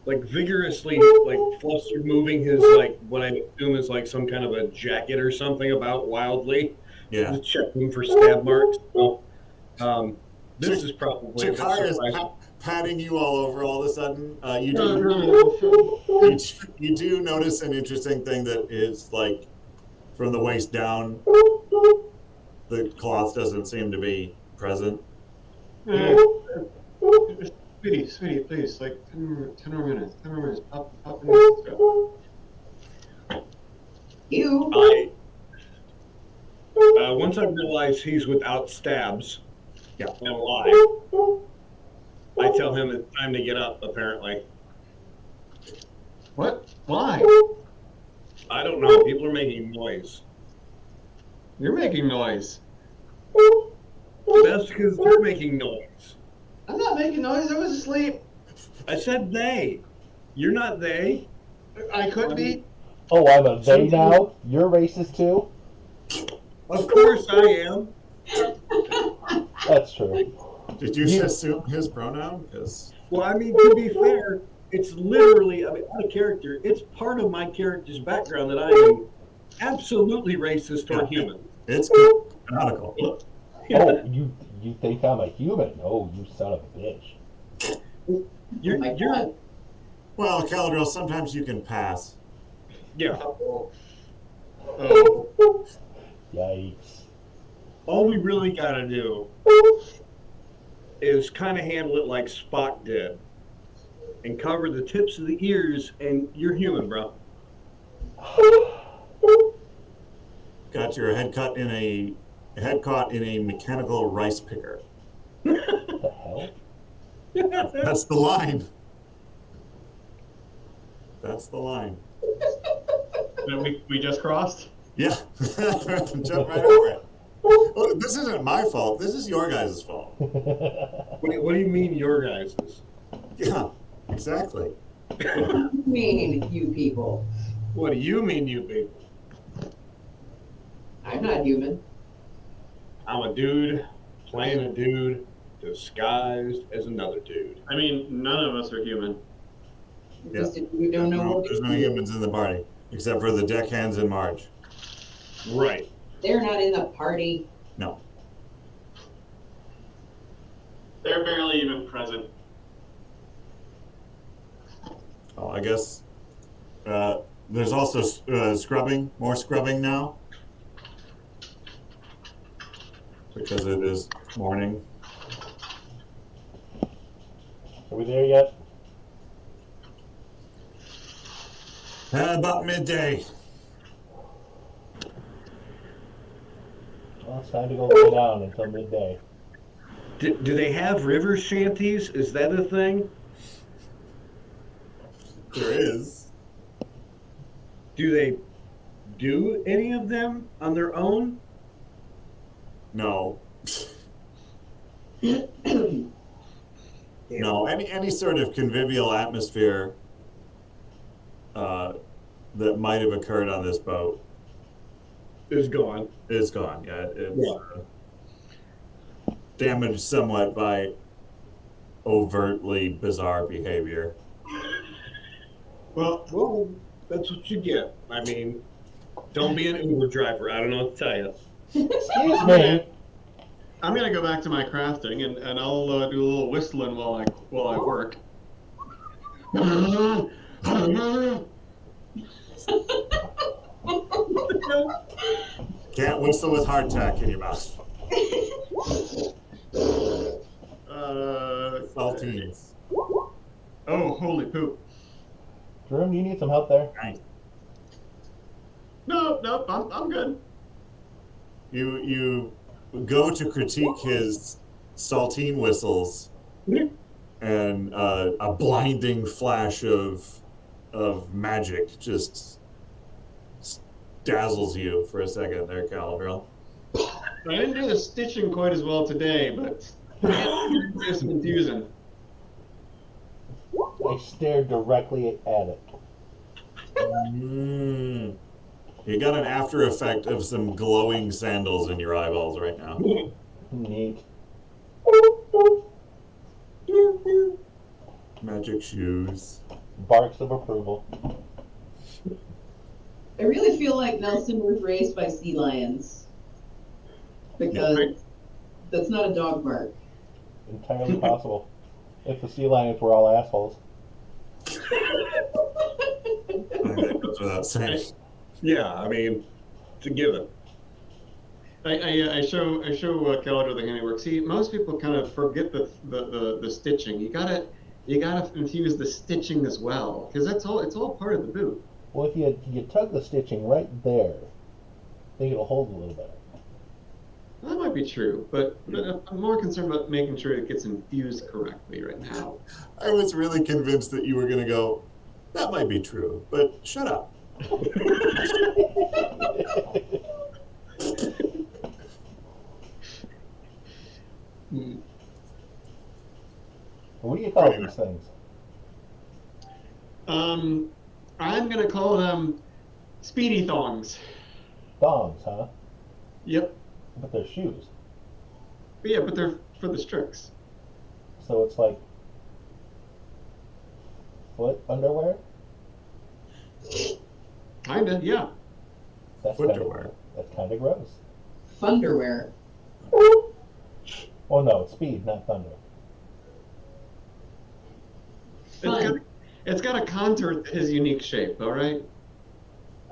vigorously like flustered moving his like what I assume is like some kind of a jacket or something about wildly. Yeah. Just checking for stab marks. So this Chik- is probably a bit Chikara is surprising. patting you all over all of a sudden. No, no, no, no. You do notice an interesting thing that is like from the waist down, the cloth doesn't seem to be present. Sweetie, sweetie, please, like 10 more minutes. 10 more minutes. Pop in this stuff. You. Once I realize he's without stabs Yeah. and alive, I tell him it's time to get up, apparently. What? Why? I don't know. People are making noise. You're making noise. That's because they're making noise. I'm not making noise. I was asleep. I said they. You're not they. I could be. Oh, I'm a they now? You're racist too? Of course I am. That's true. Did you assume his pronoun? Because Well, I mean, to be fair, it's literally, I mean, out of character, it's part of my character's background that I am absolutely racist toward humans. it's canonical. Oh, you think I'm a human? Oh, you son of a bitch. You're, Oh my you're, God. Well, Caladriel, sometimes you can pass. yeah. Oh. Yikes. All we really gotta do is kind of handle it like Spock did and cover the tips of the ears, and you're human, bro. Got your head caught in a mechanical rice picker. What the hell? That's the line. That's the line. That we just crossed? Yeah. Jump right over it. Oh, this isn't my fault. This is your guys' fault. What do you mean, your guys'? Yeah, exactly. Mean, you people. What do you mean, you people? I'm not human. I'm a dude playing a dude disguised as another dude. I mean, none of us are human. Yeah. Just if you don't know what There's no humans in the party, except for the deckhands and Marge. Right. they're not in the party. No. They're barely even present. Oh, I guess there's also scrubbing, more scrubbing now. Because it is morning. Are we there yet? About midday. Well, it's time to go lay down until midday. Do they have river shanties? Is that a thing? There is. Do they do any of them on their own? No. No. Any sort of convivial atmosphere that might have occurred on this boat Is gone. is gone. Yeah, it's damaged somewhat by overtly bizarre behavior. Well, that's what you get. I mean, don't be an Uber driver. I don't know what to tell you. Excuse me. I'm gonna go back to my crafting and I'll do a little whistling while I work. Can't whistle with hardtack in your mouth. Saltines. Oh, holy poop. Jerome, you need some help there? Nice. No, I'm good. You go to critique his saltine whistles, and a blinding flash of magic just dazzles you for a second there, Caladriel. I didn't do the stitching quite as well today, but it's confusing. I stared directly at it. You got an after effect of some glowing sandals in your eyeballs right now. Neat. Magic shoes. Barks of approval. I really feel like Nelson was raised by sea lions. Because that's not a dog bark. Entirely possible. If the sea lions were all assholes. I think that goes without saying. Yeah, I mean, it's a given. I show Keller the handiwork. See, most people kind of forget the stitching. You gotta infuse the stitching as well, because it's all part of the boot. Well, if you tug the stitching right there, I think it'll hold a little better. That might be true, but I'm more concerned about making sure it gets infused correctly right now. I was really convinced that you were going to go, that might be true, but shut up. What do you call these things? I'm gonna call them speedy thongs. Thongs, huh? Yep. But they're shoes. But yeah, but they're for the Strix. So it's like foot underwear? Kinda, yeah. That's Footwear. That's kind of gross. Thunderwear. Oh no, it's speed, not thunder. Fun. It's got a contour to his unique shape, all right?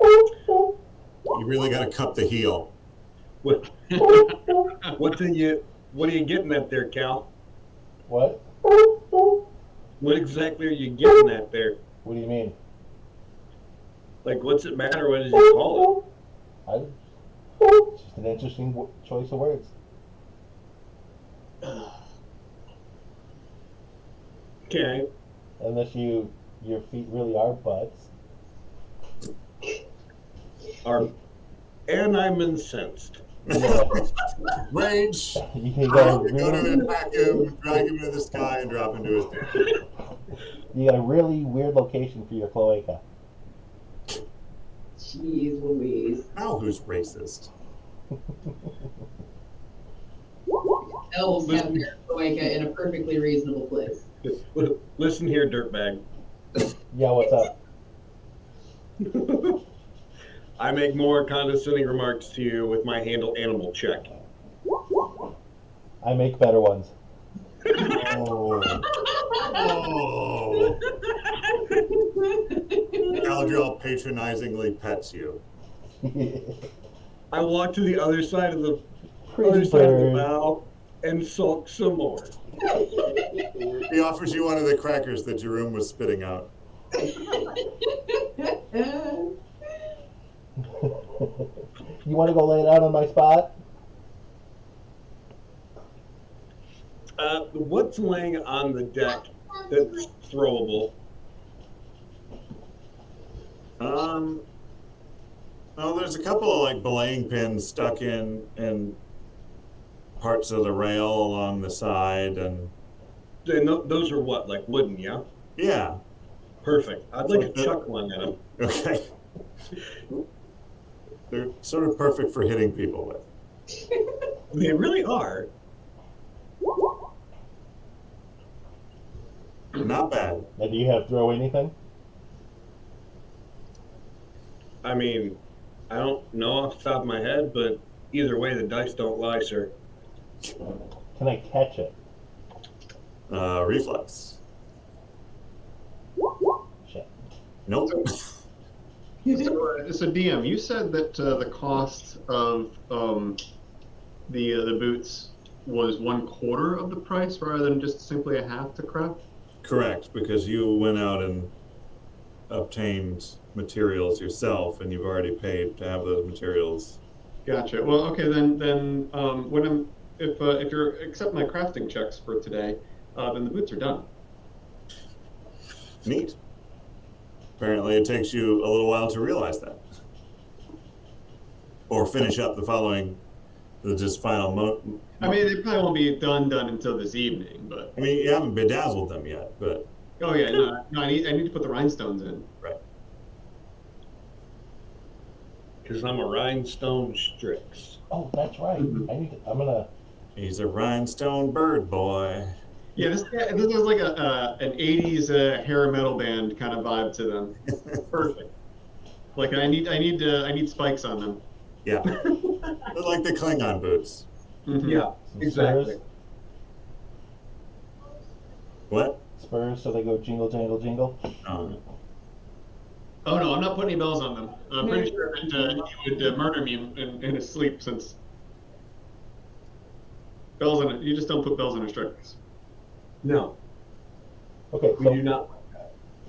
You really got to cut the heel. What are you getting at there, Cal? What? What exactly are you getting at there? What do you mean? Like, what's it matter what did you call It's just an interesting choice of words. it? Okay. Unless your feet really are butts. And I'm incensed. Yeah. Rage. You Go got to really, attack him, drag him into the sky, and drop him to his death. you got a really weird location for your cloaca. Jeez Louise. Now who's racist? Elves have their cloaca in a perfectly reasonable place. Listen here, dirtbag. Yeah, what's up? I make more condescending remarks to you with my handle animal check. I make better ones. Oh. Oh. Galadriel patronizingly pets you. I walk to the other side of the Pretty bird. bow and sulk some more. He offers you one of the crackers that Jerome was spitting out. You want to go lay it out on my spot? What's laying on the deck that's throwable? Well, there's a couple of like belaying pins stuck in parts of the rail along the side, and Those are what, like wooden, yeah? yeah. Perfect. I'd like to chuck one at them. Okay. They're sort of perfect for hitting people with. They really are. Not bad. Now, do you have throw anything? I mean, I don't know off the top of my head, but either way, the dice don't lie, sir. Can I catch it? Reflex. Shit. Nope. So DM, you said that the cost of the boots was 1/4 of the price rather than just simply a half to craft? Correct, because you went out and obtained materials yourself, and you've already paid to have those materials. Gotcha. Well, okay, then if you're accept my crafting checks for today, then the boots are done. Neat. Apparently, it takes you a little while to realize that, or finish up the following, just final. I mean, they probably won't be done until this evening, but I mean, you haven't bedazzled them yet, but oh yeah, no, I need to put the rhinestones in. right. Because I'm a rhinestone Strix. Oh, that's right. I'm gonna. He's a rhinestone bird boy. Yeah, this is like an '80s hair metal band kind of vibe to them. Perfect. Like I need spikes on them. Yeah, they're like the Klingon boots. Mhm. Yeah, Some exactly. What? Spurs, so they go jingle, jangle, jingle. Oh no, I'm not putting any bells on them. I'm pretty sure that he would murder me in his sleep since bells on it. You just don't put bells on restrictors. No, Okay, we so do not.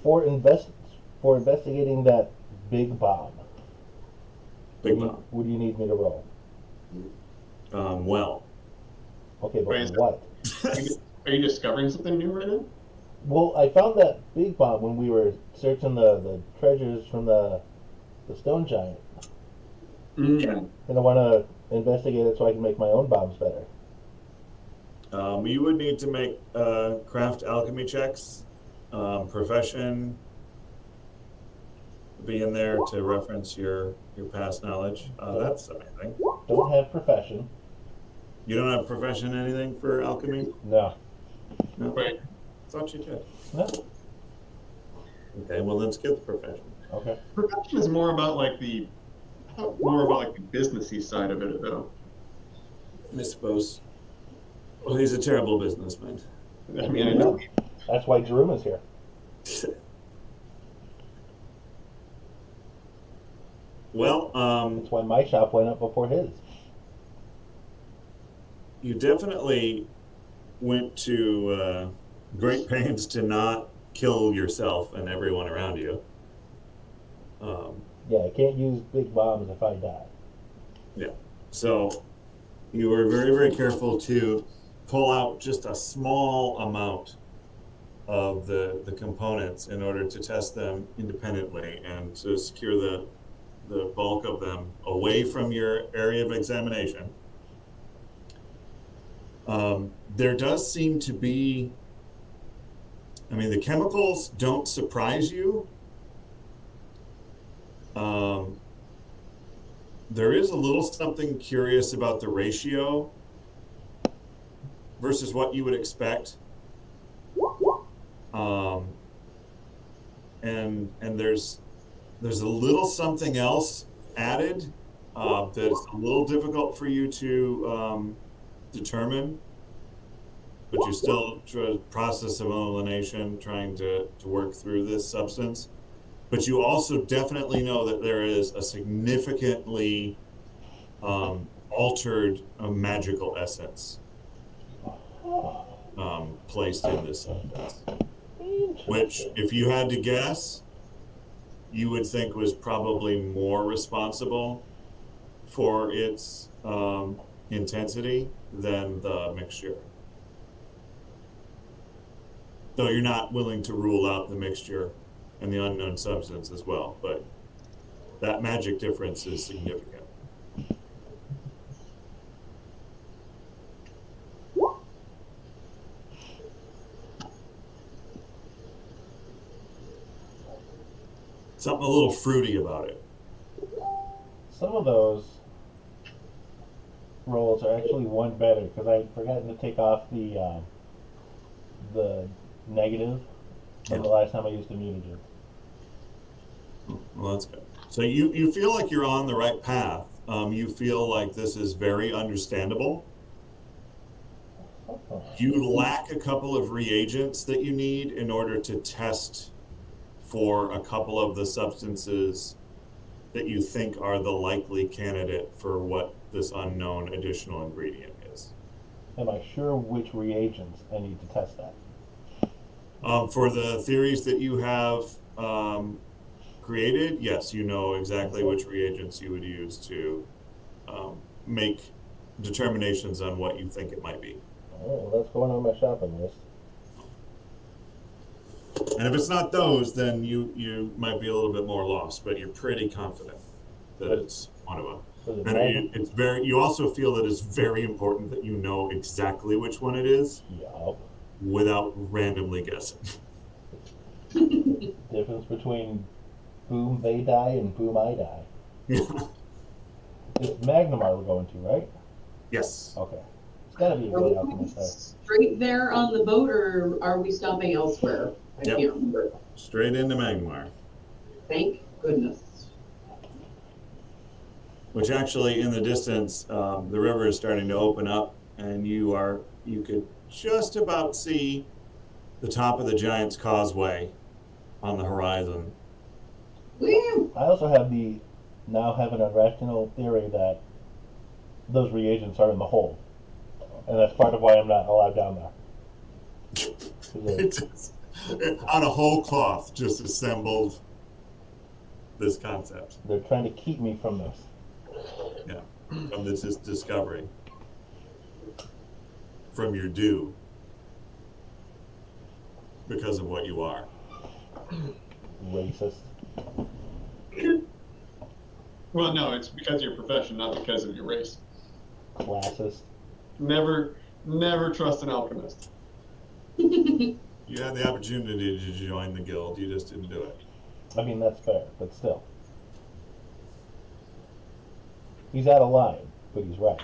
for investigating that big bomb, Big what bomb. do you need me to roll? Well. Okay, but Wait, what? Are you discovering something new right now? Well, I found that big bomb when we were searching the treasures from the stone giant, Mm. and I want to investigate it so I can make my own bombs better. You would need to make craft alchemy checks. Profession be in there to reference your past knowledge. That's amazing. Don't have profession. You don't have profession anything for alchemy? No. No. Wait, Thought you did. No. Okay, well then skip the profession. Okay. perfection is more about like the businessy side of it, though. I suppose. Well, he's a terrible businessman. I mean, I know. That's why Jeruma's here. Well, That's why my shop went up before his. you definitely went to great pains to not kill yourself and everyone around you. Yeah, I can't use big bombs if I die. Yeah. So you were very, very careful to pull out just a small amount of the components in order to test them independently and to secure the bulk of them away from your area of examination. There does seem to be, I mean, the chemicals don't surprise you. There is a little something curious about the ratio versus what you would expect. And there's a little something else added that's a little difficult for you to determine, but you're still trying process of elimination, trying to work through this substance. But you also definitely know that there is a significantly altered magical essence placed in this substance, which, if you had to guess, you would think was probably more responsible for its intensity than the mixture. Though you're not willing to rule out the mixture and the unknown substance as well, but that magic difference is significant. Something a little fruity about it. Some of those rolls are actually one better because I had forgotten to take off the negative from the last time I used the mutagen. Well, that's good. So you feel like you're on the right path. You feel like this is very understandable. You lack a couple of reagents that you need in order to test for a couple of the substances that you think are the likely candidate for what this unknown additional ingredient is. Am I sure which reagents I need to test that? For the theories that you have created, yes, you know exactly which reagents you would use to make determinations on what you think it might be. All right, well, that's going on my shopping list. And if it's not those, then you might be a little bit more lost, but you're pretty confident that it's one of them. And it's very. You also feel that it's very important that you know exactly which one it is, Yup. without randomly guessing. Difference between boom they die and boom I die. It's Magnamar we're going to, right? Yes. Okay. It's gotta be a Are good we alchemist there. straight there on the boat, or are we stopping elsewhere? I Yep. can't remember. Straight into Magmar. Thank goodness. Which actually, in the distance, the river is starting to open up, and you could just about see the top of the Giant's Causeway on the horizon. Woo! I also have an irrational theory that those reagents are in the hold. And that's part of why I'm not allowed down there. It's on a whole cloth, just assembled this concept. They're trying to keep me from this. Yeah, from this discovery, from your due, because of what you are. Racist. Well, no, it's because of your profession, not because of your race. Classist. Never trust an alchemist. You had the opportunity to join the guild, you just didn't do it. I mean, that's fair, but still. He's out of line, but he's right.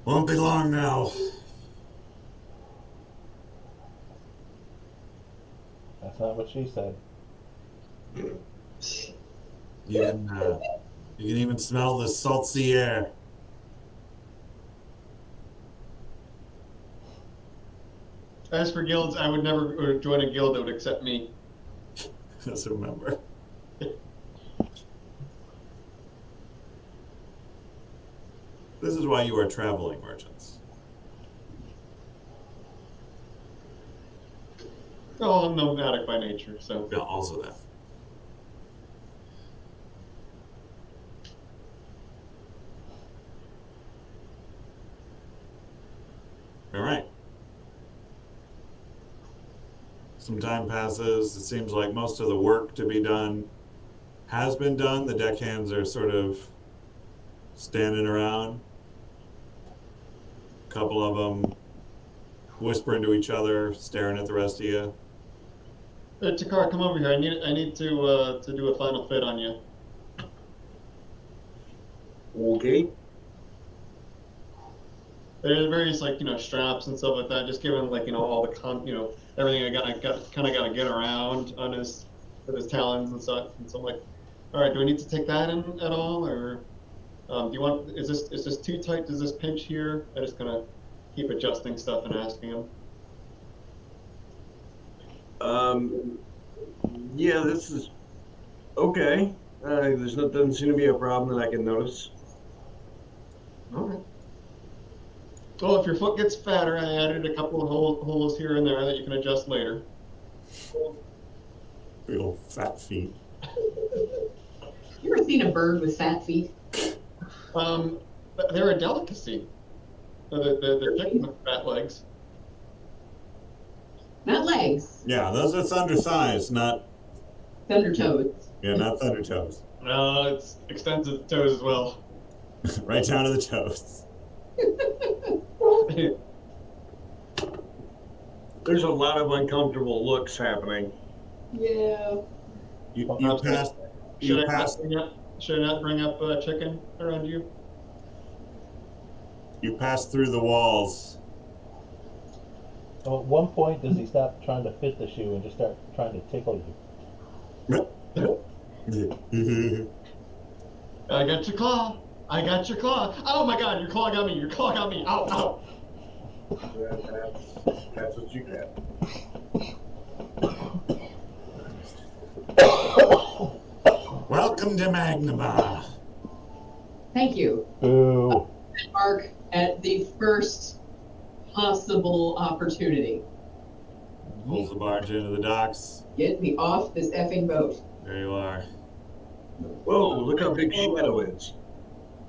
Won't be long now. That's not what she said. You can even smell the salty air. As for guilds, I would never join a guild that would accept me. As a member. This is why you are traveling merchants. Oh, I'm nomadic by nature, so. Yeah, also that. All right. Some time passes. It seems like most of the work to be done has been done. The deckhands are sort of standing around. A couple of them whispering to each other, staring at the rest of you. Hey, Takar, come over here. I need to do a final fit on you. Okay. There's various straps and stuff like that. Just given all the everything I kind of got to get around on with his talons and stuff. And so I'm like, all right, do I need to take that in at all, or do you want? Is this too tight? Does this pinch here? I just kind of keep adjusting stuff and asking him. Yeah, this is okay. Doesn't seem to be a problem that I can notice. All right. Well, if your foot gets fatter, I added a couple of holes here and there that you can adjust later. Big old fat feet. You ever seen a bird with fat feet? They're a delicacy. The chicken with fat legs. Not legs, Yeah, those are thunder thighs, not thunder toes. not thunder toes. It's extensive toes as well. Right down to the toes. There's a lot of uncomfortable looks happening. Yeah. You passed. Should You I passed. not bring up chicken around you? You passed through the walls. So at one point, does he stop trying to fit the shoe and just start trying to tickle you? I got your claw. I got your claw. Oh my God, your claw got me. Your claw got me. Ow, ow. That's what you get. Welcome to Magmar. Thank you. Boo. Mark at the first possible opportunity. Pulls the barge into the docks. Get me off this effing boat. There you are. Whoa, look how big Shadow is.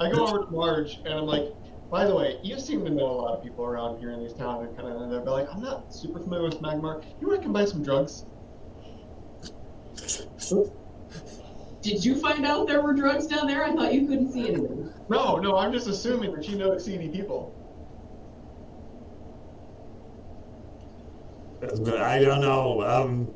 I go over to Marge and I'm like, by the way, you seem to know a lot of people around here in these towns, and they'll be like, I'm not super familiar with Magmar. You want to come buy some drugs? Did you find out there were drugs down there? I thought you couldn't see anything. No, I'm just assuming that you know seedy people. I don't know.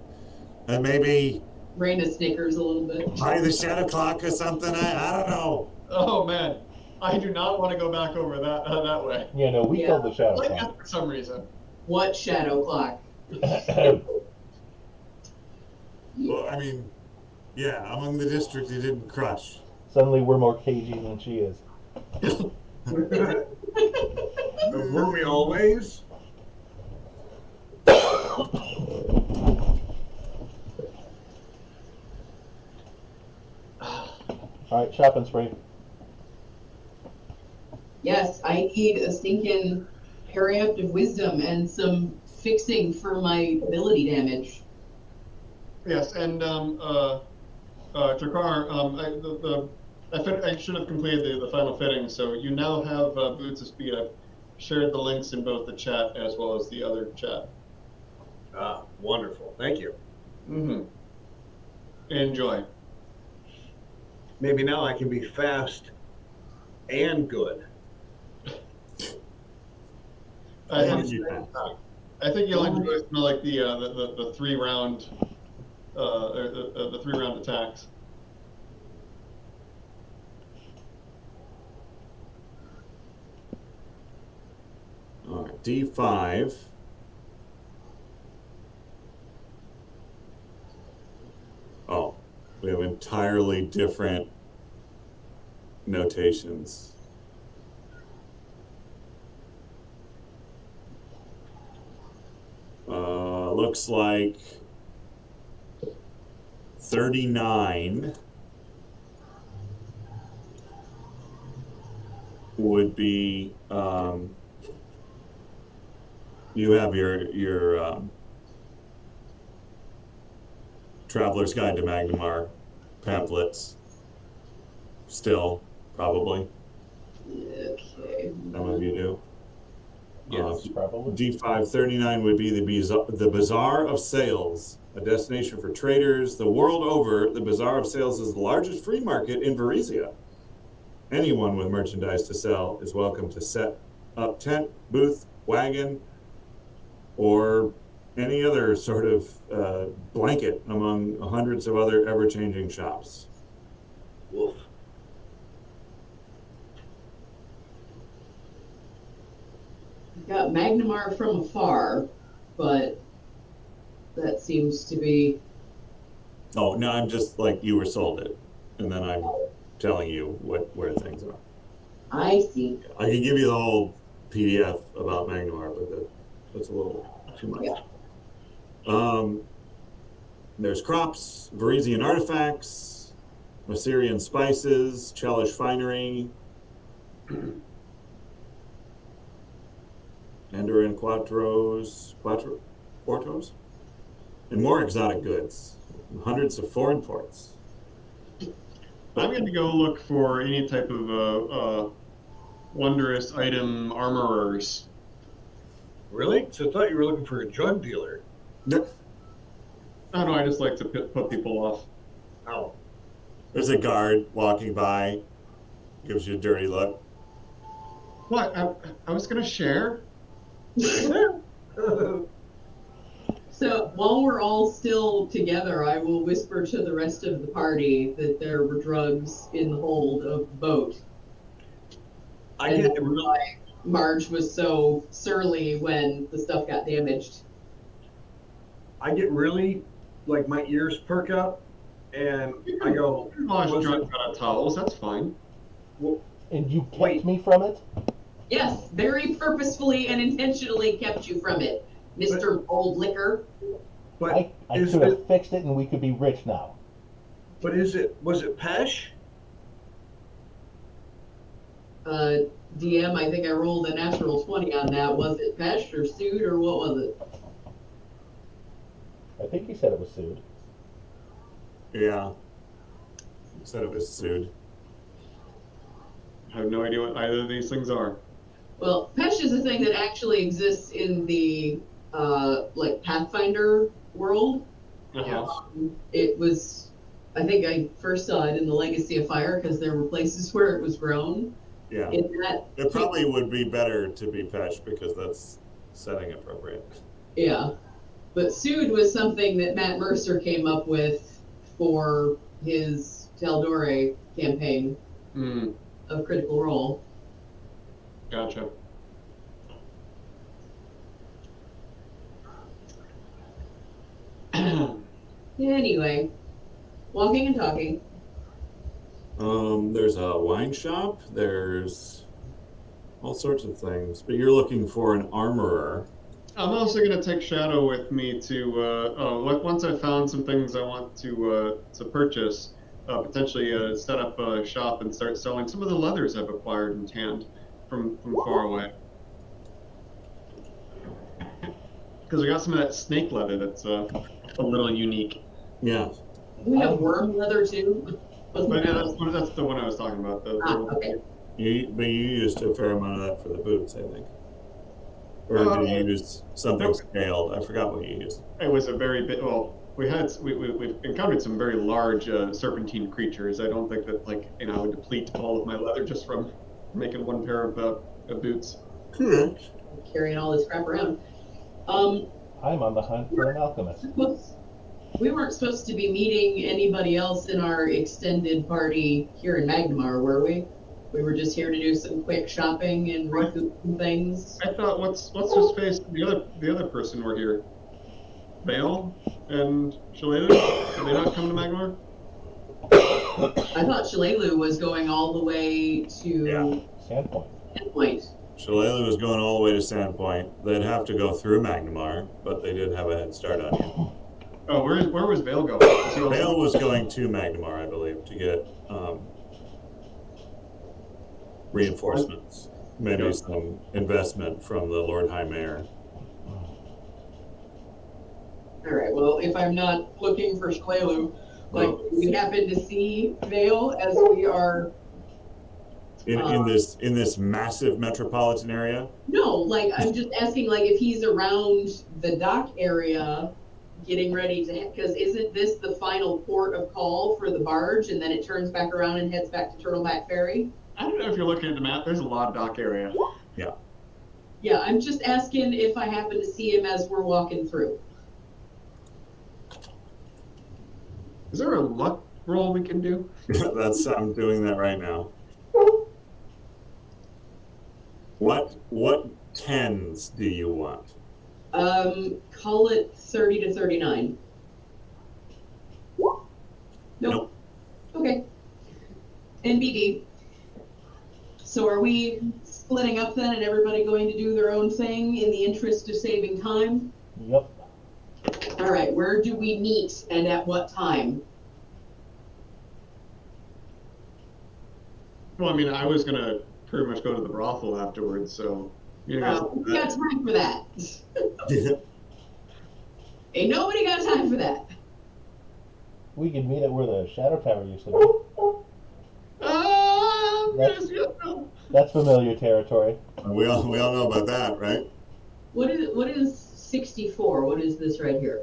Maybe Raina snickers a little bit. Buy the shadow clock or something. I don't know. Oh man, I do not want to go back over that way. Yeah, no, we Yeah. killed the shadow Like that clock. for some reason. What shadow clock? Well, I mean, yeah, among the district he didn't crush. Suddenly we're more cagey than she is. Were we always? Alright, shopping spree. Yes, I need a stinking periaptive wisdom and some fixing for my ability damage. Yes, and Jakar, I should have completed the final fitting, so you now have Boots of Speed. I've shared the links in both the chat as well as the other chat. Ah, wonderful. Thank you. Mm-hmm. Enjoy. Maybe now I can be fast and good. I Long think as you can. you'll enjoy some of like the 3-round the 3-round attacks. All right, D5. Oh, we have entirely different notations. Looks like 39 would be you have your Traveler's Guide to Magnamar pamphlets still, probably. Okay. Some of you do. Yes, probably. D5 39 would be the Bazaar of Sales, a destination for traders. The world over, the Bazaar of Sales is the largest free market in Varisia. Anyone with merchandise to sell is welcome to set up tent, booth, wagon, or any other sort of blanket among hundreds of other ever-changing shops. Woof. Got Magnamar from afar, but that seems to be. Oh, no, I'm just like you were sold it, and then I'm telling you where things are. I see. I can give you the whole PDF about Magnamar, but that's a little too much. Yeah. There's crops, Varisian artifacts, Assyrian spices, Chelish finery, Mandarin quartos, and more exotic goods, and hundreds of foreign ports. I'm going to go look for any type of wondrous item armorers. Really? So I thought you were looking for a drug dealer. I don't know, I just like to put people off. Oh. There's a guard walking by, gives you a dirty look. What? I was going to share? So while we're all still together, I will whisper to the rest of the party that there were drugs in the hold of the boat. I get really, why Marge was so surly when the stuff got damaged. like my ears perk up, and I go, Wash was drugs it- out of towels, that's fine. And you kept Wait. me from it? Yes, very purposefully and intentionally kept you from it, Mr. Old Liquor. but I is could it? have fixed it and we could be rich now. But was it Pesh? DM, I think I rolled a natural 20 on that. Was it Pesh or Sued or what was it? I think he said it was sued. Yeah. Said it was sued. I have no idea what either of these things are. Well, Pesh is a thing that actually exists in the like Pathfinder world. Uh-huh. It was, I think I first saw it in the Legacy of Fire because there were places where it was grown. Yeah. In that, It probably would be better to be Pesh because that's setting appropriate. yeah. But Sued was something that Matt Mercer came up with for his Taldore campaign Mm, of Critical Role. gotcha. Anyway, walking and talking. There's a wine shop. There's all sorts of things. But you're looking for an armorer. I'm also going to take Shadow with me to, once I've found some things I want to purchase, potentially set up a shop and start selling some of the leathers I've acquired and tanned from far away. Because I got some of that snake leather that's a little unique. Yeah. We have worm leather too. But yeah, that's the one I was talking about. Okay. But you used a fair amount of that for the boots, I think. Or did you use something scaled? I forgot what you used. It was a very big. Well, we've encountered some very large serpentine creatures. I don't think that I would deplete all of my leather just from making one pair of boots. Correct. Carrying all this crap around. I'm on the hunt for an alchemist. We weren't supposed to be meeting anybody else in our extended party here in Magnemar, were we? We were just here to do some quick shopping and recoup some things. I thought, what's his face? The other person were here. Vale and Shalelu? Did they not come to Magmar? I thought Shalelu was going all the way to Sandpoint. Sandpoint. Shalelu was going all the way to Sandpoint. They'd have to go through Magnamar, but they did have a head start on you. Oh, where was Vale going? Was he also- Vale was going to Magnamar, I believe, to get reinforcements. Maybe Yeah. some investment from the Lord High Mayor. All right. Well, if I'm not looking for Shalelu, we happen to see Vale as we are. In this massive metropolitan area? No, I'm just asking, if he's around the dock area, getting ready to, because isn't this the final port of call for the barge, and then it turns back around and heads back to Turtleback Ferry? I don't know if you're looking at the map. There's a lot of dock area. Yeah. Yeah, I'm just asking if I happen to see him as we're walking through. Is there a luck roll we can do? I'm doing that right now. What tens do you want? Call it 30 to 39. Nope. Okay. NBD. So are we splitting up then and everybody going to do their own thing in the interest of saving time? Yep. All right, where do we meet and at what time? Well, I mean, I was going to pretty much go to the brothel afterwards, so you guys. We got time for that. Ain't nobody got time for that. We could meet at where the Shadow Tower used to be. Yes, no. That's familiar territory. We all know about that, right? What is 64? What is this right here?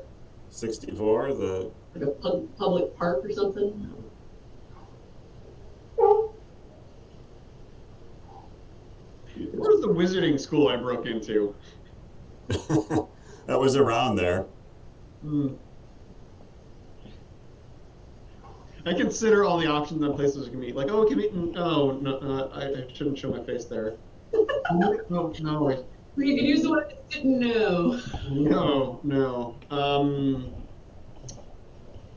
64, the Like a public park or something? Where's the wizarding school I broke into? that was around there. I consider all the options and places we can meet. We can meet in. Oh, no, I shouldn't show my face there. No. You can use the one that didn't know. No.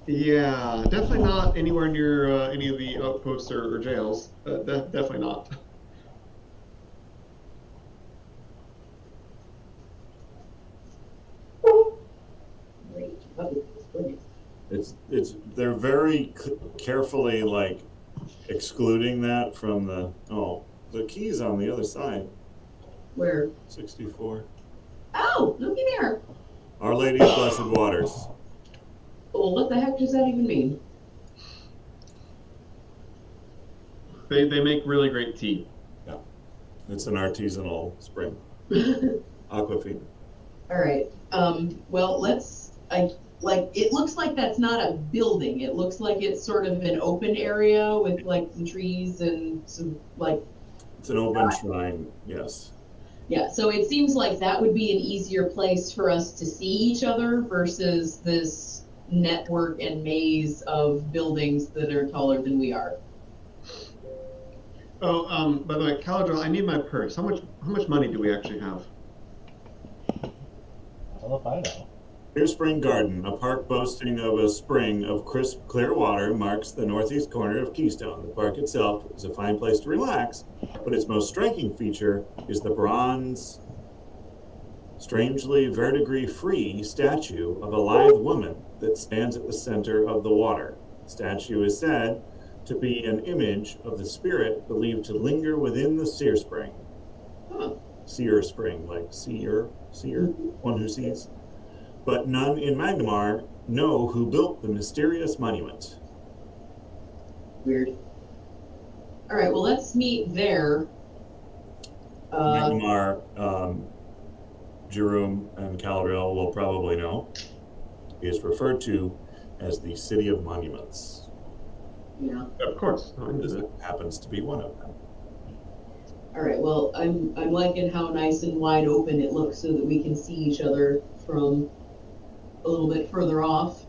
Yeah, definitely not anywhere near any of the outposts or jails. Definitely not. They're very carefully excluding that from the key's on the other side. Where? 64. Oh, looky there. Our Lady of Blessed Waters. Well, what the heck does that even mean? They make really great tea. Yeah, it's an artisanal spring. Aquafina. All right. Well, it looks like that's not a building. It looks like it's sort of an open area with some trees and some It's an open shrine, yes. Yeah, so it seems like that would be an easier place for us to see each other versus this network and maze of buildings that are taller than we are. Oh, by the way, Caladril, I need my purse. How much money do we actually have? Well, if I know. Clear Spring Garden, a park boasting of a spring of crisp, clear water, marks the northeast corner of Keystone. The park itself is a fine place to relax, but its most striking feature is the bronze, strangely verdigris-free statue of a lithe woman that stands at the center of the water. The statue is said to be an image of the spirit believed to linger within the seer spring. Huh. Seer spring, like seer, one who sees. But none in Magnemar know who built the mysterious monument. Weird. All right, well, let's meet there. Magnemar, Jerome, and Caladril will probably know, is referred to as the City of Monuments. Yeah. Of course. I knew This that. happens to be one of them. All right. Well, I'm liking how nice and wide open it looks, so that we can see each other from a little bit further off.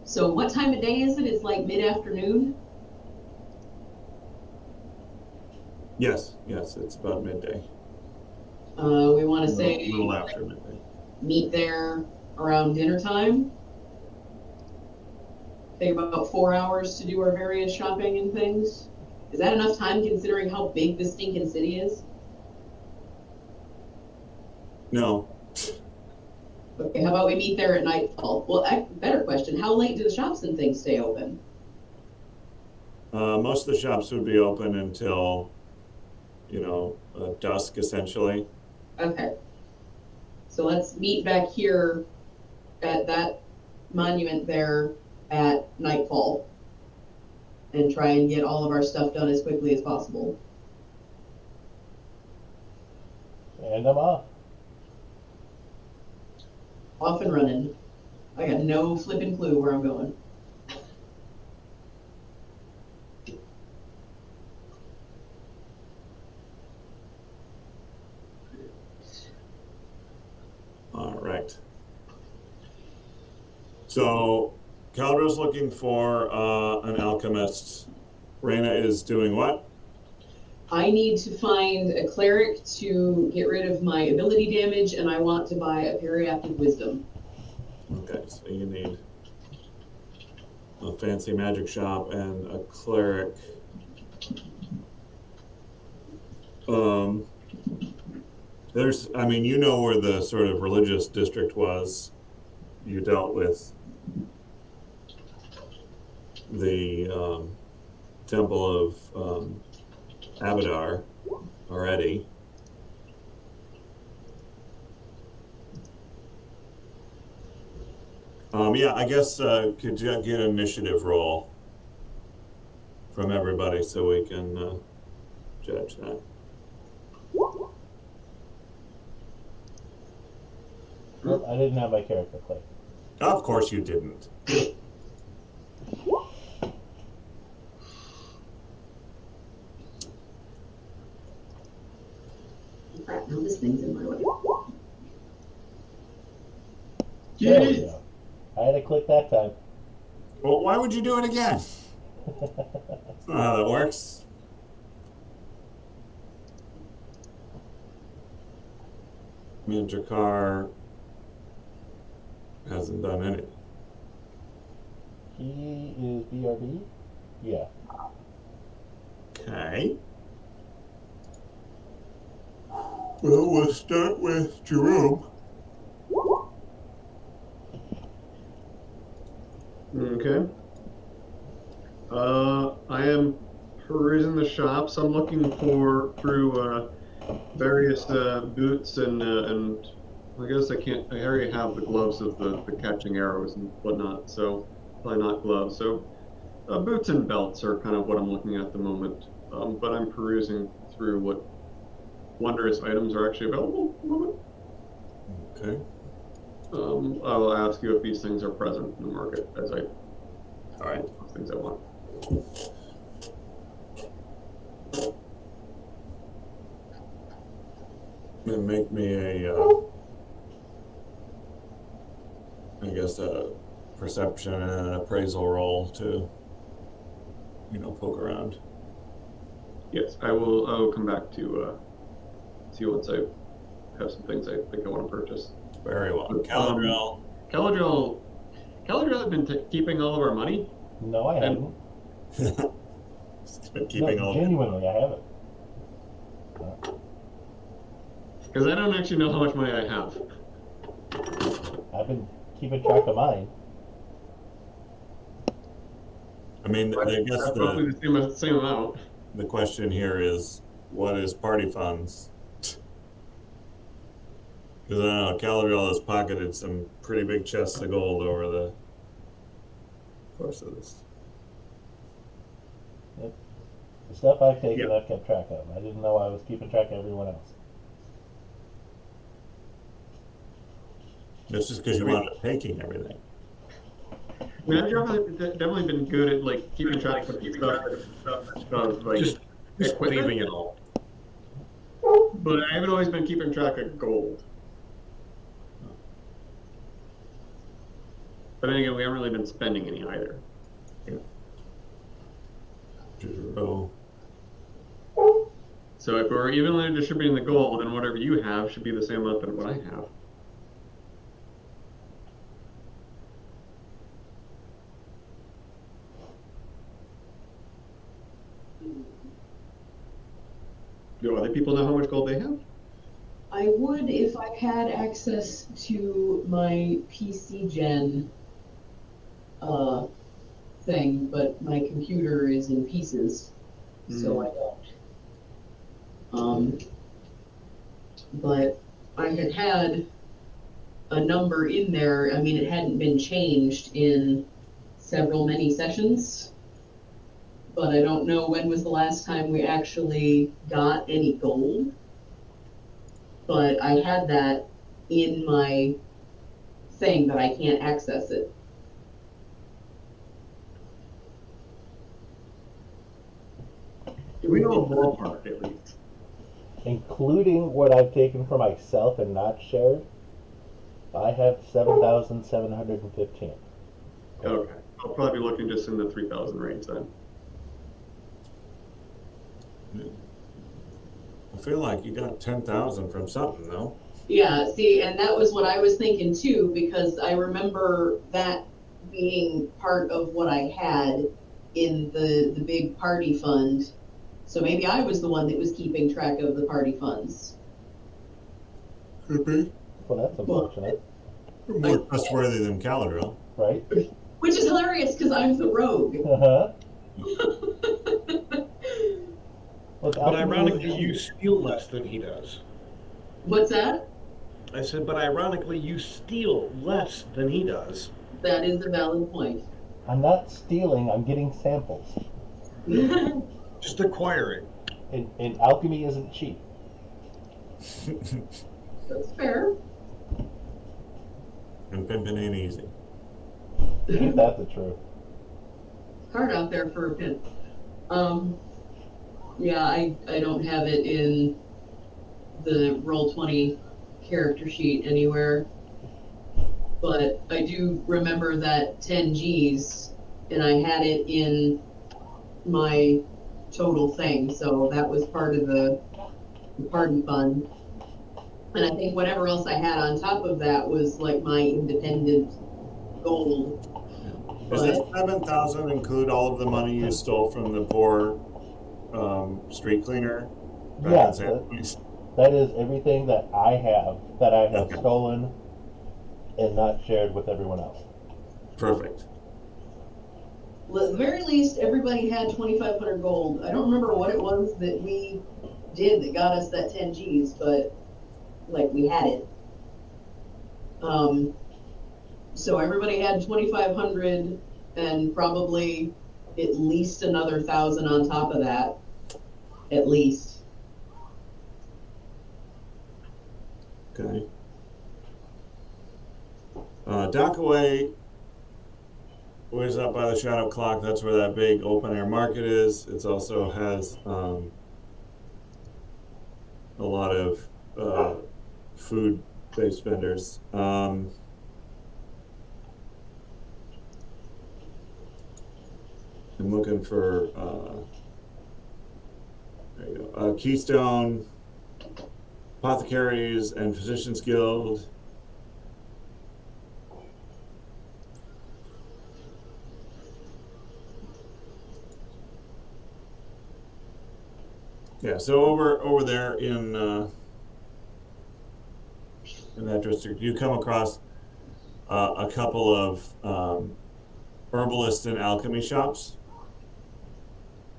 So what time of day is it? It's like mid-afternoon. Yes, it's about midday. We want to A say little after midday. meet there around dinner time. Take about 4 hours to do our various shopping and things. Is that enough time considering how big this stinking city is? No, Okay, how about we meet there at nightfall? Well, better question, how late do the shops and things stay open? most of the shops would be open until, dusk, essentially. Okay. So let's meet back here at that monument there at nightfall and try and get all of our stuff done as quickly as possible. And I'm off. Off and running. I got no flipping clue where I'm going. All right. So, Caldro's looking for an alchemist. Reyna is doing what? I need to find a cleric to get rid of my ability damage, and I want to buy a periaptic wisdom. Okay, so you need a fancy magic shop and a cleric. You know where the sort of religious district was. You dealt with the Temple of Abadar already. Yeah, I guess could you get an initiative roll from everybody so we can judge that. Well, I didn't have my character play. Of course you didn't. Crap, now this thing's in my way. There we go. I had to click that time. Well, why would you do it again? That's not how that works. Jakar hasn't done anything. He is BRB? Yeah. Okay. Well, we'll start with Jerome. Okay. I am perusing the shops. I'm looking through various boots and I guess I already have the gloves of the catching arrows and whatnot, so probably not gloves. So boots and belts are kind of what I'm looking at the moment. But I'm perusing through what wondrous items are actually available at the moment. Okay. I will ask you if these things are present in the market as I All right. things I want. And make me a perception and an appraisal roll to, poke around. Yes, I will come back to see once I have some things I think I want to purchase. Very well. Caladriel had been keeping all of our money. No, I haven't. It's been keeping No, all genuinely, I haven't. Because I don't actually know how much money I have. I've been keeping track of mine. I mean, I guess That's roughly the same amount. the question here is, what is party funds? Because I don't know, Caladriel has pocketed some pretty big chests of gold over the course of this. Yep. The stuff I've taken, I've kept track of. I didn't know I was keeping track of everyone else. It's just because you wound up taking everything. I mean, I've definitely been good at like keeping track of stuff like Just equipment, leaving it all. but I haven't always been keeping track of gold. But then again, we haven't really been spending any either. Oh, So if we're evenly distributing the gold, then whatever you have should be the same amount than what I have. Do other people know how much gold they have? I would if I had access to my PC gen thing, but my computer is in pieces, so I don't. But I had a number in there. I mean, it hadn't been changed in many sessions, but I don't know when was the last time we actually got any gold. But I had that in my thing, but I can't access it. Do we know a ballpark at least? Including what I've taken for myself and not shared, I have 7,715. Okay, I'll probably be looking just in the 3,000 range then. I feel like you got 10,000 from something, though. Yeah, see, and that was what I was thinking too, because I remember that being part of what I had in the big party fund. So maybe I was the one that was keeping track of the party funds. Could be. Well, that's unfortunate, More trustworthy than Caladriel. right? Which is hilarious because I'm the rogue. Uh-huh. But ironically, you steal less than he does. What's that? I said, but ironically, you steal less than he does. That is a valid point. I'm not stealing, I'm getting samples. Just acquiring. And alchemy isn't cheap. That's fair. And pimping ain't easy. Ain't that the truth? It's hard out there for a pimp. Yeah, I don't have it in the Roll20 character sheet anywhere. But I do remember that 10 Gs, and I had it in my total thing, so that was part of the party fund. And I think whatever else I had on top of that was like my independent gold. Does this 7,000 include all of the money you stole from the poor street cleaner? Yeah, that is everything that I have Okay. stolen and not shared with everyone else. Perfect. Well, at the very least, everybody had 2,500 gold. I don't remember what it was that we did that got us that 10 Gs, but like we had it. So everybody had 2,500 and probably at least another 1,000 on top of that, at least. Okay. Dockaway was up by the Shadow Clock. That's where that big open air market is. It also has a lot of food based vendors. I'm looking for there you go. Keystone, Apothecaries, and Physicians Guild. Yeah, so over there in that district, you come across a couple of herbalist and alchemy shops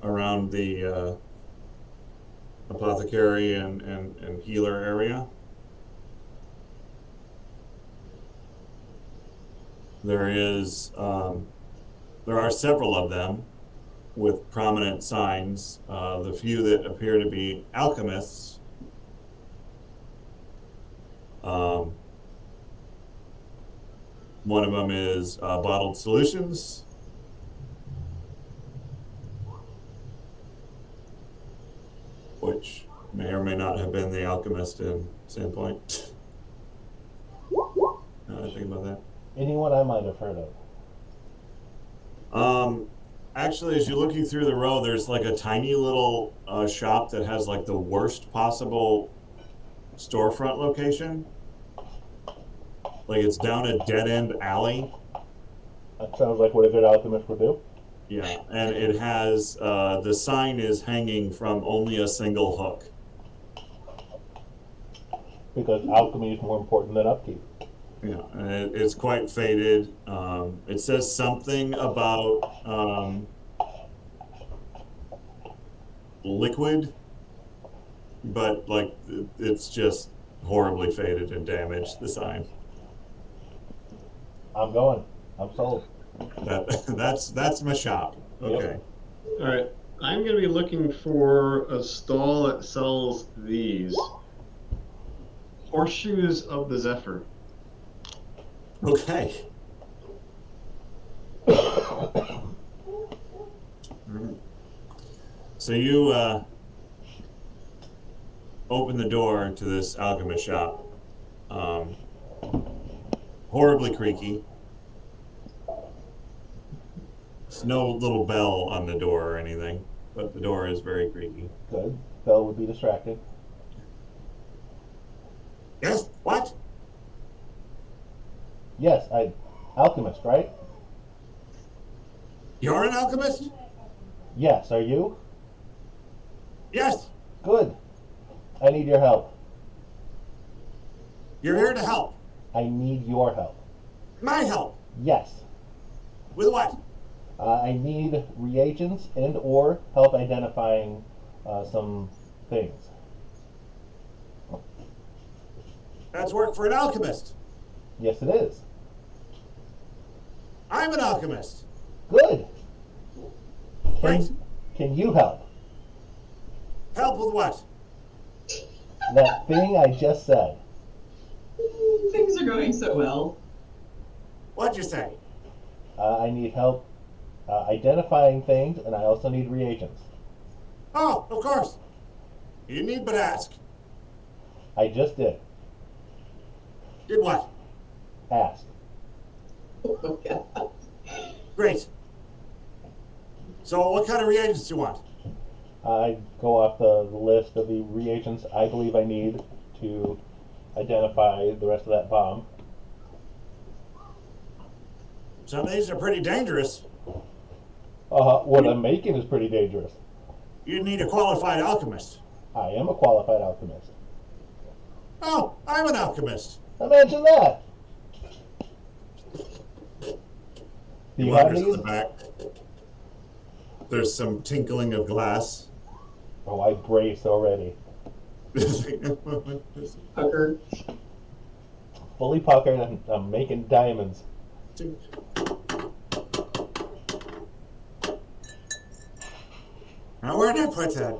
around the apothecary and healer area. There are several of them with prominent signs. The few that appear to be alchemists. One of them is Bottled Solutions. Which may or may not have been the alchemist in Sandpoint. I think about that. Anyone I might have heard of. Actually, as you're looking through the row, there's like a tiny little shop that has like the worst possible storefront location. Like it's down a dead-end alley. That sounds like what a good alchemist would do. Yeah, and it has, the sign is hanging from only a single hook. Because alchemy is more important than upkeep. Yeah, and it's quite faded. It says something about liquid, but like it's just horribly faded and damaged, the sign. I'm going. I'm sold. That's my shop. Okay. All right. I'm going to be looking for a stall that sells these horseshoes of the Zephyr. Okay. So you open the door to this alchemist shop. Horribly creaky. There's no little bell on the door or anything, but the door is very creaky. Good. Bell would be distracting. Yes? What? Yes, alchemist, right? You're an alchemist? Yes, are you? Yes. Good. I need your help. You're here to help. I need your help. My help. Yes. With what? I need reagents and or help identifying some things. That's work for an alchemist. Yes, it is. I'm an alchemist. Good. Great. Can you help? Help with what? That thing I just said. Things are going so well. What'd you say? I need help identifying things, and I also need reagents. Oh, of course. You need but ask. I just did. Did what? Ask. Oh, God. Great. So what kind of reagents do you want? I go off the list of the reagents I believe I need to identify the rest of that bomb. Some of these are pretty dangerous. What I'm making is pretty dangerous. You need a qualified alchemist. I am a qualified alchemist. Oh, I'm an alchemist. Imagine that. Do you have Wanders in these? the back. There's some tinkling of glass. Oh, I brace already. Pucker. Fully puckered, and I'm making diamonds. Now, where did I put that?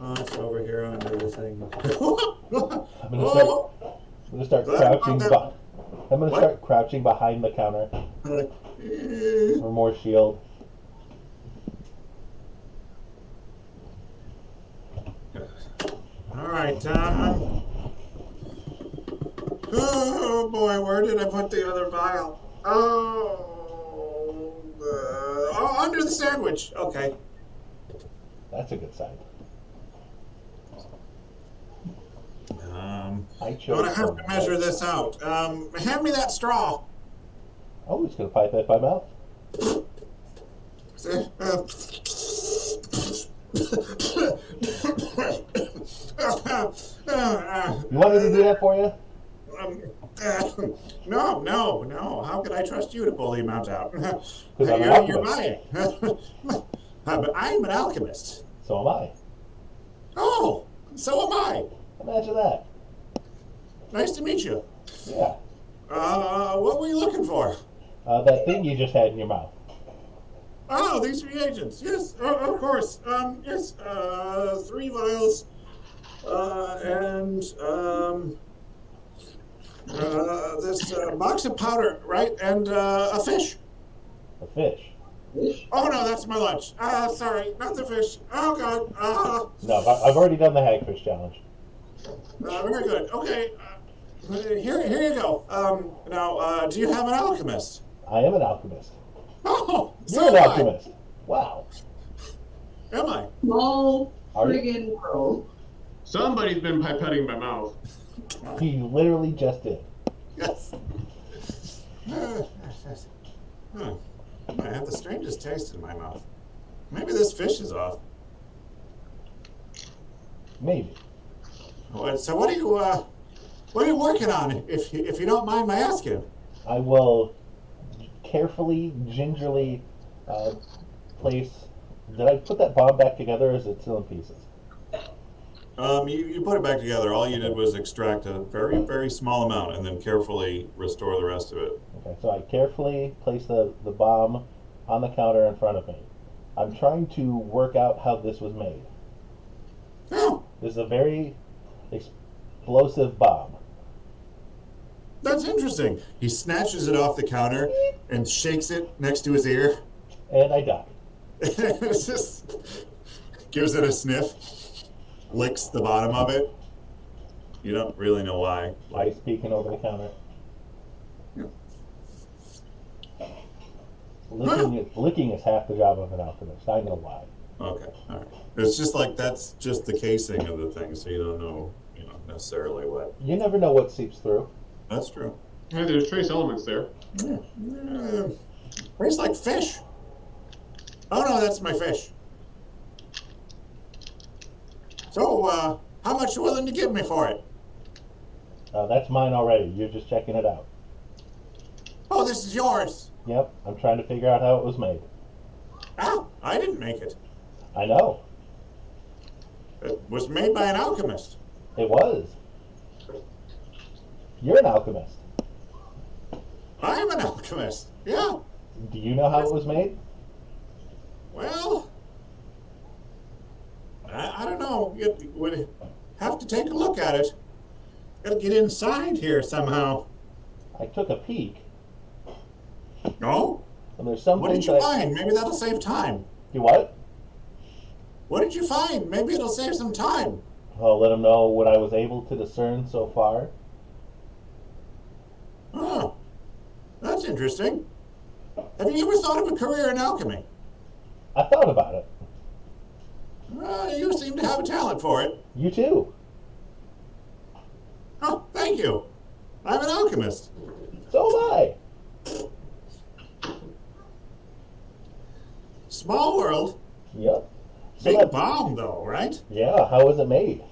Oh, it's over here under the thing. I'm gonna start crouching. I'm gonna start crouching behind the counter for more shield. All right, oh boy, where did I put the other vial? Oh, under the sandwich. Okay. That's a good sign. I'm I gonna chose have some to measure right. this out. Hand me that straw. Oh, he's gonna pipe that by mouth. You want me to do that for you? No. How could I trust you to pull the amount out? Because I'm an You're alchemist. buying. But I'm an alchemist. So am I. Oh, so am I. Imagine that. Nice to meet you. Yeah. What were you looking for? That thing you just had in your mouth. Oh, these reagents. Yes, of course. Yes, 3 vials, and this box of powder, right? And a fish. A fish. Oh no, that's my lunch. Sorry, not the fish. Oh God. No, I've already done the hagfish challenge. Very good. Okay. Here you go. Now, do you have an alchemist? I am an alchemist. Oh, You're so an am I. alchemist. Wow. Am I? Small Are you? friggin' world. Somebody's been pipetting my mouth. He literally just did. Yes. I have the strangest taste in my mouth. Maybe this fish is off. Maybe. So what are you working on? If you don't mind my asking. I will carefully, gingerly place. Did I put that bomb back together, or is it still in pieces? You put it back together. All you did was extract a very, very small amount and then carefully restore the rest of it. Okay, so I carefully place the bomb on the counter in front of me. I'm trying to work out how this was made. Oh, This is a very explosive bomb. that's interesting. He snatches it off the counter and shakes it next to his ear. And I duck. It's just gives it a sniff, licks the bottom of it. You don't really know why. Ice peeking over the counter. Licking is half the job of an alchemist. I know why. Okay, all right. It's just like that's just the casing of the thing, so you don't know, necessarily what. You never know what seeps through. That's true. Hey, there's trace elements there. Tastes like fish. Oh no, that's my fish. So, how much you willing to give me for it? That's mine already. You're just checking it out. Oh, this is yours. Yep, I'm trying to figure out how it was made. Ah, I didn't make it. I know. It was made by an alchemist. It was. You're an alchemist. I'm an alchemist. Yeah. Do you know how it was made? Well, I don't know. You would have to take a look at it. Gotta get inside here somehow. I took a peek, No? and there's some What did things you that find? Maybe that'll save time. You what? What did you find? Maybe it'll save some time. I'll let them know what I was able to discern so far. Oh, that's interesting. Have you ever thought of a career in alchemy? I thought about it. You seem to have a talent for it. You too. Oh, thank you. I'm an alchemist. So am I. Small world. Yep. So Big that- bomb, though, right? Yeah, how was it made?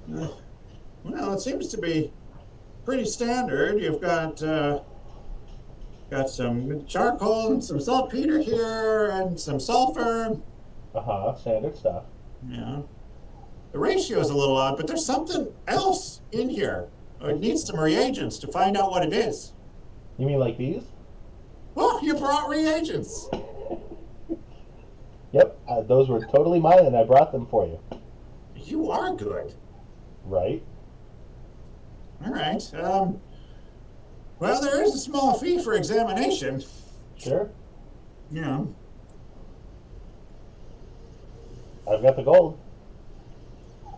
Well, it seems to be pretty standard. You've got some charcoal and some saltpeter here and some sulfur. Standard stuff. Yeah. The ratio is a little odd, but there's something else in here. It needs some reagents to find out what it is. You mean like these? Oh, you brought reagents. Yep, those were totally mine, and I brought them for you. You are good. Right? All right. Well, there is a small fee for examination. Sure. Yeah. I've got the gold.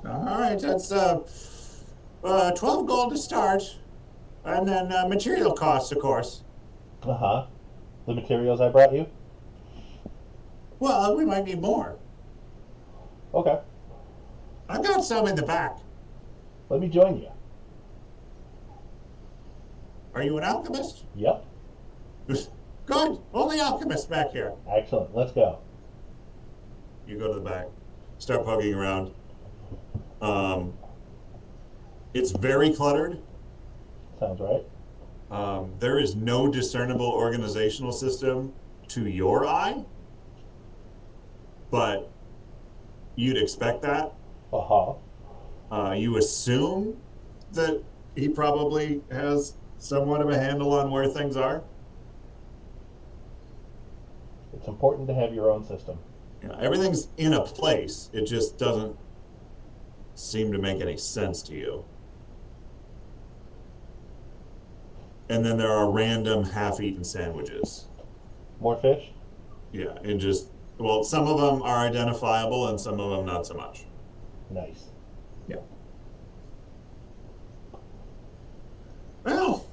All right. That's 12 gold to start, and then material costs, of course. The materials I brought you? Well, we might need more. Okay. I've got some in the back. Let me join you. Are you an alchemist? Yep. Good. Only alchemists back here. Excellent. Let's go. You go to the back. Start poking around. It's very cluttered. Sounds right. There is no discernible organizational system to your eye, but you'd expect that. You assume that he probably has somewhat of a handle on where things are. It's important to have your own system. Yeah, everything's in a place. It just doesn't seem to make any sense to you. And then there are random half-eaten sandwiches. More fish? Yeah, and just, well, some of them are identifiable and some of them not so much. Nice. Yeah. Well,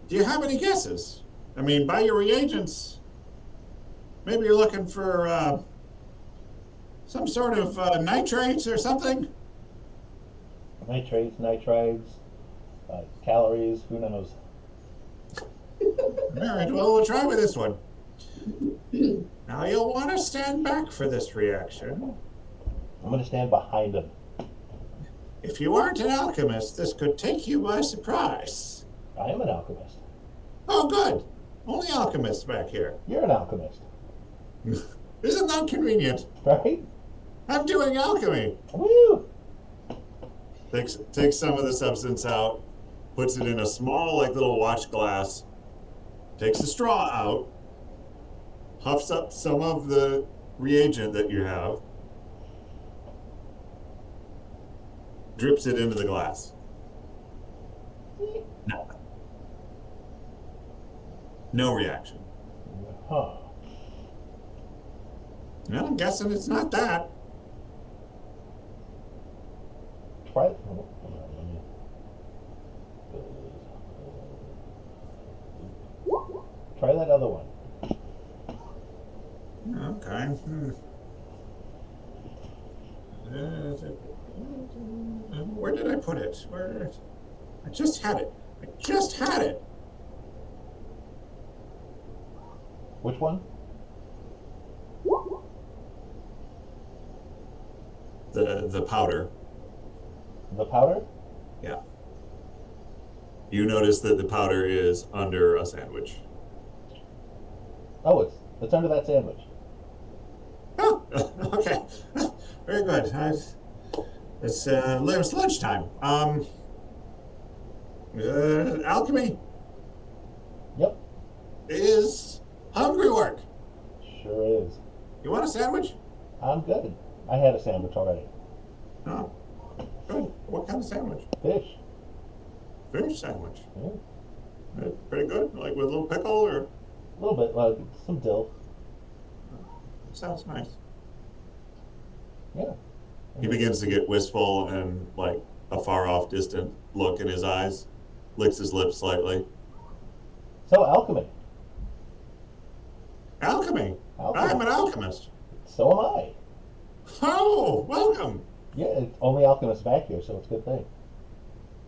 do you have any guesses? I mean, by your reagents, maybe you're looking for some sort of nitrates or something? Nitrates, nitrides, calories, who knows? All right, well, we'll try with this one. Now, you'll want to stand back for this reaction. I'm going to stand behind him. If you aren't an alchemist, this could take you by surprise. I am an alchemist. Oh, good. Only alchemists back here. You're an alchemist. Isn't that convenient? Right? I'm doing alchemy. Woo! Takes some of the substance out, puts it in a small, like, little watch glass, takes the straw out, puffs up some of the reagent that you have, drips it into the glass. Nothing. No reaction. Huh. Well, I'm guessing it's not that. Try Try that other one. Okay. Where did I put it? I just had it. I just had it. Which one? The powder. The powder? Yeah. You notice that the powder is under a sandwich. Oh, it's under that sandwich. Oh, okay. Very good. It's lunchtime. Alchemy Yep. is hungry work. Sure is. You want a sandwich? I'm good. I had a sandwich already. Oh, good. What kind of sandwich? Fish. Fish sandwich. Yeah. Pretty good. Like with a little pickle or? A little bit, like some dill. Sounds nice. Yeah. He begins to get wistful and like a far off distant look in his eyes. Licks his lips slightly. So, alchemy. Alchemy. I'm an alchemist. So am I. Oh, welcome. Yeah, it's only alchemists back here, so it's a good thing.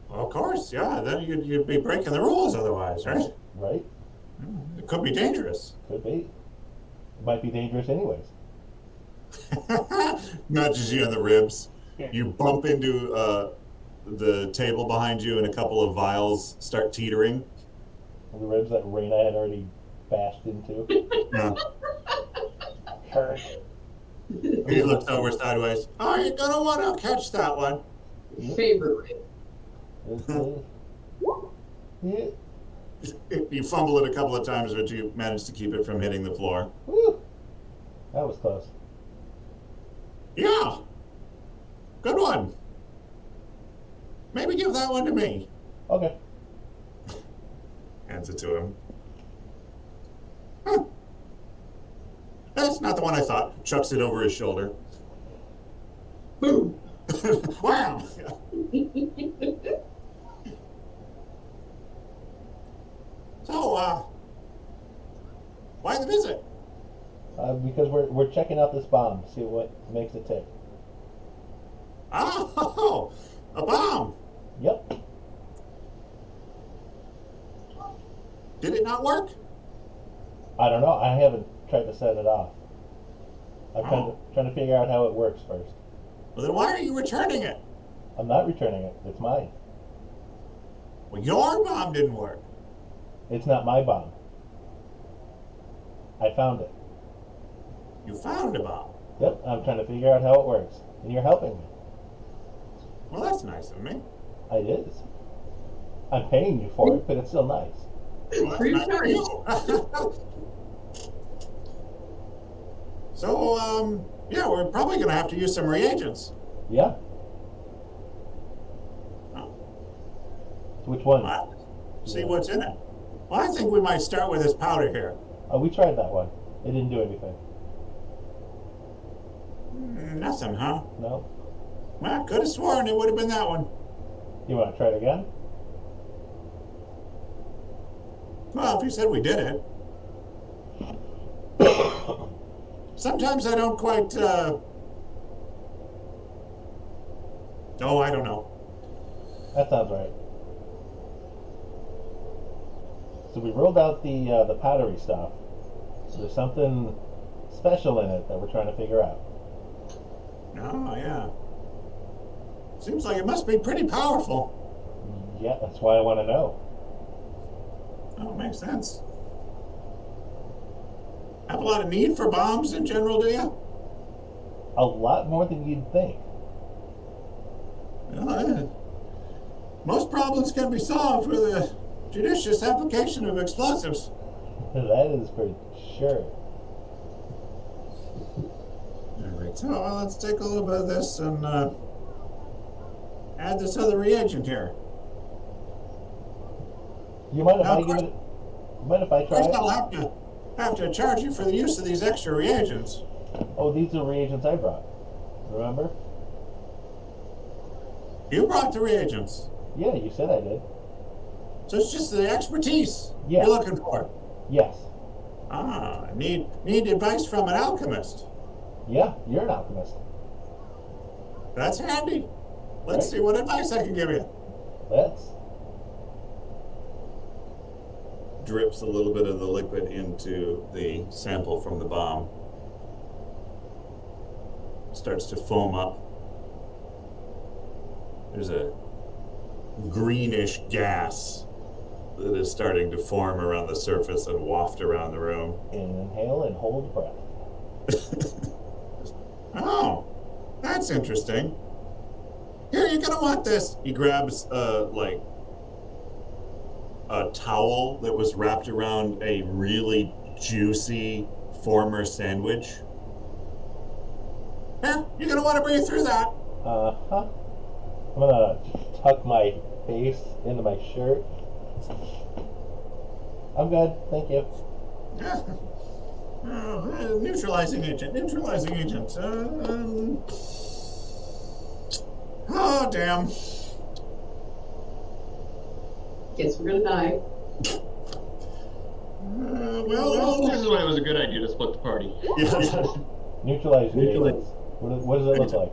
Well, of course, yeah. Then you'd be breaking the rules otherwise, right? Right? It could be dangerous. Could be. It might be dangerous anyways. Nudges you in the ribs. You bump into the table behind you, and a couple of vials start teetering. The ribs that Raina had already bashed into. Yeah. Hurt. He looks over sideways. Oh, you're gonna want to catch that one. Favorite. Yeah. You fumble it a couple of times, but you manage to keep it from hitting the floor. Woo. That was close. Yeah. Good one. Maybe give that one to me. Okay. Hands it to him. Huh. That's not the one I thought. Chucks it over his shoulder. Boom. Wow. So, why the visit? Because we're we're checking out this bomb, see what makes it tick. Oh, a bomb. Yep. Did it not work? I don't know. I haven't tried to set it off. I'm Oh. trying to figure out how it works first. Well, then why are you returning it? I'm not returning it. It's mine. Well, your bomb didn't work. It's not my bomb. I found it. You found a bomb. Yep. I'm trying to figure out how it works, and you're helping me. Well, that's nice of me. It is. I'm paying you for it, but it's still nice. Well, Free that's nice for charge. you. So, yeah, we're probably going to have to use some reagents. Yeah. Oh. Which one? See what's in it. Well, I think we might start with this powder here. Oh, we tried that one. It didn't do anything. Nothing, huh? No. Well, could have sworn it would have been that one. You want to try it again? Well, if you said we did it. Sometimes I don't quite, Oh, I don't know. That sounds right. So we rolled out the powdery stuff. So there's something special in it that we're trying to figure out. Oh, yeah. Seems like it must be pretty powerful. Yeah, that's why I want to know. Oh, makes sense. Have a lot of need for bombs in general, do you? A lot more than you'd think. Well, most problems can be solved with a judicious application of explosives. That is for sure. All right, so let's take a little bit of this and add this other reagent here. You mind if Now, I give it? You mind if I try First, it? I'll have to charge you for the use of these extra reagents. Oh, these are reagents I brought. Remember? You brought the reagents, Yeah, you said I did. so it's just the expertise Yeah. you're looking for. Yes. Ah, need advice from an alchemist. Yeah, you're an alchemist. That's handy. Let's Right. see what advice I can give you. Let's. Drips a little bit of the liquid into the sample from the bomb. Starts to foam up. There's a greenish gas that is starting to form around the surface and waft around the room. Inhale and hold breath. Oh, that's interesting. Here, you're gonna want this. He grabs like a towel that was wrapped around a really juicy former sandwich. Here, you're gonna want to breathe through that. Uh-huh. I'm gonna tuck my face into my shirt. I'm good, thank you. Yeah. Neutralizing agent. Neutralizing agent. Oh, damn. Guess we're gonna die. Well, This is why it was a good idea to split the party. yeah. Neutralize agents. What does it look like?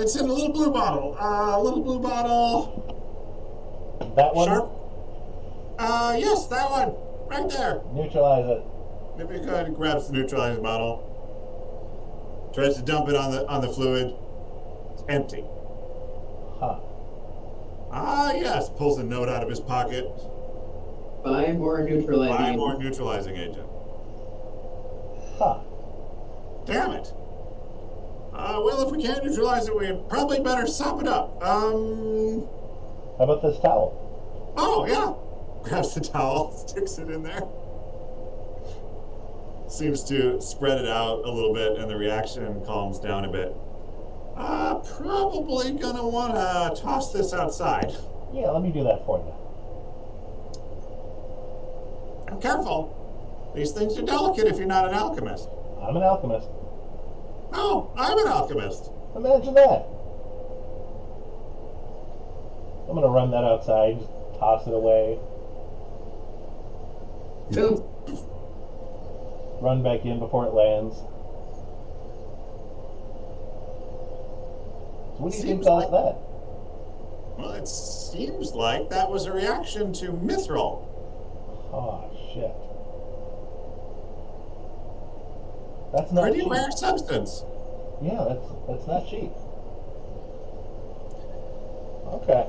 It's in a little blue bottle. Little blue bottle. That one? Sharp. Yes, that one. Right there. Neutralize it. If you could, grabs the neutralizing bottle. Tries to dump it on the fluid. It's empty. Huh. Ah, yes. Pulls a note out of his pocket. Buy more neutralizing. Buy more neutralizing agent. Huh. Damn it. Well, if we can't neutralize it, we probably better sop it up. How about this towel? Oh, yeah. Grabs the towel, sticks it in there. Seems to spread it out a little bit, and the reaction calms down a bit. Probably gonna want to toss this outside. Yeah, let me do that for you. Careful. These things are delicate if you're not an alchemist. I'm an alchemist. Oh, I'm an alchemist. Imagine that. I'm gonna run that outside, just toss it away. Boom. run back in before it lands. So what do you think Seems caused like- that? Well, it seems like that was a reaction to mithril. Oh shit. That's not Pretty cheap. rare substance. Yeah, that's not cheap. Okay.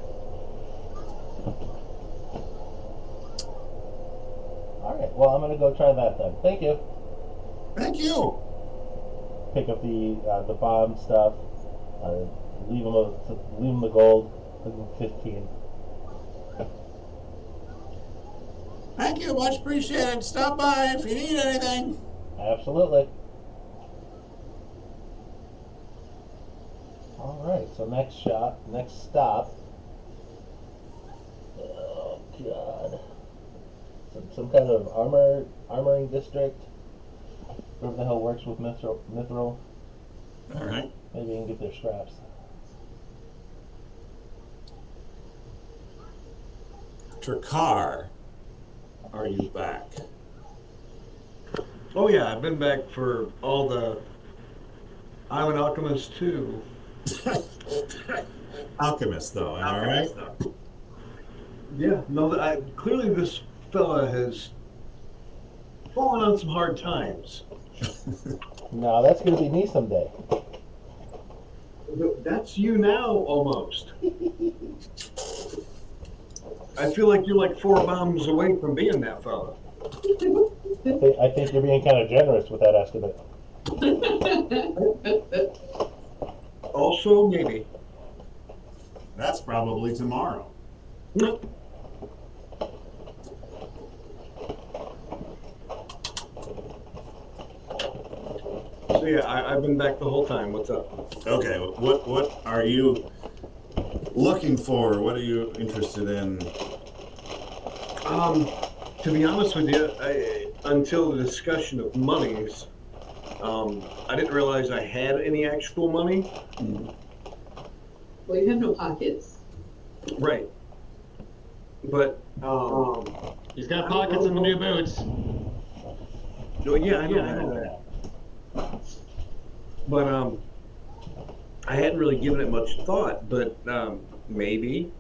All right. Well, I'm gonna go try that then. Thank you. Thank you. Pick up the bomb stuff. Leave them the gold. Leave them 15. Thank you. Much appreciated. Stop by if you need anything. Absolutely. All right. So next stop. Oh God. Some kind of armoring district. Whoever the hell works with mithril. All right. Maybe you can get their scraps. Trakar, are you back? Oh yeah, I've been back for all the. I'm an alchemist too. Alchemist, though, am I right? Yeah, no, clearly this fella has fallen on some hard times. No, that's gonna be me someday. That's you now, almost. I feel like you're like 4 bombs away from being that fella. I think you're being kind of generous with that estimate. Also, maybe. That's probably tomorrow. So yeah, I've been back the whole time. What's up? Okay, what are you looking for? What are you interested in? To be honest with you, until the discussion of monies, I didn't realize I had any actual money. Well, you have no pockets. Right. But He's got pockets in the new boots. no, yeah, I know that. But I hadn't really given it much thought. But maybe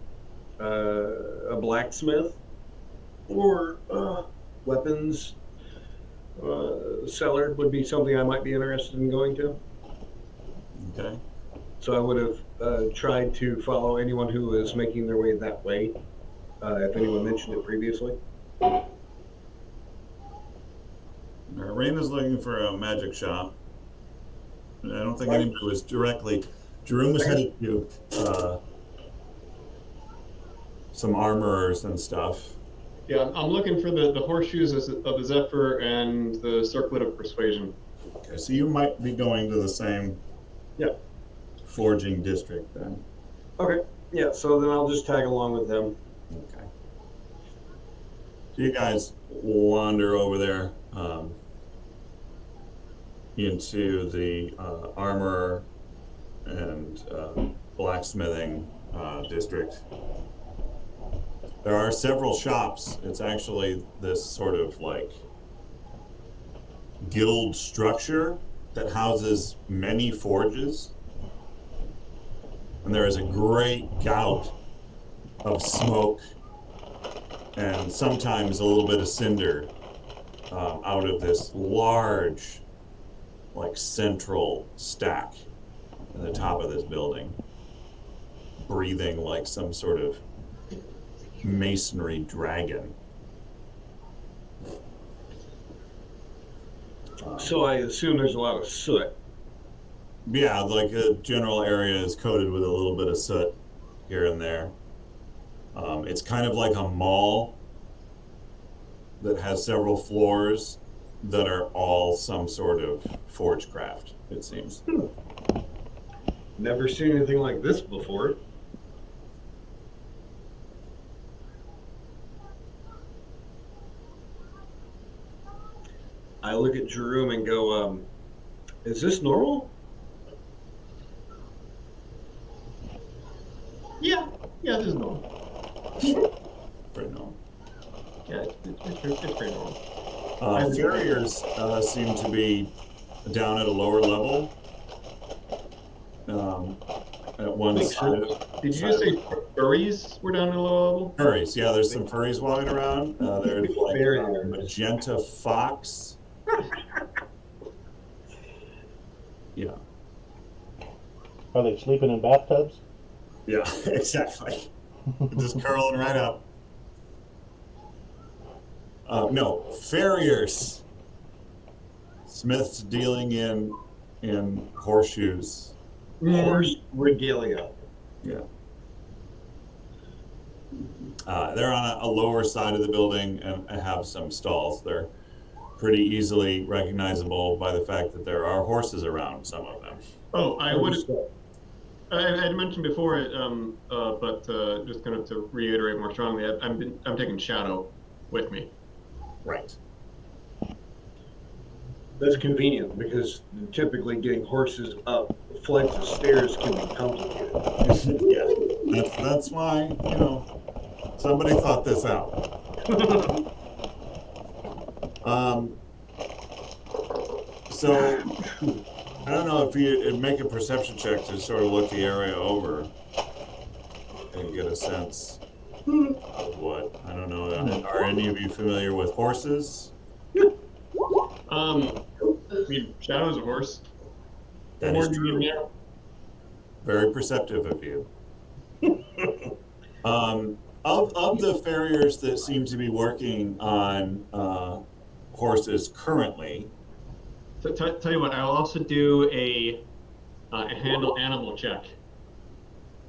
a blacksmith or weapons seller would be something I might be interested in going to. Okay. So I would have tried to follow anyone who was making their way that way, if anyone mentioned it previously. Raina's looking for a magic shop. I don't think anybody was directly. Jerome was headed to some armorers and stuff. Yeah, I'm looking for the horseshoes of the Zephyr and the circlet of persuasion. Okay, so you might be going to the same forging district then. Okay. Yeah. So then I'll just tag along with them. Okay. So you guys wander over there into the armor and blacksmithing district. There are several shops. It's actually this sort of like guild structure that houses many forges. And there is a great gout of smoke and sometimes a little bit of cinder out of this large, like central stack at the top of this building, breathing like some sort of masonry dragon. So I assume there's a lot of soot. Yeah, like the general area is coated with a little bit of soot here and there. It's kind of like a mall that has several floors that are all some sort of forge craft, it seems. Never seen anything like this before. I look at Jerome and go, is this normal? Yeah, this is normal. Pretty normal. Yeah, it's pretty normal. Farriers seem to be down at a lower level. At one Makes side. sense. Did you just say furries were down at a low level? Furries, yeah, there's some furries walking around. There's like Farriers. magenta fox. Yeah. Are they sleeping in bathtubs? Yeah, exactly. Just curling right up. No, farriers. Smiths dealing in horseshoes. Horse regalia. Yeah. They're on a lower side of the building and have some stalls. They're pretty easily recognizable by the fact that there are horses around some of them. Oh, I had mentioned before, but just kind of to reiterate more strongly, I'm taking Shadow with me. Right. That's convenient because typically getting horses up flights of stairs can be complicated. Yeah. That's why, somebody thought this out. So I don't know if you make a perception check to sort of look the area over and get a sense of what. I don't know. Are any of you familiar with horses? I mean, Shadow's a horse. That is true. Very perceptive of you. Of the farriers that seem to be working on horses currently. So tell you what, I'll also do a handle animal check.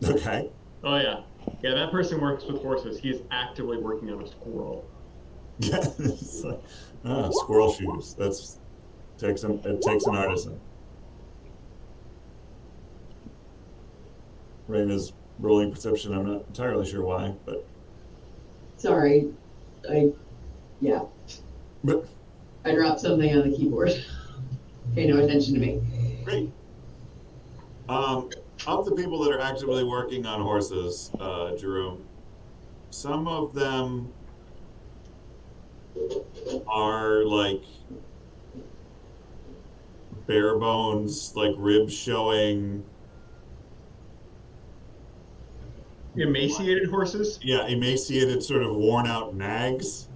Okay. Oh yeah, that person works with horses. He's actively working on a squirrel. Yeah, it's like, squirrel shoes. It takes an artisan. Raina's rolling perception. I'm not entirely sure why, but Sorry. Yeah. But I dropped something on the keyboard. Pay no attention to me. great. Of the people that are actively working on horses, Jerome, some of them are like bare bones, like ribs showing. Emaciated horses? Yeah, emaciated, sort of worn out nags.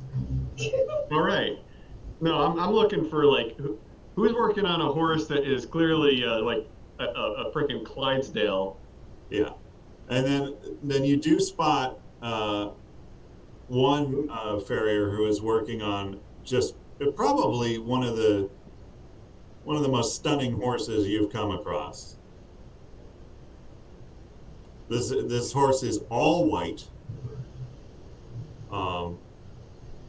All right. No, I'm looking for like who's working on a horse that is clearly like a freaking Clydesdale. Yeah, and then you do spot one farrier who is working on just probably one of the most stunning horses you've come across. This horse is all white,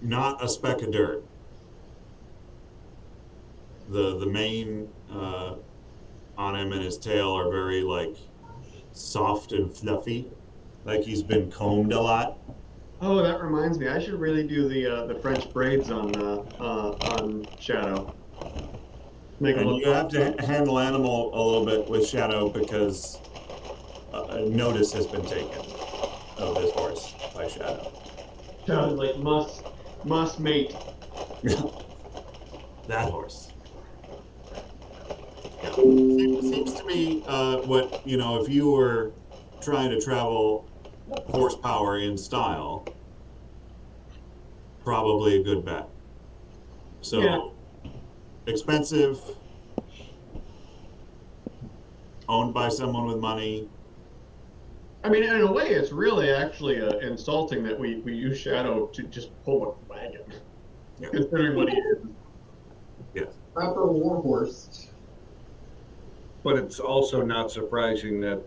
not a speck of dirt. The mane on him and his tail are very like soft and fluffy, like he's been combed a lot. Oh, that reminds me. I should really do the French braids on Shadow. Make him And look. you have to handle animal a little bit with Shadow because notice has been taken of this horse by Shadow. Shadow like must mate. That horse. Yeah. Seems to me what, if you were trying to travel horsepower in style, probably a good bet. So, yeah. Expensive, owned by someone with money. I mean, in a way, it's really actually insulting that we use Shadow to just pull a wagon, considering what he is. Yes. Proper war horse. But it's also not surprising that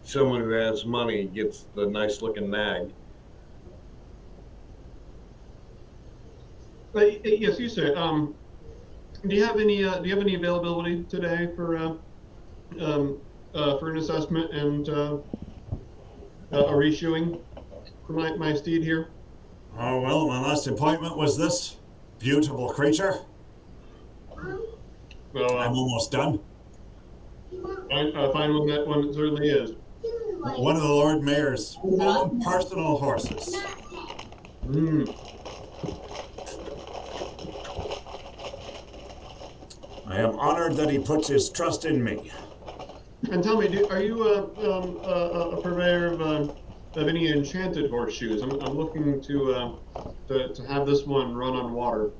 someone who has money gets the nice looking nag. Yes, you say. Do you have any availability today for an assessment and a reshoeing for my steed here? Oh, well, my last appointment was this beautiful creature. Well, I'm almost done. I find one certainly is. One of the Lord Mayor's own personal horses. I am honored that he puts his trust in me. And tell me, are you a purveyor of any enchanted horseshoes? I'm looking to have this one run on water.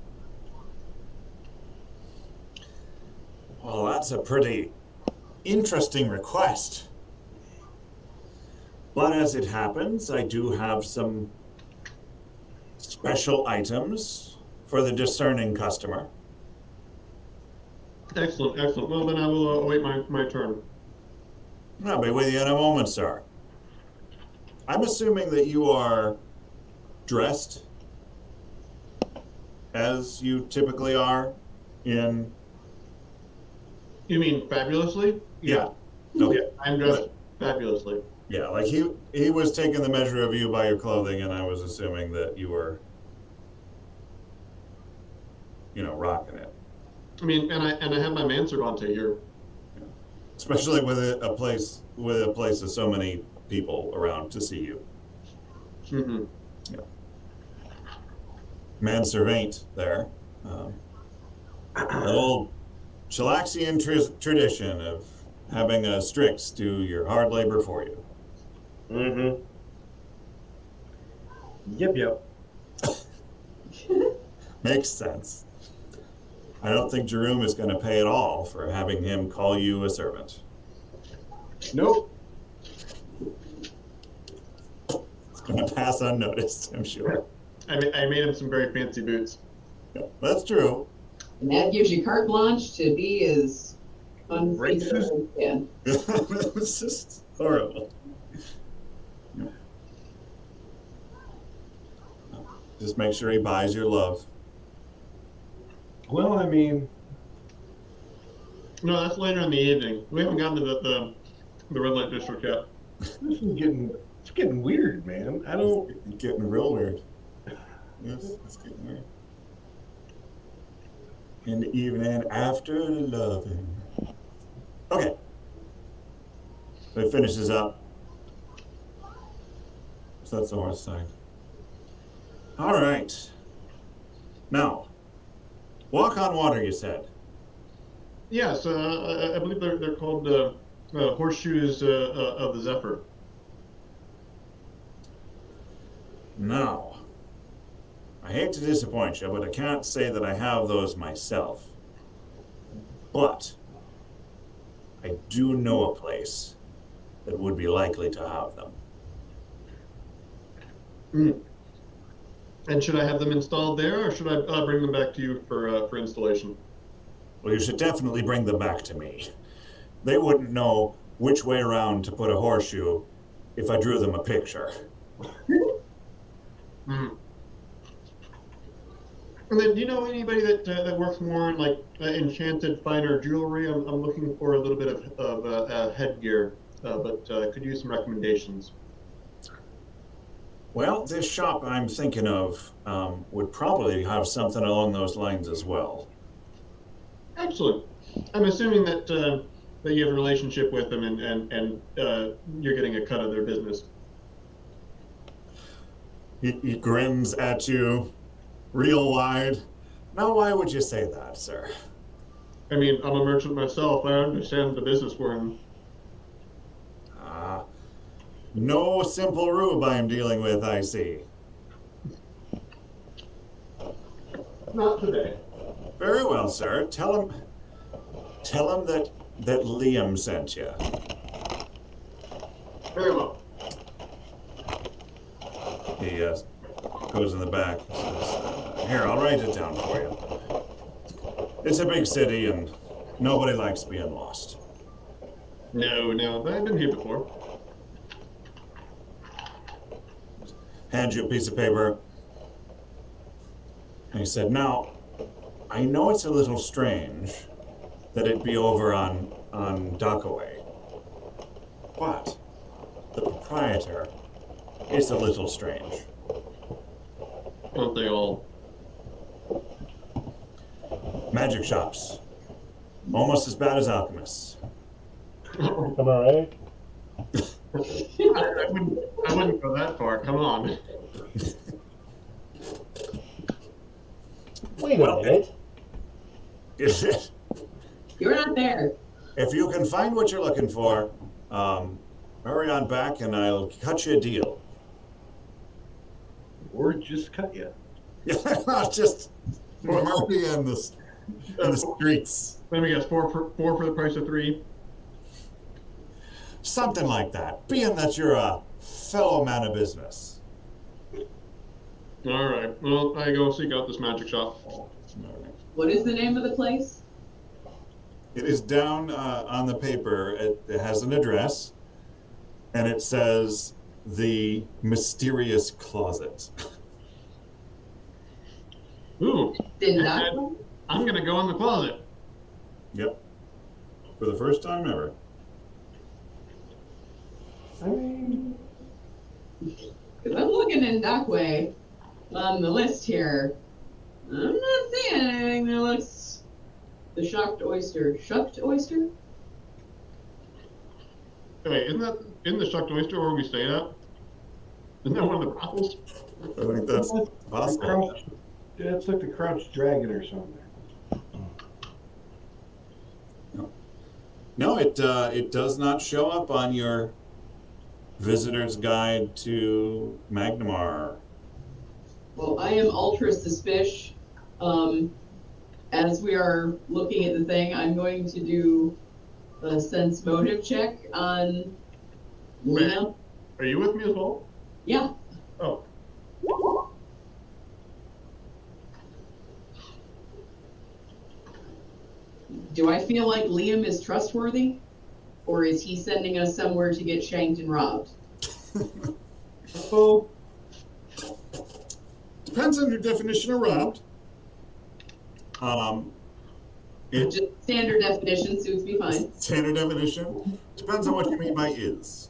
Well, that's a pretty interesting request. But as it happens, I do have some special items for the discerning customer. Excellent, excellent. Well, then I will await my turn. I'll be with you in a moment, sir. I'm assuming that you are dressed as you typically are in... You mean fabulously? Yeah. Okay. Yeah, I'm dressed fabulously. Yeah, like he was taking the measure of you by your clothing, and I was assuming that you were, rocking it. I mean, and I have my manservante here. Yeah. Especially with a place of so many people around to see you. Mm-hmm. Yeah. Manservant there. An old Chilaxian tradition of having a Strix do your hard labor for you. Mm-hmm. Yep. Makes sense. I don't think Jerome is going to pay at all for having him call you a servant. Nope. It's going to pass unnoticed, I'm sure. I made him some very fancy boots. Yeah, that's true. And that gives you carte blanche to be as unfaithful as you can. It's just horrible. Just make sure he buys your love. Well, I mean, No, that's later in the evening. We haven't gotten to the red light district yet. this is getting weird, man. I don't. It's getting real weird. Yes, it's getting weird. In the evening after the loving. Okay. So it finishes up. So that's the horse side. All right. Now, walk on water, you said. Yes, I believe they're called horseshoes of the Zephyr. Now, I hate to disappoint you, but I can't say that I have those myself. But I do know a place that would be likely to have them. Mm. And should I have them installed there, or should I bring them back to you for installation? Well, you should definitely bring them back to me. They wouldn't know which way around to put a horseshoe if I drew them a picture. Mm. And then, do you know anybody that works more in like enchanted finer jewelry? I'm looking for a little bit of headgear, but could use some recommendations. Well, this shop I'm thinking of would probably have something along those lines as well. Excellent. I'm assuming that you have a relationship with them and you're getting a cut of their business. He grins at you real wide. Now, why would you say that, sir? I mean, I'm a merchant myself. I understand the business we're in. No simple rube I'm dealing with, I see. Not today. Very well, sir. Tell him that Liam sent you. Very well. He goes in the back and says, here, I'll write it down for you. It's a big city and nobody likes being lost. No, I've been here before. Hands you a piece of paper. And he said, now, I know it's a little strange that it be over on Dockaway, but the proprietor is a little strange. Aren't they all? Magic shops, almost as bad as alchemists. Am I right? I wouldn't go that far. Come on. Wait a minute. You're not there. If you can find what you're looking for, hurry on back and I'll cut you a deal. Or just cut you. Yeah, just murder you in the streets. Let me guess, four for the price of 3. Something like that, being that you're a fellow man of business. All right. Well, I go seek out this magic shop. All right. What is the name of the place? It is down on the paper. It has an address, and it says the Mysterious Closet. Ooh. Dindakwa? I'm gonna go in the closet. Yep. For the first time ever. I mean, Because I'm looking in Dockway on the list here. I'm not seeing anything that looks the shucked oyster. Shucked oyster? Wait, isn't that in the Shucked Oyster where we stayed at? Isn't that one of the brothels? I think that's possible. yeah, it's like the Crouched Dragon or something. No, it does not show up on your visitor's guide to Magnamar. Well, I am ultra suspicious. As we are looking at the thing, I'm going to do a sense motive check on Lena. Are you with me as well? Yeah. Oh. Do I feel like Liam is trustworthy? Or is he sending us somewhere to get shanked and robbed? Oh, Depends on your definition of robbed. Just standard definition suits me fine. Standard definition depends on what you mean by is.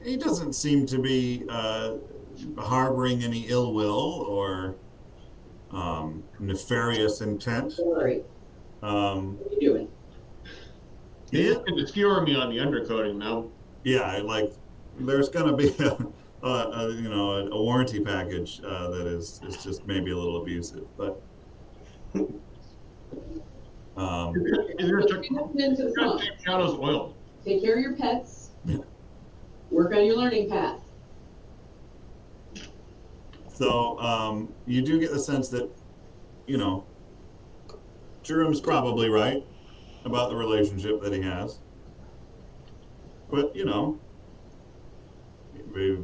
He doesn't seem to be harboring any ill will or nefarious intent. All right. What are you doing? He is going to skewer me on the undercoating now. Yeah, like there's going to be a warranty package that is just maybe a little abusive, but Is there a check? Into the swamp. Shadow's oil. Take care of your pets. Yeah. Work on your learning path. So you do get the sense that, Jerome's probably right about the relationship that he has. But, if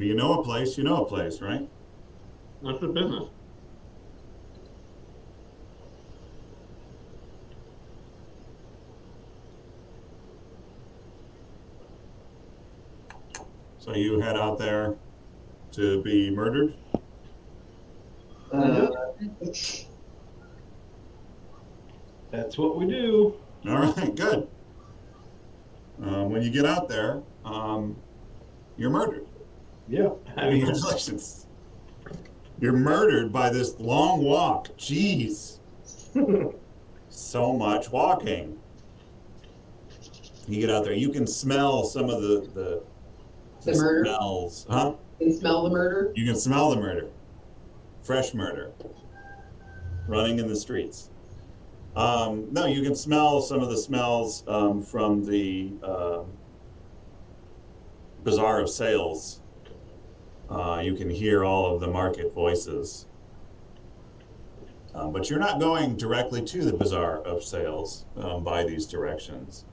you know a place, you know a place, right? That's the business. So you head out there to be murdered? that's what we do. All right, good. When you get out there, you're murdered. Yeah. I mean, Congratulations. You're murdered by this long walk. Jeez. So much walking. You get out there, you can smell some of the murder? smells. Huh? You can smell the murder. You can smell the murder. Fresh murder. Running in the streets. No, you can smell some of the smells from the Bazaar of Sales. You can hear all of the market voices. But you're not going directly to the Bazaar of Sales by these directions.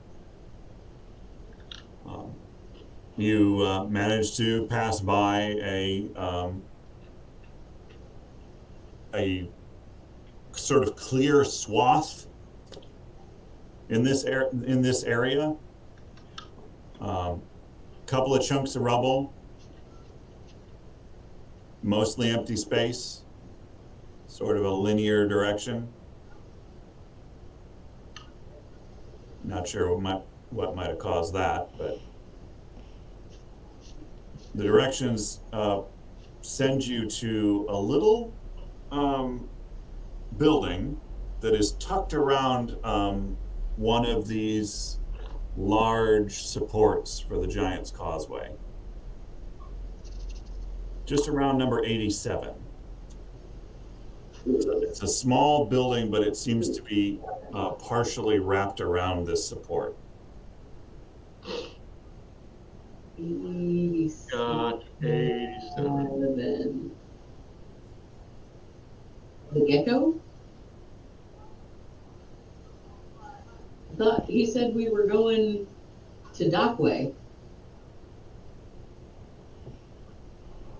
You manage to pass by a sort of clear swath in this area. Couple of chunks of rubble, mostly empty space, sort of a linear direction. Not sure what might have caused that, but the directions send you to a little building that is tucked around one of these large supports for the Giant's Causeway. Just around number 87. It's a small building, but it seems to be partially wrapped around this support. 87. 87. The gecko? I thought he said we were going to Dockway.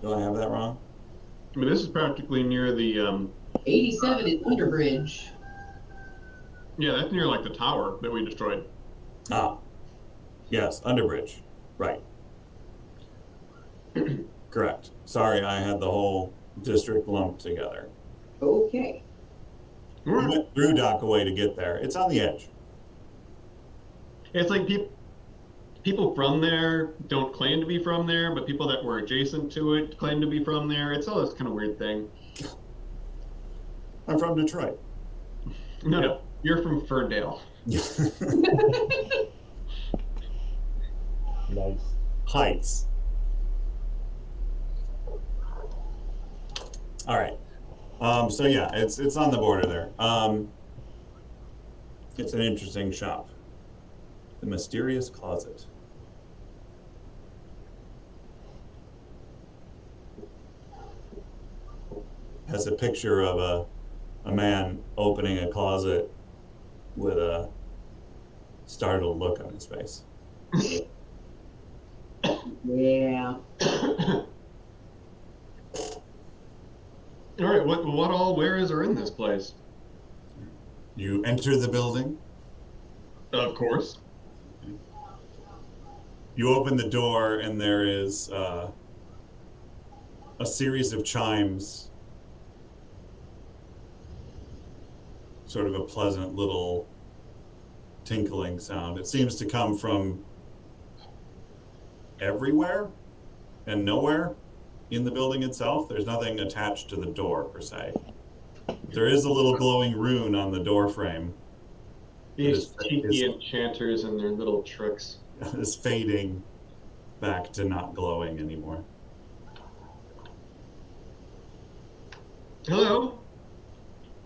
Do I have that wrong? I mean, this is practically near the 87 is Underbridge. yeah, that's near like the tower that we destroyed. Ah, yes, Underbridge. Right. Correct. Sorry, I had the whole district lumped together. Okay. We went through Dockaway to get there. It's on the edge. It's like people from there don't claim to be from there, but people that were adjacent to it claim to be from there. It's all this kind of weird thing. I'm from Detroit. No, you're from Ferndale. Nice. Heights. All right. So yeah, it's on the border there. It's an interesting shop. The Mysterious Closet. Has a picture of a man opening a closet with a startled look on his face. Yeah. All right, what all wares are in this place? You enter the building. Of course. You open the door, and there is a series of chimes. Sort of a pleasant little tinkling sound. It seems to come from everywhere and nowhere in the building itself. There's nothing attached to the door per se. There is a little glowing rune on the door frame. These cheeky enchanters and their little tricks. Is fading back to not glowing anymore. Hello?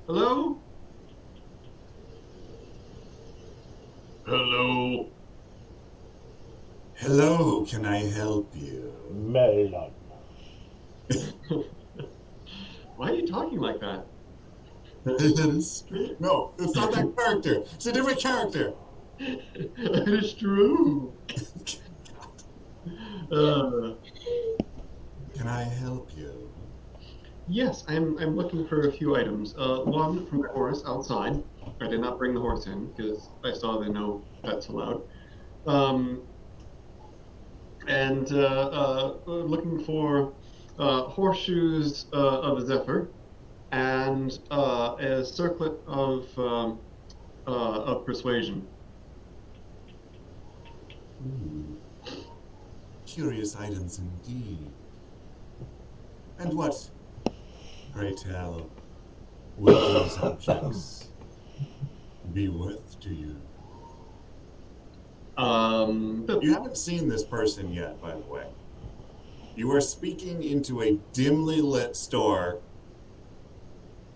Hello? Hello? Hello, can I help you? Melon. Why are you talking like that? No, it's not that character. It's a different character. That is true. Can I help you? Yes, I'm looking for a few items. One from the horse outside. I did not bring the horse in because I saw the no pets allowed. And looking for horseshoes of Zephyr and a circlet of persuasion. Ooh. Curious items indeed. And what, pray tell, will these objects be worth to you? You haven't seen this person yet, by the way. You are speaking into a dimly lit store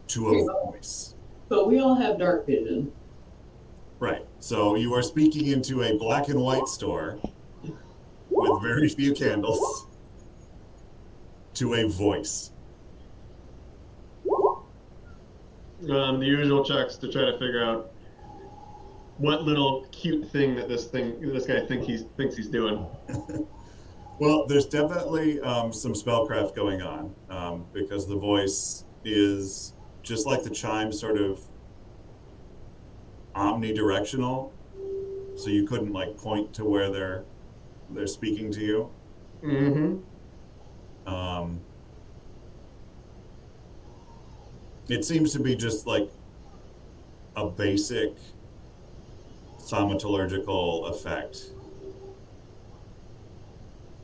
to a voice. But we all have dark vision. Right. So you are speaking into a black and white store with very few candles to a voice. The usual checks to try to figure out what little cute thing that this guy thinks he's doing. Well, there's definitely some spellcraft going on because the voice is just like the chime, sort of omnidirectional. So you couldn't like point to where they're speaking to you. Mm-hmm. It seems to be just like a basic thaumaturgical effect.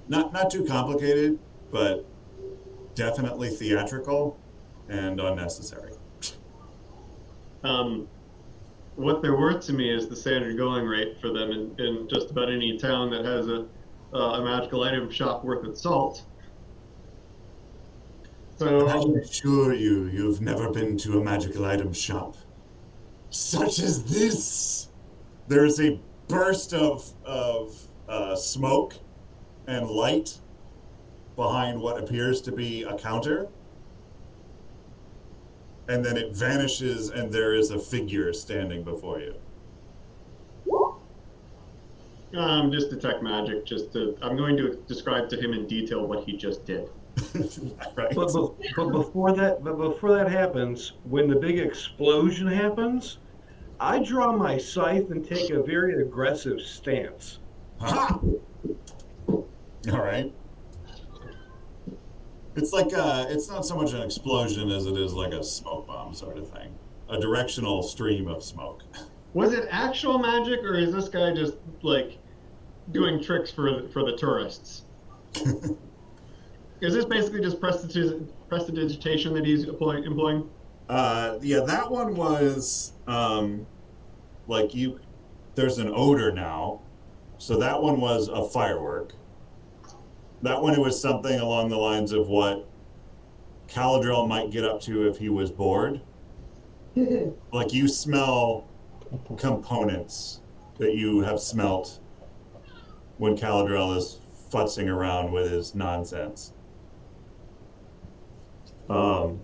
Not too complicated, but definitely theatrical and unnecessary. What they're worth to me is the standard going rate for them in just about any town that has a magical item shop worth its salt. So I assure you, you've never been to a magical item shop such as this. There's a burst of smoke and light behind what appears to be a counter, and then it vanishes, and there is a figure standing before you. just detect magic. I'm going to describe to him in detail what he just did. Right. But before that happens, when the big explosion happens, I draw my scythe and take a very aggressive stance. Ha! All right. It's like it's not so much an explosion as it is like a smoke bomb sort of thing. A directional stream of smoke. Was it actual magic, or is this guy just like doing tricks for the tourists? Is this basically just prestidigitation that he's employing? Yeah, that one was like you. There's an odor now, so that one was a firework. That one, it was something along the lines of what Caladril might get up to if he was bored. Like you smell components that you have smelt when Caladril is futzing around with his nonsense. The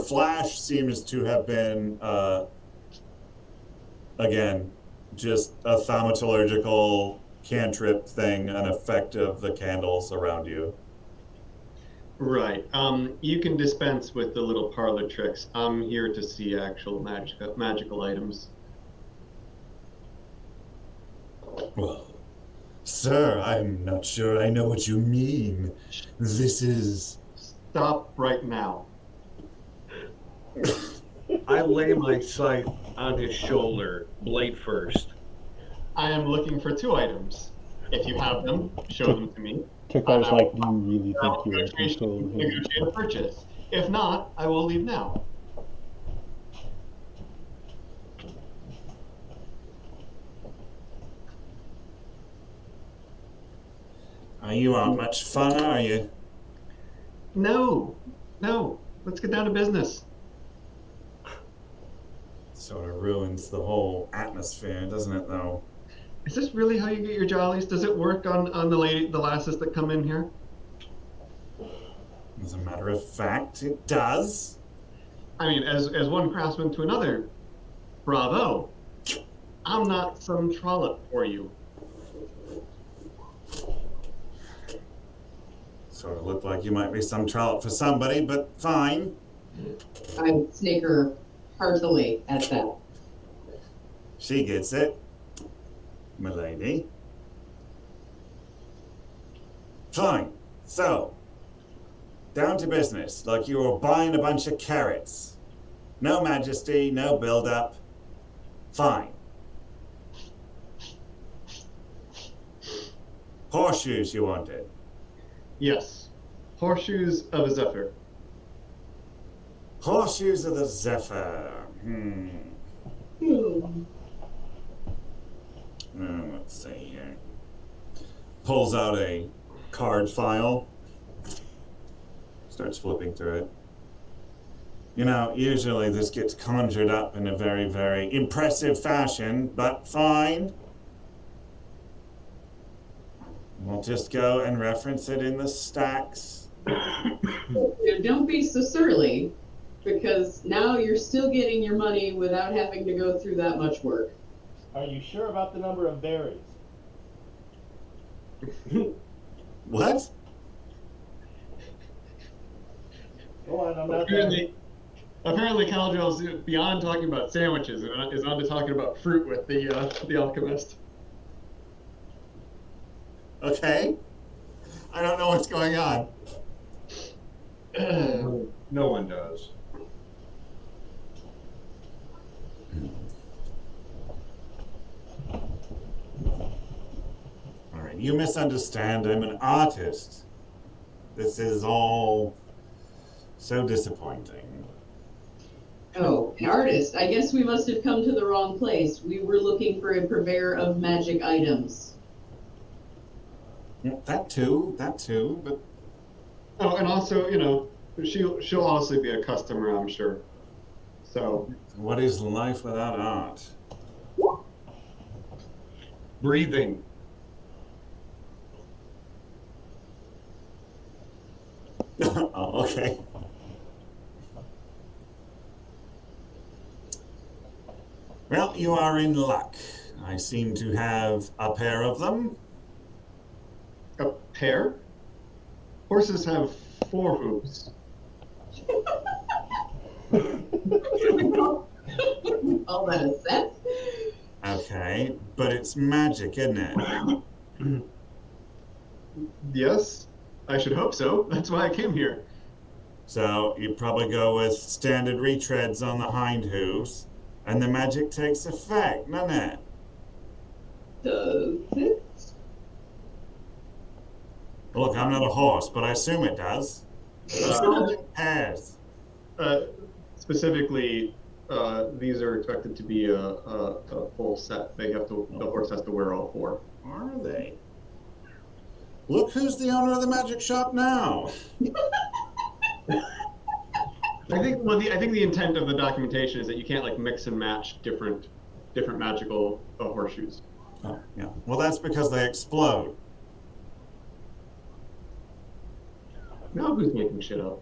flash seems to have been, again, just a thaumaturgical cantrip thing, an effect of the candles around you. Right. You can dispense with the little parlor tricks. I'm here to see actual magical items. Well, sir, I'm not sure I know what you mean. This is... Stop right now. I lay my scythe on his shoulder, blade first. I am looking for 2 items. If you have them, show them to me. Tikar's like, you really think you're in Negotiate control of him? negotiate a purchase. If not, I will leave now. You aren't much fun, are you? No. Let's get down to business. Sort of ruins the whole atmosphere, doesn't it, though? Is this really how you get your jollies? Does it work on the lasses that come in here? As a matter of fact, it does. I mean, as one craftsman to another, bravo. I'm not some trollop for you. Sort of looked like you might be some trollop for somebody, but fine. I snicker heartily at that. She gets it, milady. Fine. So, down to business, like you were buying a bunch of carrots. No majesty, no build-up. Fine. Horseshoes you wanted. Yes. Horseshoes of a zephyr. Horseshoes of the Zephyr. Let's see here. Pulls out a card file. Starts flipping through it. You know, usually this gets conjured up in a very, very impressive fashion, but fine. We'll just go and reference it in the stacks. Don't be so surly, because now you're still getting your money without having to go through that much work. Are you sure about the number of berries? What? Go on, I'm not there. Apparently Caladrill's beyond talking about sandwiches and is on to talking about fruit with the alchemist. Okay. I don't know what's going on. No one does. All right, you misunderstand. I'm an artist. This is all so disappointing. Oh, an artist. I guess we must have come to the wrong place. We were looking for a purveyor of magic items. Yeah, that too, but Oh, and also, you know, she'll also be a customer, I'm sure. So, What is life without art? Breathing. Oh, okay. Well, you are in luck. I seem to have a pair of them. a pair? Horses have 4 hooves. All that a set? Okay, but it's magic, isn't it? Yes, I should hope so. That's why I came here. So you probably go with standard retreads on the hind hooves, and the magic takes effect, doesn't it? Does it? Look, I'm not a horse, but I assume it does. Pairs. Specifically, these are expected to be a full set. The horse has to wear all 4. Are they? Look who's the owner of the magic shop now. I think the intent of the documentation is that you can't like mix and match different magical horseshoes. Oh, yeah. Well, that's because they explode. Now who's making shit up?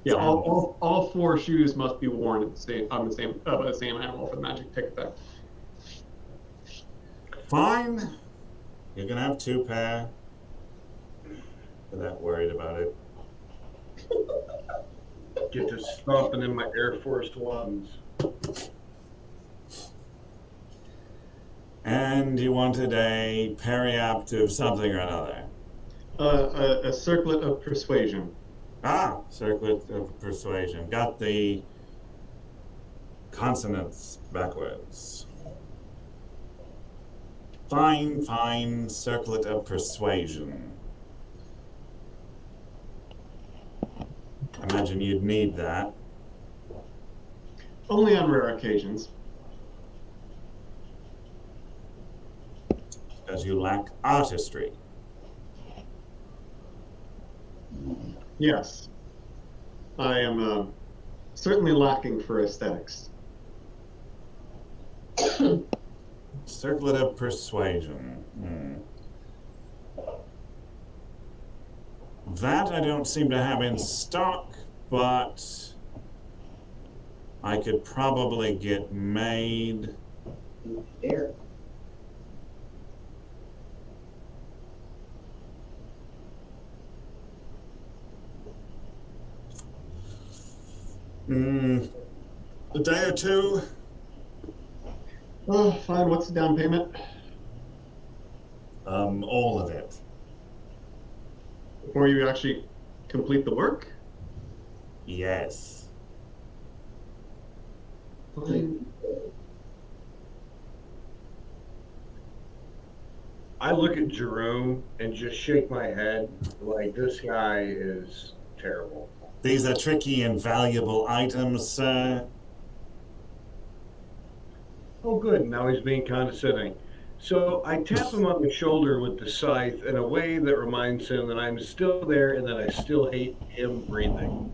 Yeah, all 4 shoes must be worn at the same by the same animal for the magic to take effect. Fine. You're gonna have 2 pair. You're that worried about it. Get to stomping in my Air Force Ones. And you wanted a periaptive something or another. A circlet of persuasion. Ah, circlet of persuasion. Got the consonants backwards. Fine, circlet of persuasion. Imagine you'd need that. Only on rare occasions. Because you lack artistry. Yes. I am certainly lacking for aesthetics. Circlet of persuasion. That I don't seem to have in stock, but I could probably get made. There. A day or 2. Oh, fine. What's the down payment? All of it. Before you actually complete the work? Yes. Fine. I look at Jerome and just shake my head like this guy is terrible. These are tricky and valuable items, sir. Oh, good. Now he's being condescending. So I tap him on the shoulder with the scythe in a way that reminds him that I'm still there and that I still hate him breathing.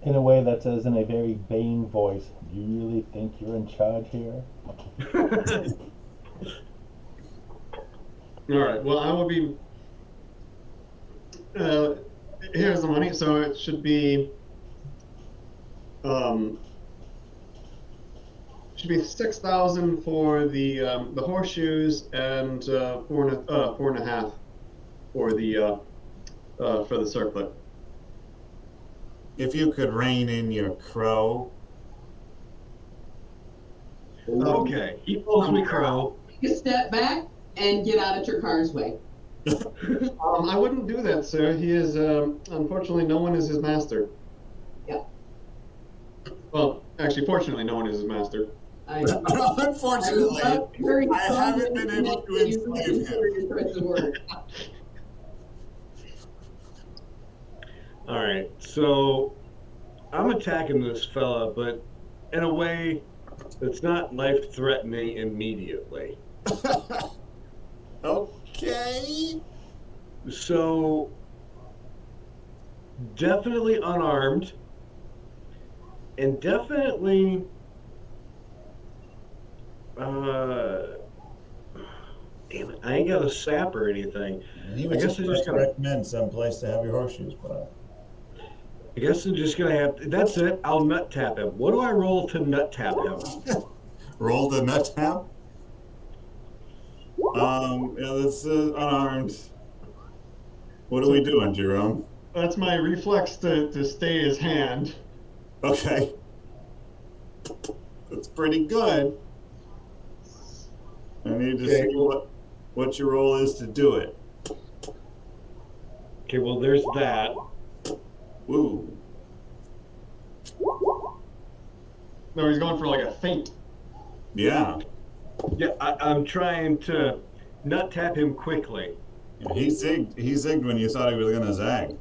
In a way that says in a very Bane voice, "Do you really think you're in charge here?" All right. Well, I will be. Here's the money. So it should be. Should be 6,000 for the horseshoes and 4.5 for the circlet. If you could rein in your crow. Okay, he pulls me crow. Take a step back and get out of your car's way. I wouldn't do that, sir. He is unfortunately no one is his master. Yeah. Well, actually, fortunately, no one is his master. Unfortunately, I haven't been able to enslave him. All right, so I'm attacking this fella, but in a way that's not life-threatening immediately. Okay. So, definitely unarmed, and definitely, damn it, I ain't got a sap or anything. He I would guess just I like just to gotta. recommend some place to have your horseshoes put on. I guess I'm just gonna have. That's it. I'll nut tap him. What do I roll to nut tap him? Roll the nut tap. Yeah, that's unarmed. What are we doing, Jerome? That's my reflex to stay his hand. Okay. That's pretty good. I need to Okay. see what your role is to do it. Okay. Well, there's that. Woo. No, he's going for like a feint. Yeah. Yeah, I'm trying to nut tap him quickly. Yeah, he zigged. He zigged when you thought he was gonna zag.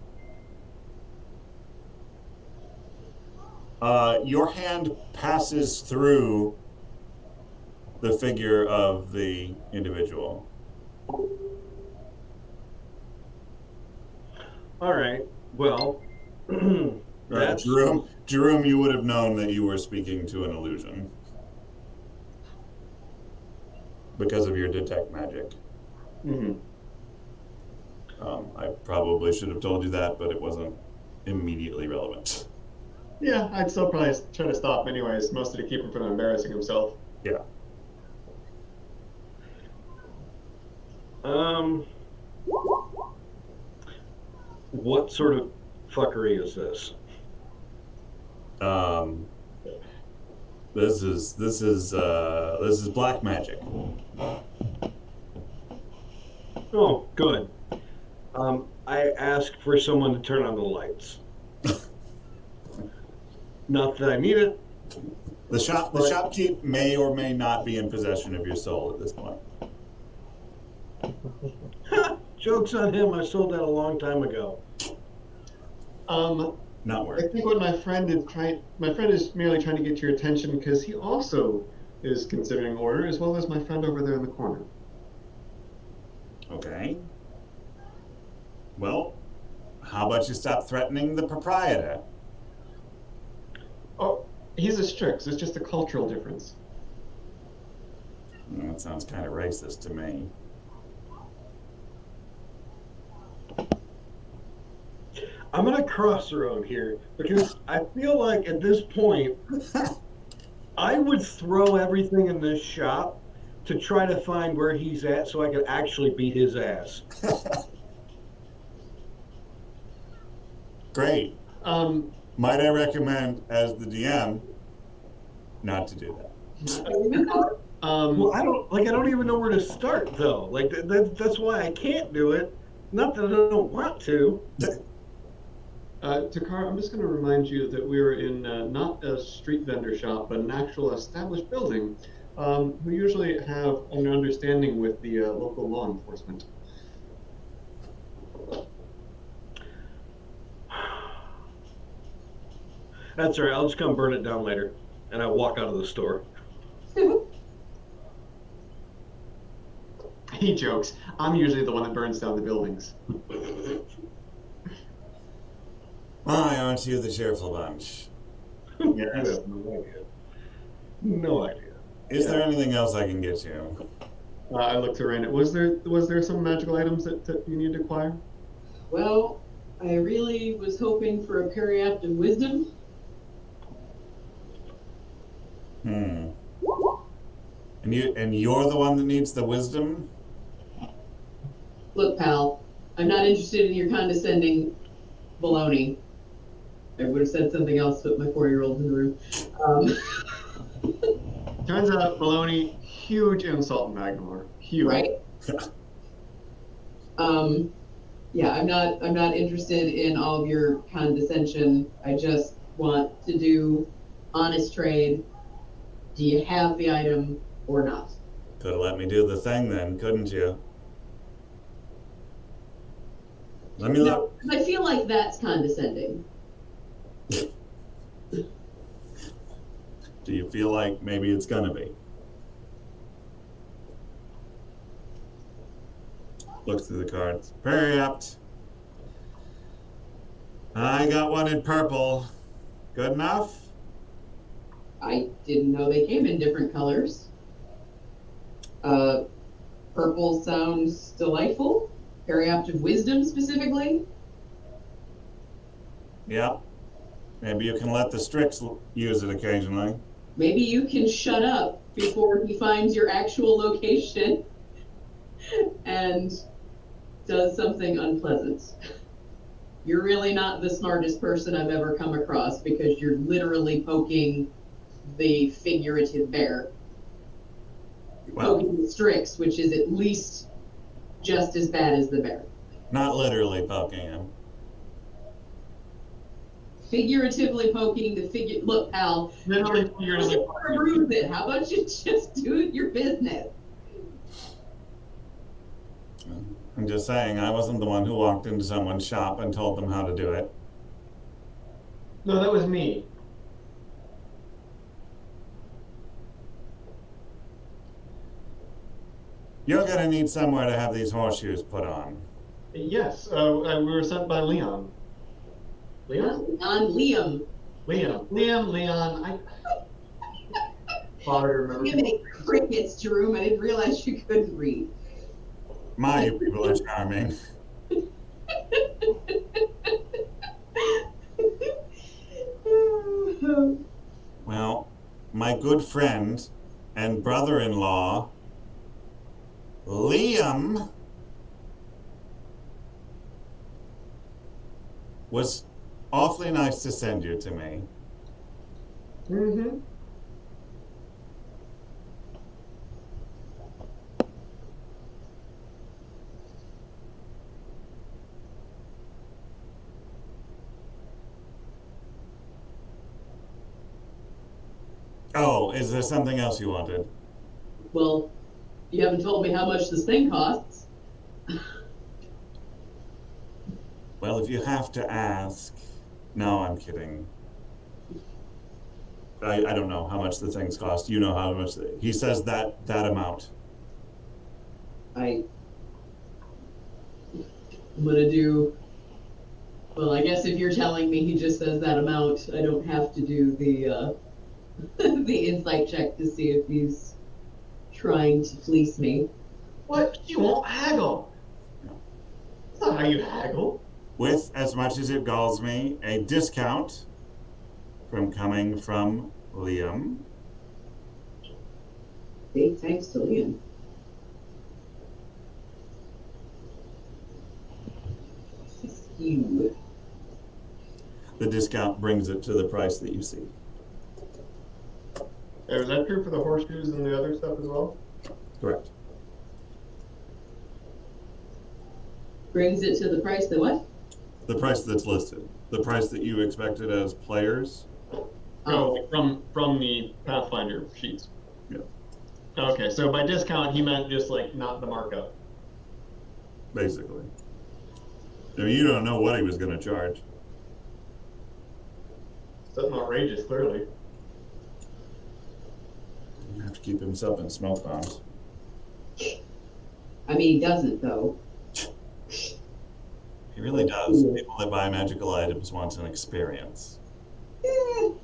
Your hand passes through the figure of the individual. All right. Well, that's Jerome, you would have known that you were speaking to an illusion because of your detect magic. Mm-hmm. I probably should have told you that, but it wasn't immediately relevant. Yeah, I'd still probably try to stop him anyways, mostly to keep him from embarrassing himself. Yeah. What sort of fuckery is this? This is black magic. Oh, good. I ask for someone to turn on the lights. Not that I need it. The shopkeep may or may not be in possession of your soul at this point. Joke's on him. I sold that a long time ago. Not I worth. think what my friend is merely trying to get your attention because he also is considering order, as well as my friend over there in the corner. Okay. Well, how about you stop threatening the proprietor? Oh, he's a Strix. It's just a cultural difference. That sounds kind of racist to me. I'm going to cross the road here because I feel like at this point, I would throw everything in this shop to try to find where he's at so I could actually beat his ass. Great. Might I recommend, as the DM, not to do that? Well, I don't even know where to start though. Like that's why I can't do it. Not that I don't want to. Takara, I'm just going to remind you that we were in not a street vendor shop, but an actual established building, who usually have an understanding with the local law enforcement. That's all right. I'll just come burn it down later, and I walk out of the store. He jokes. I'm usually the one that burns down the buildings. Why aren't you the cheerful bunch? You have no idea. No idea. Is there anything else I can get you? I looked around. Was there some magical items that you need to acquire? Well, I really was hoping for a periapt of wisdom. And you're the one that needs the wisdom? Look, pal, I'm not interested in your condescending baloney. I would have said something else, but my 4-year-old's in the room. Turns out, baloney, huge insult in Magnor. Huge. Right? Yeah, I'm not interested in all of your condescension. I just want to do honest trade. Do you have the item or not? Could have let me do the thing then, couldn't you? Let me No, look. I feel like that's condescending. Do you feel like maybe it's gonna be? Looks through the cards. Very apt. I got one in purple. Good enough? I didn't know they came in different colors. Purple sounds delightful. Periaptive wisdom specifically. Yep. Maybe you can let the Strix use it occasionally. Maybe you can shut up before he finds your actual location and does something unpleasant. You're really not the smartest person I've ever come across because you're literally poking the figurative bear. Well, Poking the Strix, which is at least just as bad as the bear. not literally poking him. Figuratively poking the figure. Look, pal, Literally, you're it. How about you just do your business? I'm just saying, I wasn't the one who walked into someone's shop and told them how to do it. No, that was me. You're gonna need somewhere to have these horseshoes put on. Yes, we were sent by Leon. Leon? Liam. Leon. I. Father, remember. You make crickets, Jerome. I didn't realize you couldn't read. My, you people are charming. Well, my good friend and brother-in-law, Liam, was awfully nice to send you to me. Mm-hmm. Oh, is there something else you wanted? Well, you haven't told me how much this thing costs. Well, if you have to ask. No, I'm kidding. I don't know how much the things cost. You know how much. He says that amount. I'm gonna do. Well, I guess if you're telling me he just says that amount, I don't have to do the the insight check to see if he's trying to fleece me. What? You won't haggle. That's not how you haggle. With, as much as it galls me, a discount coming from Liam. Big thanks to Liam. You. The discount brings it to the price that you see. Is that true for the horseshoes and the other stuff as well? Correct. Brings it to the price that what? The price that's listed. The price that you expected as players. Oh, like from the Pathfinder sheets. Yeah. Okay, so by discount he meant just like not the markup. Basically. I mean, you don't know what he was going to charge. Something outrageous, clearly. You have to keep himself in smoke bombs. I mean, he doesn't though. He really does. People that buy magical items want an experience. It's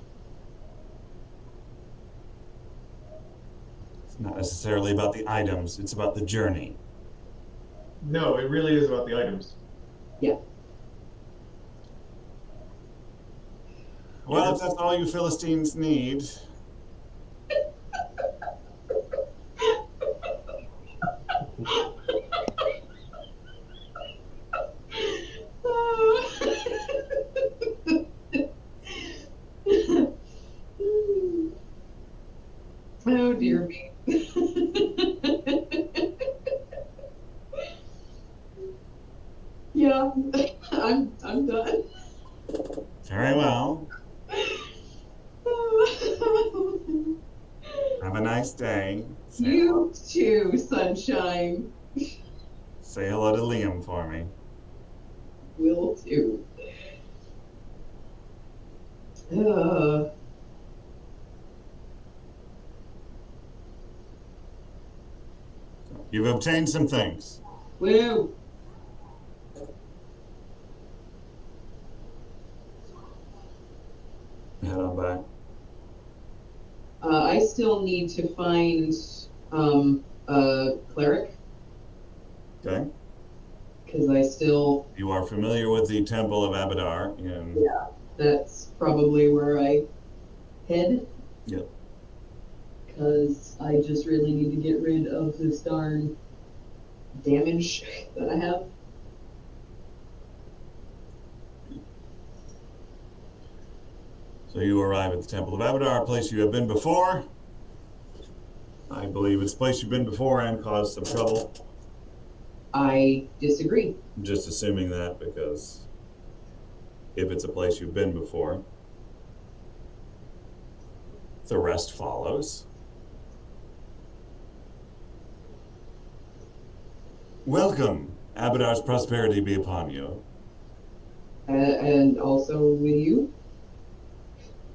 not necessarily about the items, it's about the journey. No, it really is about the items. Yeah. Well, if that's all you Philistines need. Oh dear me. Yeah, I'm done. Very well. Have a nice day. You too, sunshine. Say hello to Liam for me. Will too. You've obtained some things. Woo! Head on back. I still need to find a cleric Okay. because I still. You are familiar with the Temple of Abadar in. Yeah, that's probably where I head. Yep. Because I just really need to get rid of this darn damage that I have. So you arrive at the Temple of Abadar, a place you have been before. I believe it's a place you've been before and caused some trouble. I disagree. I'm just assuming that because if it's a place you've been before, the rest follows. Welcome. Abadar's prosperity be upon you. And also with you,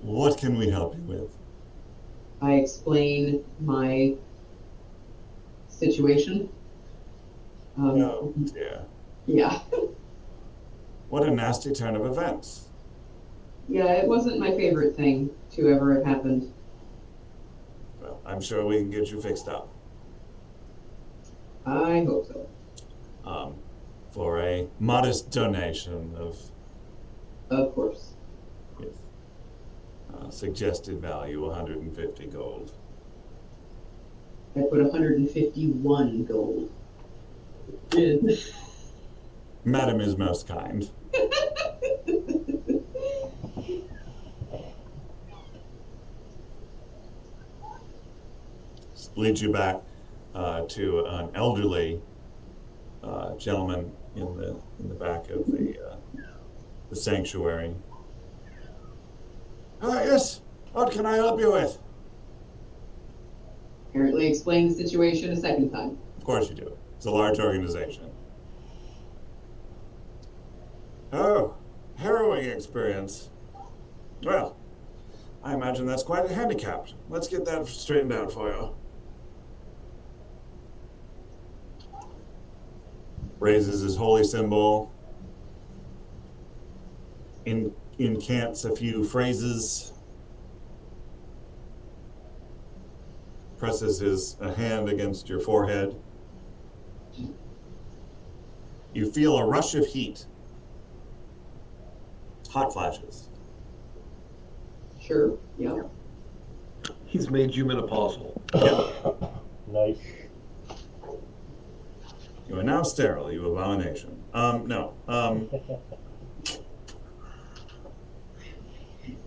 What can we help you with? I explain my situation. Oh dear. Yeah. What a nasty turn of events. Yeah, it wasn't my favorite thing to ever have happened. Well, I'm sure we can get you fixed up. I hope so. For a modest donation of Of course. yes, suggested value 150 gold. I put 151 gold in. Madam is most kind. Leads you back to an elderly gentleman in the back of the sanctuary. Yes. What can I help you with? Apparently explain the situation a second time. Of course you do. It's a large organization. Oh, harrowing experience. Well, I imagine that's quite a handicap. Let's get that straightened out for you. Raises his holy symbol. Incants a few phrases. Presses a hand against your forehead. You feel a rush of heat. Hot flashes. Sure, yeah. He's made you menopausal. Nice. You are now sterile, you abomination. No.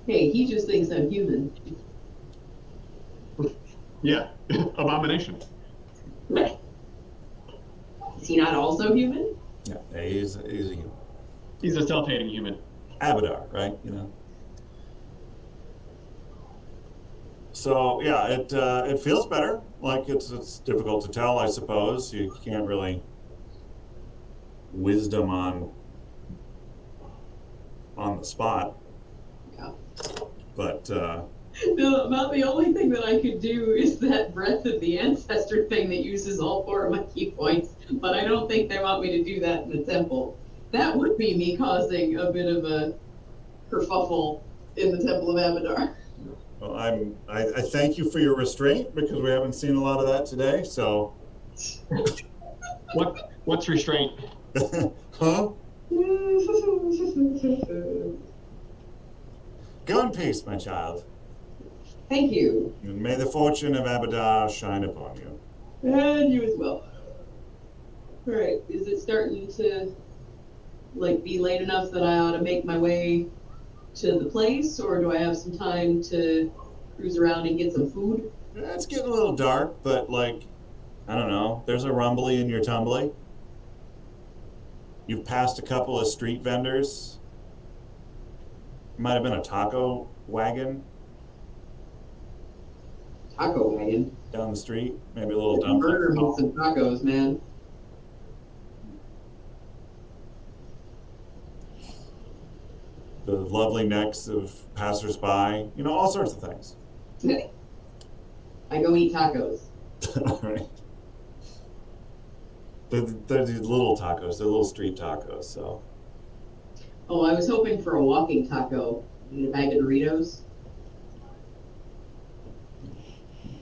Hey, he just thinks I'm human. Yeah, abomination. Right. Is he not also human? Yeah, he's a human. He's a self-hating human. Abadar, right? You know. So yeah, it feels better. Like it's difficult to tell, I suppose. You can't really wisdom on the spot. Yeah. But No, about the only thing that I could do is that Breath of the Ancestor thing that uses all 4 of my key points, but I don't think they want me to do that in the temple. That would be me causing a bit of a kerfuffle in the Temple of Abadar. well, I thank you for your restraint because we haven't seen a lot of that today. So, What's restraint? huh? Go in peace, my child. Thank you. And may the fortune of Abadar shine upon you. And you as well. Alright, is it starting to be late enough that I ought to make my way to the place, or do I have some time to cruise around and get some food? It's getting a little dark, but I don't know. There's a rumbly in your tumbly. You've passed a couple of street vendors. Might have been a taco wagon Taco wagon. down the street. Maybe a little dumpling. Burger me some tacos, man. The lovely necks of passersby. You know, all sorts of things. I go eat tacos. All right. They're these little tacos. They're little street tacos. So Oh, I was hoping for a walking taco. Need a bag of Doritos.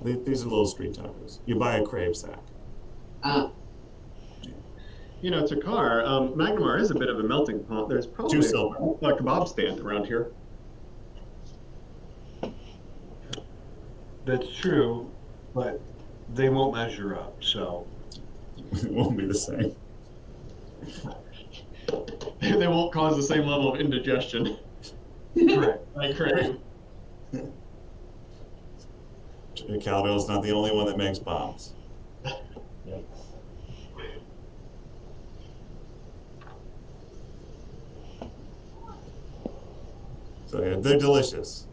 these are little street tacos. You buy a crave sack. Ah, You know, Takar, Magnamar is a bit of a melting pot. There's 2 probably silver. a kebab stand around here. That's true, but they won't measure up. So It won't be the same. They won't cause the same level of indigestion. correct. I crave. Caldwell's not the only one that makes bombs. Yikes. So yeah, they're delicious.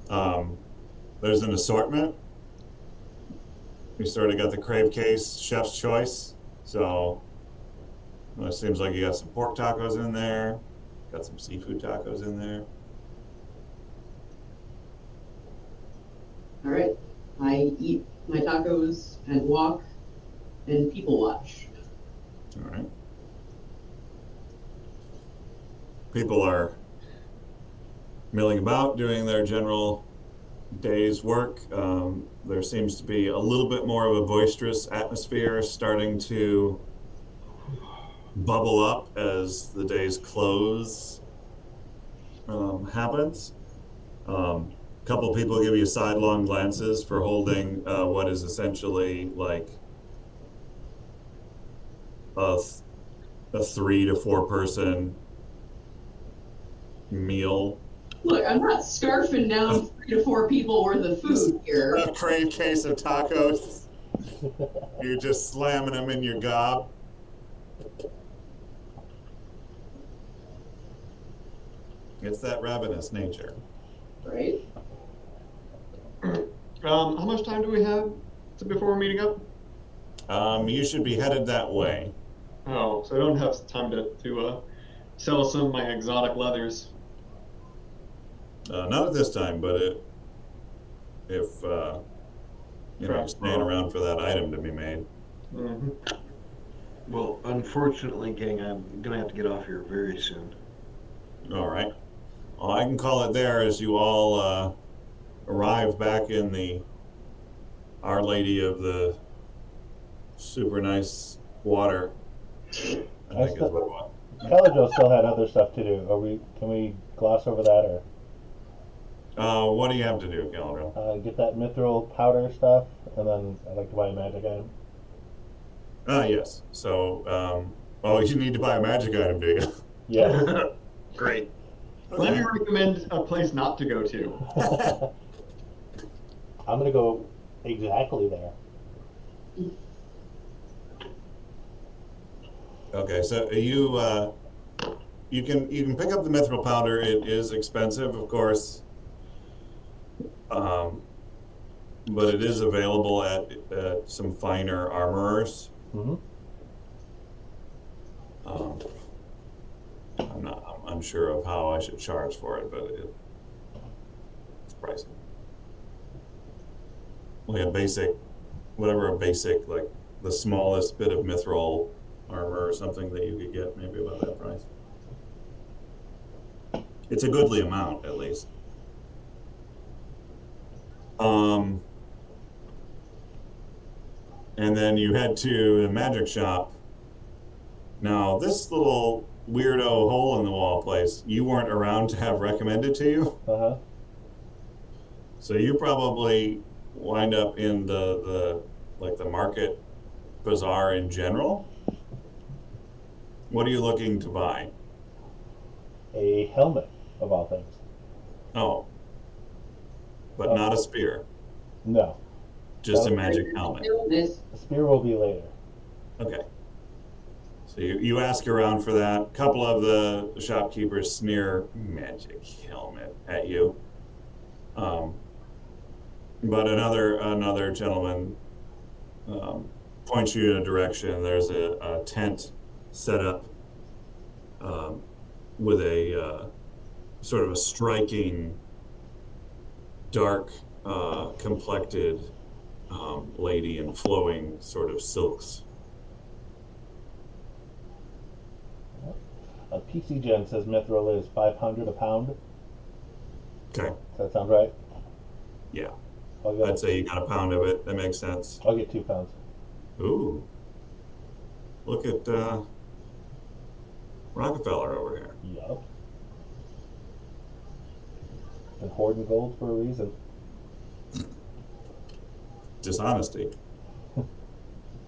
There's an assortment. We sort of got the crave case, chef's choice. So well, it seems like you got some pork tacos in there, got some seafood tacos in there. all right. I eat my tacos and walk and people watch. All right. People are milling about, doing their general day's work. There seems to be a little bit more of a boisterous atmosphere starting to bubble up as the day's close happens. A couple people give you sidelong glances for holding what is essentially like a 3 to 4 person meal. Look, I'm not scarfing down 3 to 4 people worth of food here. A crave case of tacos. You're just slamming them in your gob. It's that ravenous nature. Right? How much time do we have before we're meeting up? You should be headed that way. Oh, so I don't have time to sell some of my exotic leathers. Not at this time, but if you're staying around for that item to be made. Mm-hmm. Well, unfortunately, gang, I'm gonna have to get off here very soon. All right. Well, I can call it there as you all arrive back in the Our Lady of the Super Nice Water. I think is what it was. Calijo still had other stuff to do. Can we gloss over that What do you have to do, Calvin? or get that mithril powder stuff, and then I'd like to buy a magic item. Yes. So, you need to buy a magic item, do you? Yeah. Great. Let me recommend a place not to go to. I'm gonna go exactly there. Okay, so you can pick up the mithril powder. It is expensive, of course, but it is available at some finer armorers. Mm-hmm. I'm unsure of how I should charge for it, but it's pricey. Like a basic, like the smallest bit of mithril armor or something that you could get, maybe about that price. It's a goodly amount, at least. And then you head to the magic shop. Now, this little weirdo hole in the wall place, you weren't around to have recommended to you. Uh-huh. So you probably wind up in the market bazaar in general. What are you looking to buy? A helmet, of all things. Oh. But not a spear. No. Just a magic helmet. The spear will be later. Okay. So you ask around for that. A couple of the shopkeepers sneer magic helmet at you. But another gentleman points you in a direction. There's a tent set up with a sort of a striking, dark complected lady in flowing sort of silks. PC Gen says Mithril is 500 a pound. Okay. Does that sound right? Yeah. I'll I'd say you got a pound of it. That makes sense. I'll get 2 pounds. Ooh. Look at Rockefeller over here. Yup. Been hoarding gold for a reason. Dishonesty.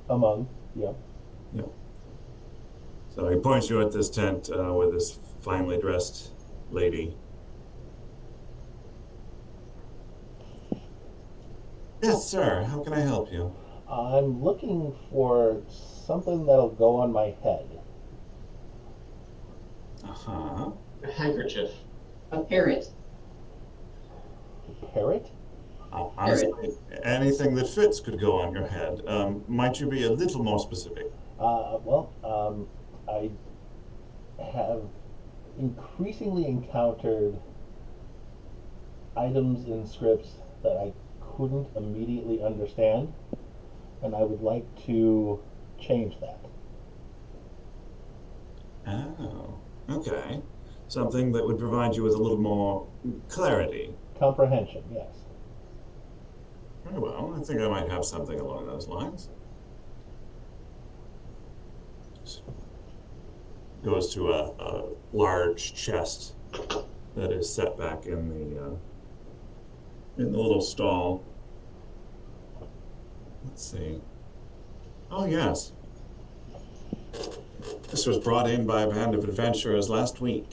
Among, yep. Yeah. So he points you at this tent with this finely dressed lady. Yes, sir. How can I help you? I'm looking for something that'll go on my head. Uh-huh. A handkerchief. A parrot. A parrot? Honestly, anything that fits could go on your head. Might you be a little more specific? I have increasingly encountered items in scripts that I couldn't immediately understand, and I would like to change that. Oh, okay. Something that would provide you with a little more clarity. Comprehension, yes. Very well. I think I might have something along those lines. Goes to a large chest that is set back in the little stall. Let's see. Oh yes, this was brought in by a band of adventurers last week.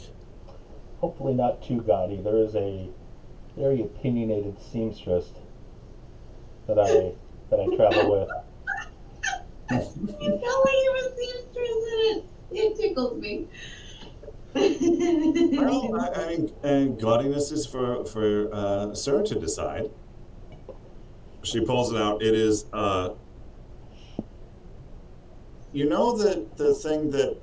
Hopefully not too gaudy. There is a very opinionated seamstress that I travel with. You know when you were seamstress in it. It tickles me. Well, I mean, and gaudiness is for Sir to decide. She pulls it out. It is, you know, the thing that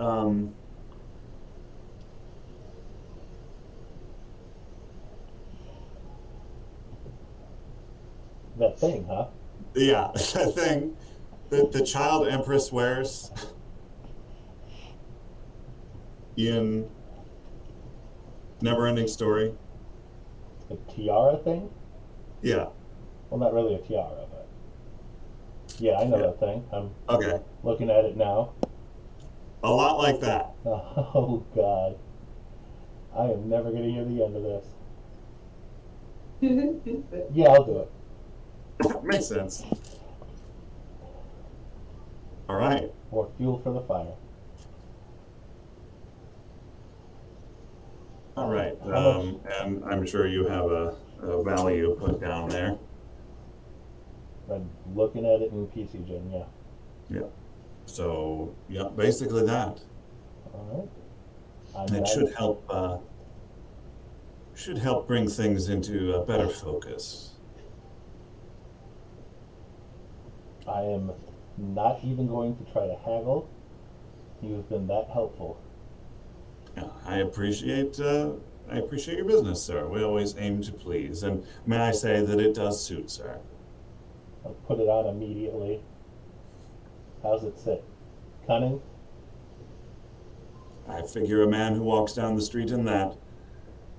That thing, huh? yeah, that thing that the child empress wears in Neverending Story. The tiara thing? Yeah. Well, not really a tiara, but yeah, I know Yeah. that thing. I'm Okay. looking at it now. A lot like that. Oh God, I am never gonna hear the end of this. Yeah, I'll do it. Makes sense. All right. More fuel for the fire. All right. How much? And I'm sure you have a value put down there. I'm looking at it in PC Gen. Yeah. Yeah. So, yeah, basically that. All right. And it should help bring things into a better focus. I am not even going to try to haggle. You've been that helpful. Yeah, I appreciate your business, sir. We always aim to please. And may I say that it does suit, sir. I'll put it on immediately. How's it sit? Cunning? I figure a man who walks down the street in that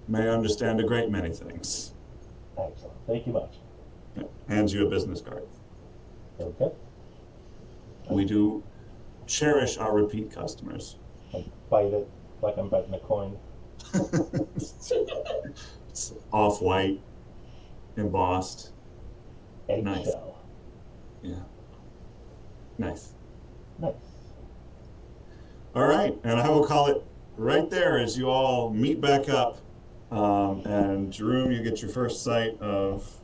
may understand a great many things. Excellent. Thank you much. Yeah, hands you a business card. Okay. We do cherish our repeat customers. I bite it like I'm biting a coin. It's off-white, embossed. Eggshell. Yeah. Nice. Nice. All right, and I will call it right there as you all meet back up. And Jerome, you get your first sight of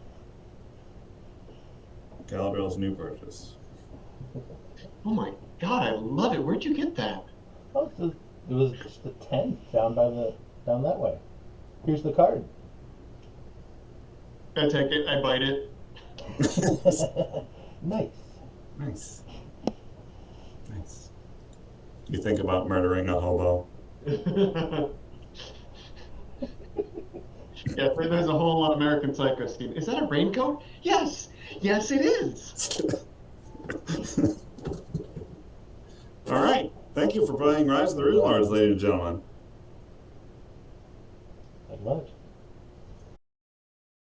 Galadriel's new purchase. Oh my god, I love it. Where'd you get that? Oh, it was just a tent down that way. Here's the card. I take it, I bite it. Nice. Nice. Nice. You think about murdering a hobo? Yeah, there's a whole American Psycho scene. Is that a raincoat? Yes! Yes, it is! All right. Thank you for playing Rise of the Runelords, ladies and gentlemen. Not much.